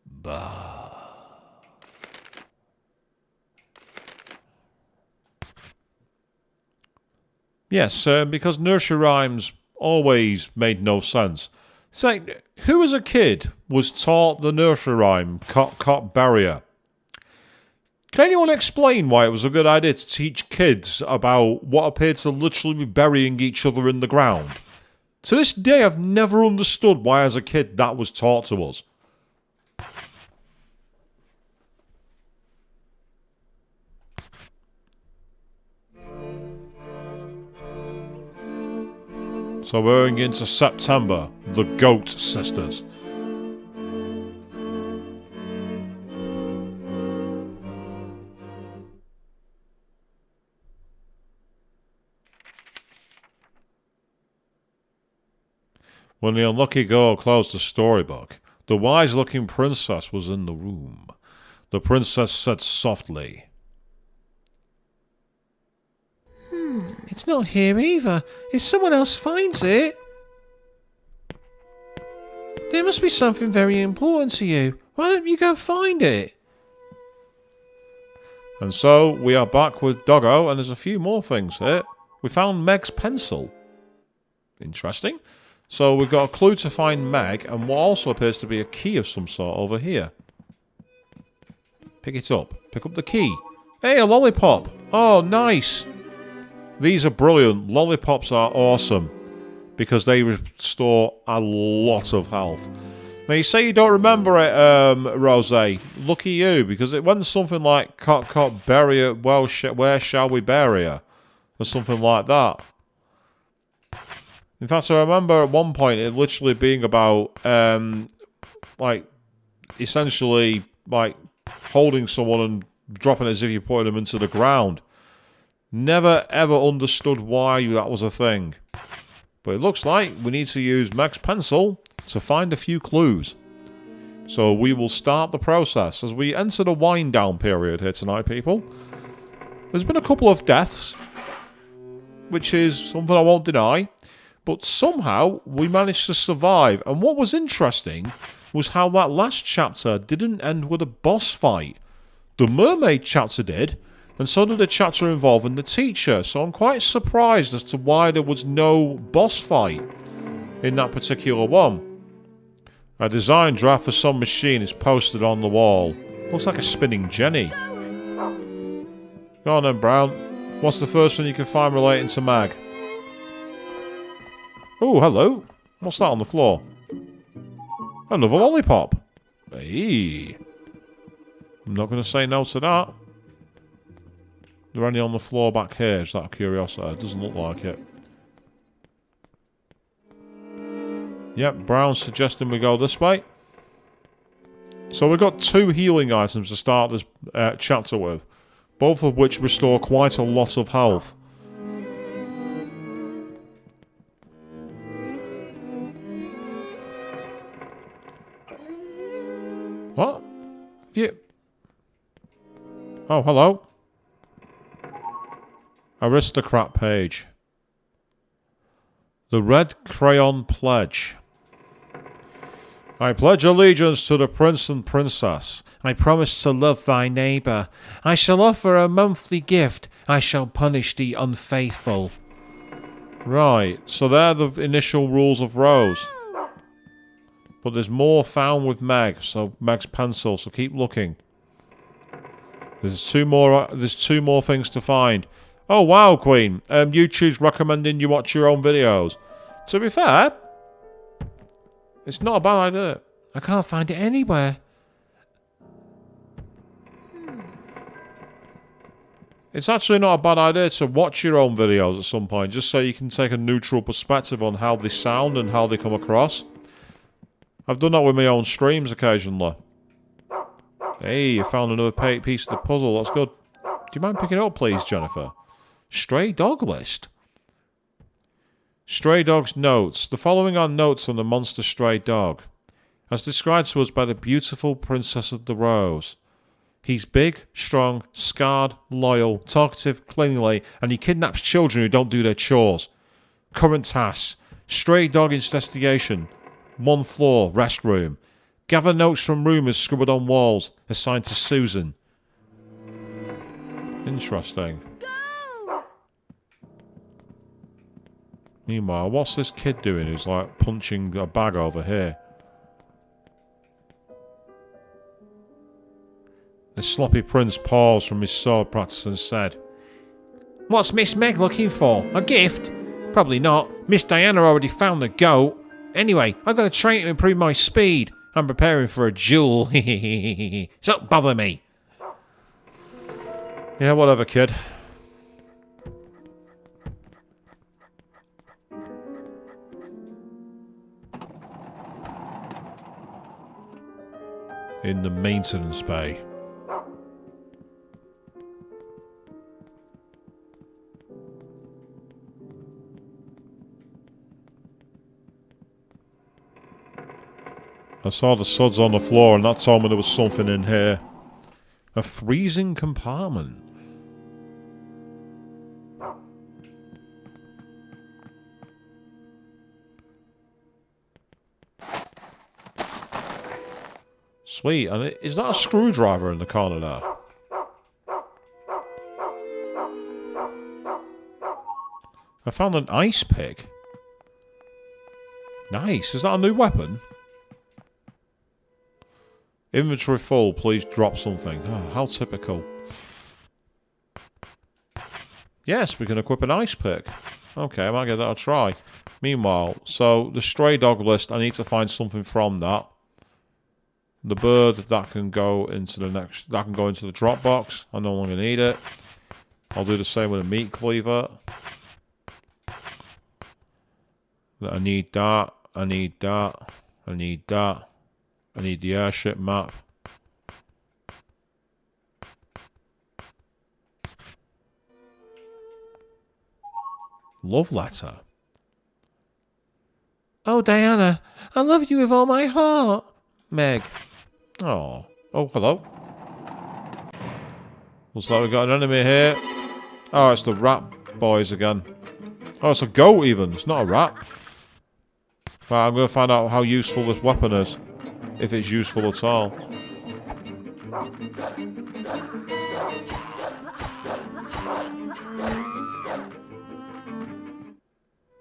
Bah. Yes, because nursery rhymes always made no sense. Say, who as a kid was taught the nursery rhyme, Cot Cot Barrier? Can anyone explain why it was a good idea to teach kids about what appeared to literally be burying each other in the ground? To this day, I've never understood why as a kid that was taught to us. So we're going into September, the Goat Sisters. When the unlucky girl closed the storybook, the wise-looking princess was in the room. The princess said softly, It's not here either. If someone else finds it... There must be something very important to you. Why don't you go find it? And so we are back with Doggo, and there's a few more things here. We found Meg's pencil. Interesting. So we've got a clue to find Meg, and what also appears to be a key of some sort over here. Pick it up. Pick up the key. Hey, a lollipop. Oh, nice. These are brilliant. Lollipops are awesome because they restore a lot of health. Now, you say you don't remember it, Rose. Lucky you, because it went something like Cot Cot bury her, well, where shall we bury her? Or something like that. In fact, I remember at one point it literally being about, like, essentially, like, holding someone and dropping it as if you're putting them into the ground. Never ever understood why that was a thing. But it looks like we need to use Meg's pencil to find a few clues. So we will start the process as we enter the wind down period here tonight, people. There's been a couple of deaths, which is something I won't deny. But somehow we managed to survive. And what was interesting was how that last chapter didn't end with a boss fight. The mermaid chapter did. And so did the chapter involving the teacher, so I'm quite surprised as to why there was no boss fight in that particular one. A design draft for some machine is posted on the wall. Looks like a spinning Jenny. Go on then, Brown. What's the first one you can find relating to Mag? Oh, hello. What's that on the floor? Another lollipop. Hey. I'm not going to say no to that. Are there any on the floor back here? Just out of curiosity. It doesn't look like it. Yep, Brown's suggesting we go this way. So we've got 2 healing items to start this chapter with. Both of which restore quite a lot of health. What? Oh, hello. Aristocrat page. The Red Crayon Pledge. I pledge allegiance to the prince and princess. I promise to love thy neighbour. I shall offer a monthly gift. I shall punish the unfaithful. Right, so they're the initial rules of Rose. But there's more found with Meg, so Meg's pencil, so keep looking. There's two more things to find. Oh wow, Queen. YouTube's recommending you watch your own videos. To be fair, it's not a bad idea. I can't find it anywhere. It's actually not a bad idea to watch your own videos at some point, just so you can take a neutral perspective on how they sound and how they come across. I've done that with my own streams occasionally. Hey, you found another piece of the puzzle. That's good. Do you mind picking it up, please, Jennifer? Stray dog list. Stray dog's notes. The following are notes on the monster stray dog, as described to us by the beautiful Princess of the Rose. He's big, strong, scarred, loyal, talkative, cleanly, and he kidnaps children who don't do their chores. Current tasks: Stray dog investigation. 1 floor, restroom. Gather notes from rumours scribbled on walls. Assigned to Susan. Interesting. Meanwhile, what's this kid doing who's like punching a bag over here? The sloppy prince paused from his sword practice and said, "What's Miss Meg looking for? A gift? Probably not. Miss Diana already found the goat. Anyway, I've got to train to improve my speed. I'm preparing for a duel. So don't bother me." Yeah, whatever, kid. In the maintenance bay. I saw the suds on the floor and that told me there was something in here. A freezing compartment. Sweet, and is that a screwdriver in the corner there? I found an ice pick. Nice, is that a new weapon? Inventory full, please drop something. Oh, how typical. Yes, we can equip an ice pick. Okay, I might give that a try. Meanwhile, so the stray dog list, I need to find something from that. The bird, that can go into the next, that can go into the drop box. I no longer need it. I'll do the same with a meat cleaver. I need that, I need that, I need that. I need the airship map. Love letter. Oh, Diana, I love you with all my heart. Meg. Oh, hello. Looks like we've got an enemy here. Oh, it's the rat boys again. Oh, it's a goat even. It's not a rat. Right, I'm going to find out how useful this weapon is. If it's useful at all.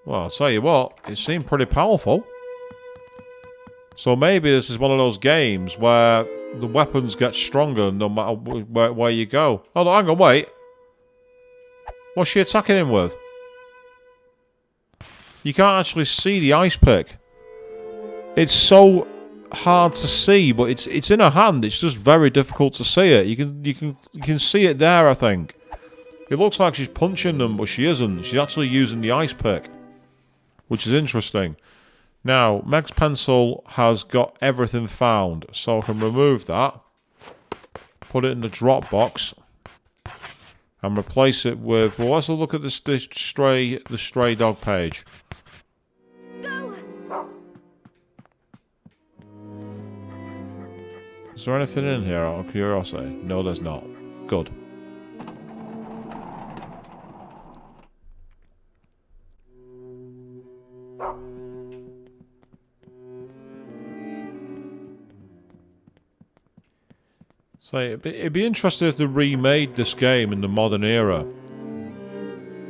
Well, I'll tell you what, it seemed pretty powerful. So maybe this is one of those games where the weapons get stronger no matter where you go. Oh, no, hang on, wait. What's she attacking him with? You can't actually see the ice pick. It's so hard to see, but it's in her hand. It's just very difficult to see it. You can see it there, I think. It looks like she's punching them, but she isn't. She's actually using the ice pick, which is interesting. Now, Meg's pencil has got everything found, so I can remove that, put it in the drop box, and replace it with. Well, let's look at the stray dog page. Is there anything in here out of curiosity? No, there's not. Good. So it'd be interesting if they remade this game in the modern era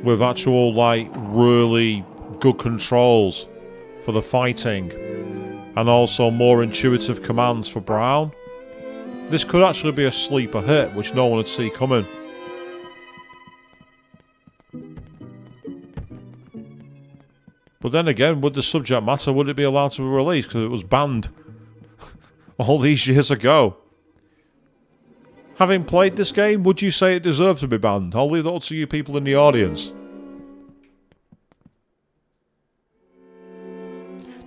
with actual, like, really good controls for the fighting and also more intuitive commands for Brown. This could actually be a sleeper hit, which no one would see coming. But then again, would the subject matter, would it be allowed to be released? Because it was banned all these years ago. Having played this game, would you say it deserved to be banned? I'll leave that up to you people in the audience.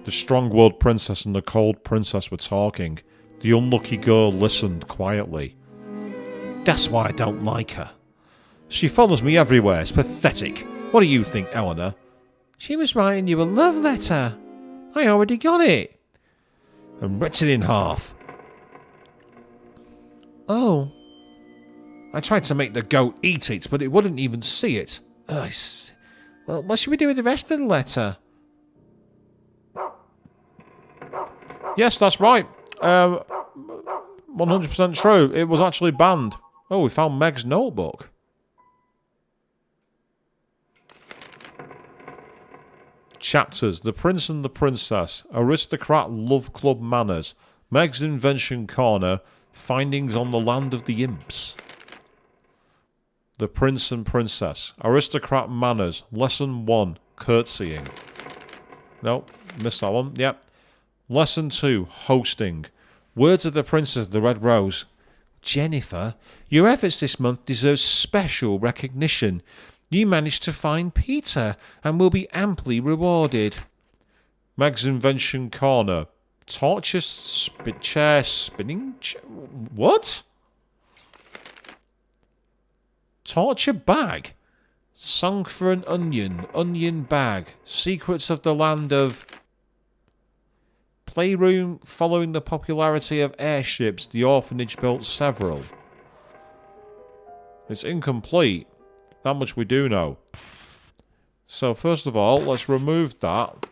The strong-willed princess and the cold princess were talking. The unlucky girl listened quietly. That's why I don't like her. She follows me everywhere. It's pathetic. What do you think, Eleanor? She was writing you a love letter. I already got it. And ripped it in half. Oh. I tried to make the goat eat it, but it wouldn't even see it. Well, what should we do with the rest of the letter? Yes, that's right. 100% true. It was actually banned. Oh, we found Meg's notebook. Chapters: The Prince and the Princess, Aristocrat Love Club Manners, Meg's Invention Corner, Findings on the Land of the Imps. The Prince and Princess, Aristocrat Manners, Lesson 1, Curtsying. No, missed that one. Yep. Lesson 2, Hosting. Words of the Princess of the Red Rose. Jennifer, your efforts this month deserve special recognition. You managed to find Peter and will be amply rewarded. Meg's Invention Corner. Torture chair spinning... What? Torture bag. Song for an onion. Onion bag. Secrets of the land of... Playroom. Following the popularity of airships, the orphanage built several. It's incomplete. That much we do know. So first of all, let's remove that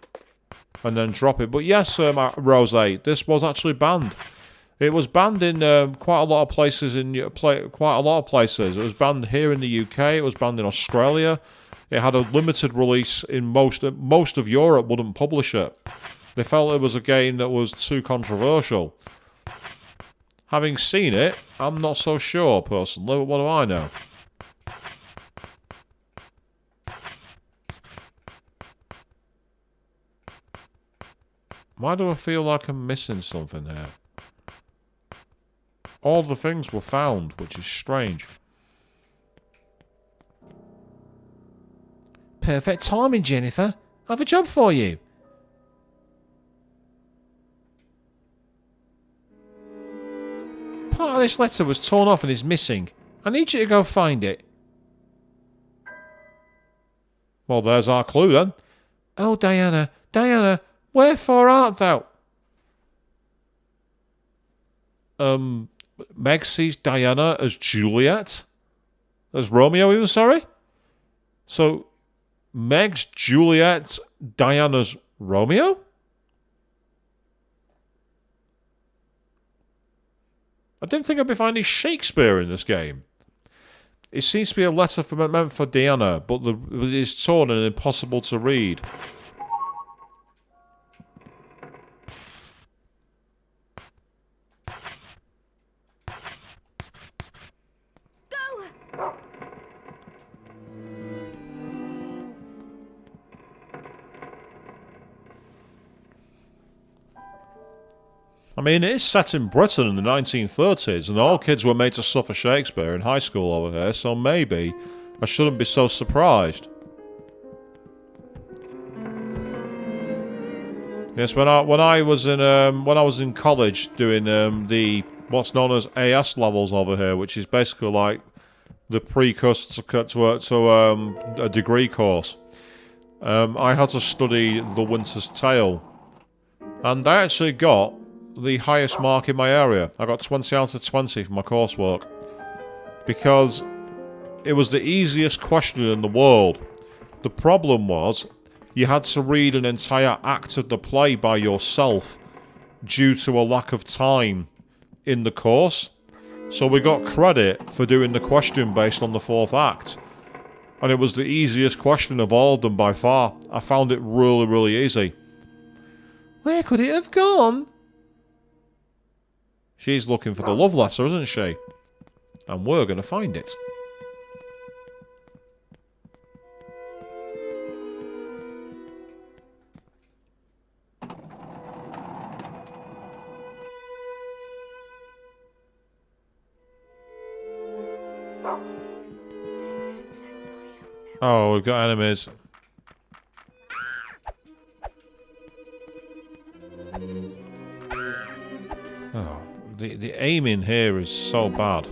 and then drop it. But yes, Rose, this was actually banned. It was banned in quite a lot of places. Quite a lot of places. It was banned here in the UK. It was banned in Australia. It had a limited release in most of Europe. Wouldn't publish it. They felt it was a game that was too controversial. Having seen it, I'm not so sure personally. What do I know? Why do I feel like I'm missing something here? All the things were found, which is strange. Perfect timing, Jennifer. I have a job for you. Part of this letter was torn off and is missing. I need you to go find it. Well, there's our clue then. Oh, Diana, Diana, wherefore art thou? Meg sees Diana as Juliet? As Romeo, even, sorry? So, Meg's Juliet, Diana's Romeo? I didn't think I'd be finding Shakespeare in this game. It seems to be a letter meant for Diana, but it is torn and impossible to read. I mean, it is set in Britain in the 1930s, and all kids were made to suffer Shakespeare in high school over here, so maybe I shouldn't be so surprised. Yes, when I was in college doing the what's known as AS levels over here, which is basically like the precursor to a degree course, I had to study The Winter's Tale, and I actually got the highest mark in my area. I got 20 out of 20 for my coursework because it was the easiest question in the world. The problem was you had to read an entire act of the play by yourself due to a lack of time in the course. So we got credit for doing the question based on the fourth act, and it was the easiest question of all of them by far. I found it really, really easy. Where could it have gone? She's looking for the love letter, isn't she? And we're going to find it. Oh, we've got enemies. Oh. The aiming here is so bad.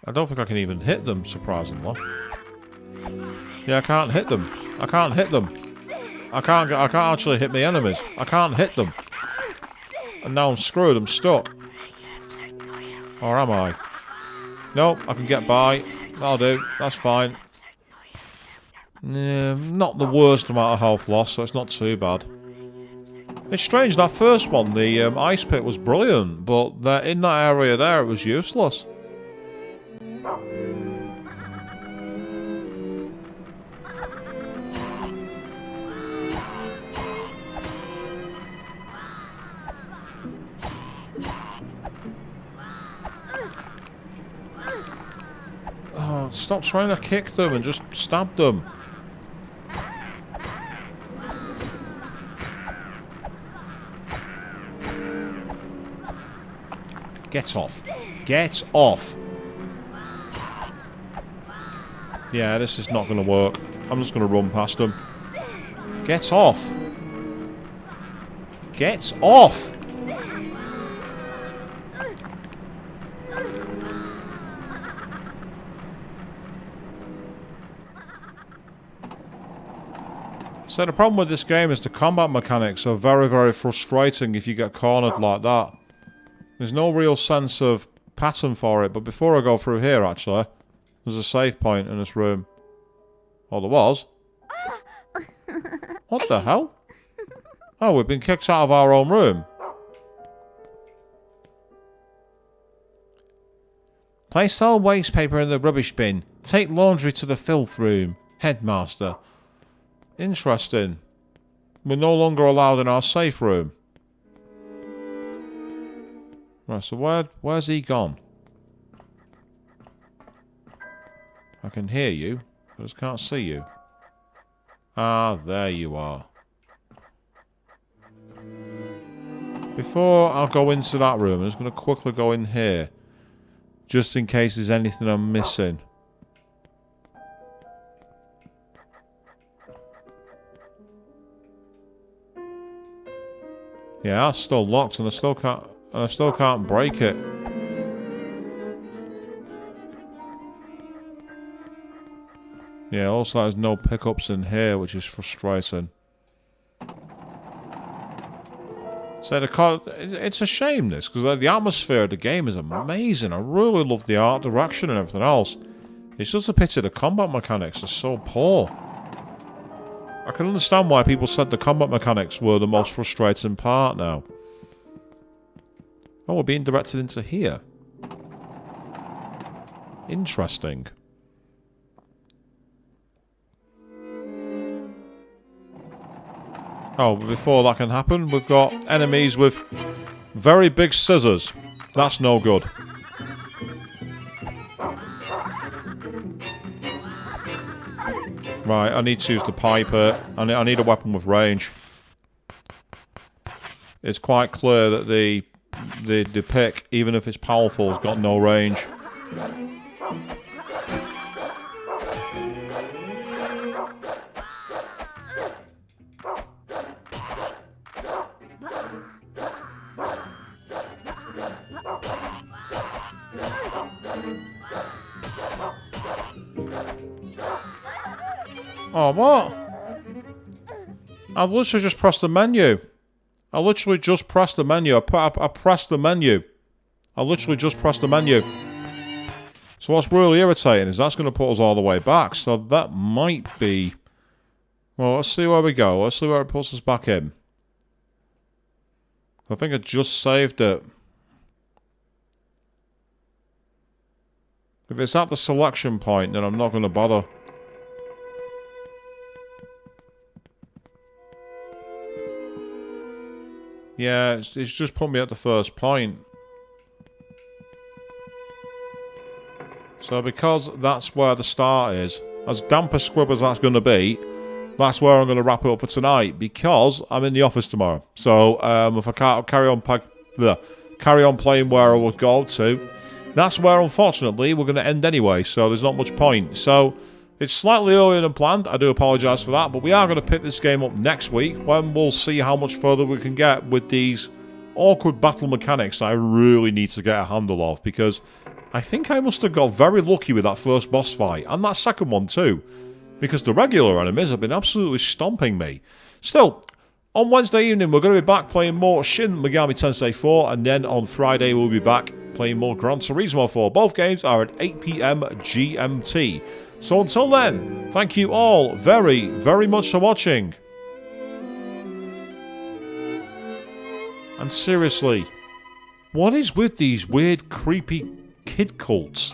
I don't think I can even hit them, surprisingly. Yeah, I can't hit them. I can't hit them. I can't actually hit my enemies. I can't hit them. And now I'm screwed, I'm stuck. Or am I? Nope, I can get by. That'll do, that's fine. Not the worst amount of health loss, so it's not too bad. It's strange, that first one, the ice pit was brilliant, but in that area there, it was useless. Oh, stop trying to kick them and just stab them. Get off. Get off. Yeah, this is not going to work. I'm just going to run past them. Get off. Get off. So the problem with this game is the combat mechanics are very, very frustrating if you get cornered like that. There's no real sense of pattern for it, but before I go through here, actually, there's a save point in this room. Oh, there was? What the hell? Oh, we've been kicked out of our own room. Place all waste paper in the rubbish bin. Take laundry to the filth room. Headmaster. Interesting. We're no longer allowed in our safe room. Right, so where's he gone? I can hear you. I just can't see you. Ah, there you are. Before I go into that room, I'm just going to quickly go in here. Just in case there's anything I'm missing. Yeah, that's still locked and I still can't break it. Yeah, also there's no pickups in here, which is frustrating. So it's a shame this, because the atmosphere of the game is amazing. I really love the art direction and everything else. It's just a pity the combat mechanics are so poor. I can understand why people said the combat mechanics were the most frustrating part now. Oh, we're being directed into here. Interesting. Oh, but before that can happen, we've got enemies with very big scissors. That's no good. Right, I need to use the piper. I need a weapon with range. It's quite clear that the pick, even if it's powerful, has got no range. Oh, what? I've literally just pressed the menu. I literally just pressed the menu. I pressed the menu. I literally just pressed the menu. So what's really irritating is that's going to put us all the way back. So that might be... Well, let's see where we go. Let's see where it puts us back in. I think I just saved it. If it's at the selection point, then I'm not going to bother. Yeah, it's just put me at the first point. So because that's where the start is, as damp a squib as that's going to be, that's where I'm going to wrap it up for tonight, because I'm in the office tomorrow. So if I can't carry on playing where I would go to, that's where unfortunately we're going to end anyway, so there's not much point. So it's slightly earlier than planned, I do apologise for that, but we are going to pick this game up next week when we'll see how much further we can get with these awkward battle mechanics that I really need to get a handle of, because I think I must have got very lucky with that first boss fight, and that second one too, because the regular enemies have been absolutely stomping me. Still, on Wednesday evening we're going to be back playing more Shin Megami Tensei 4, and then on Friday we'll be back playing more Gran Turismo 4. Both games are at 8 PM GMT. So until then, thank you all very, very much for watching. And seriously, what is with these weird, creepy kid cults?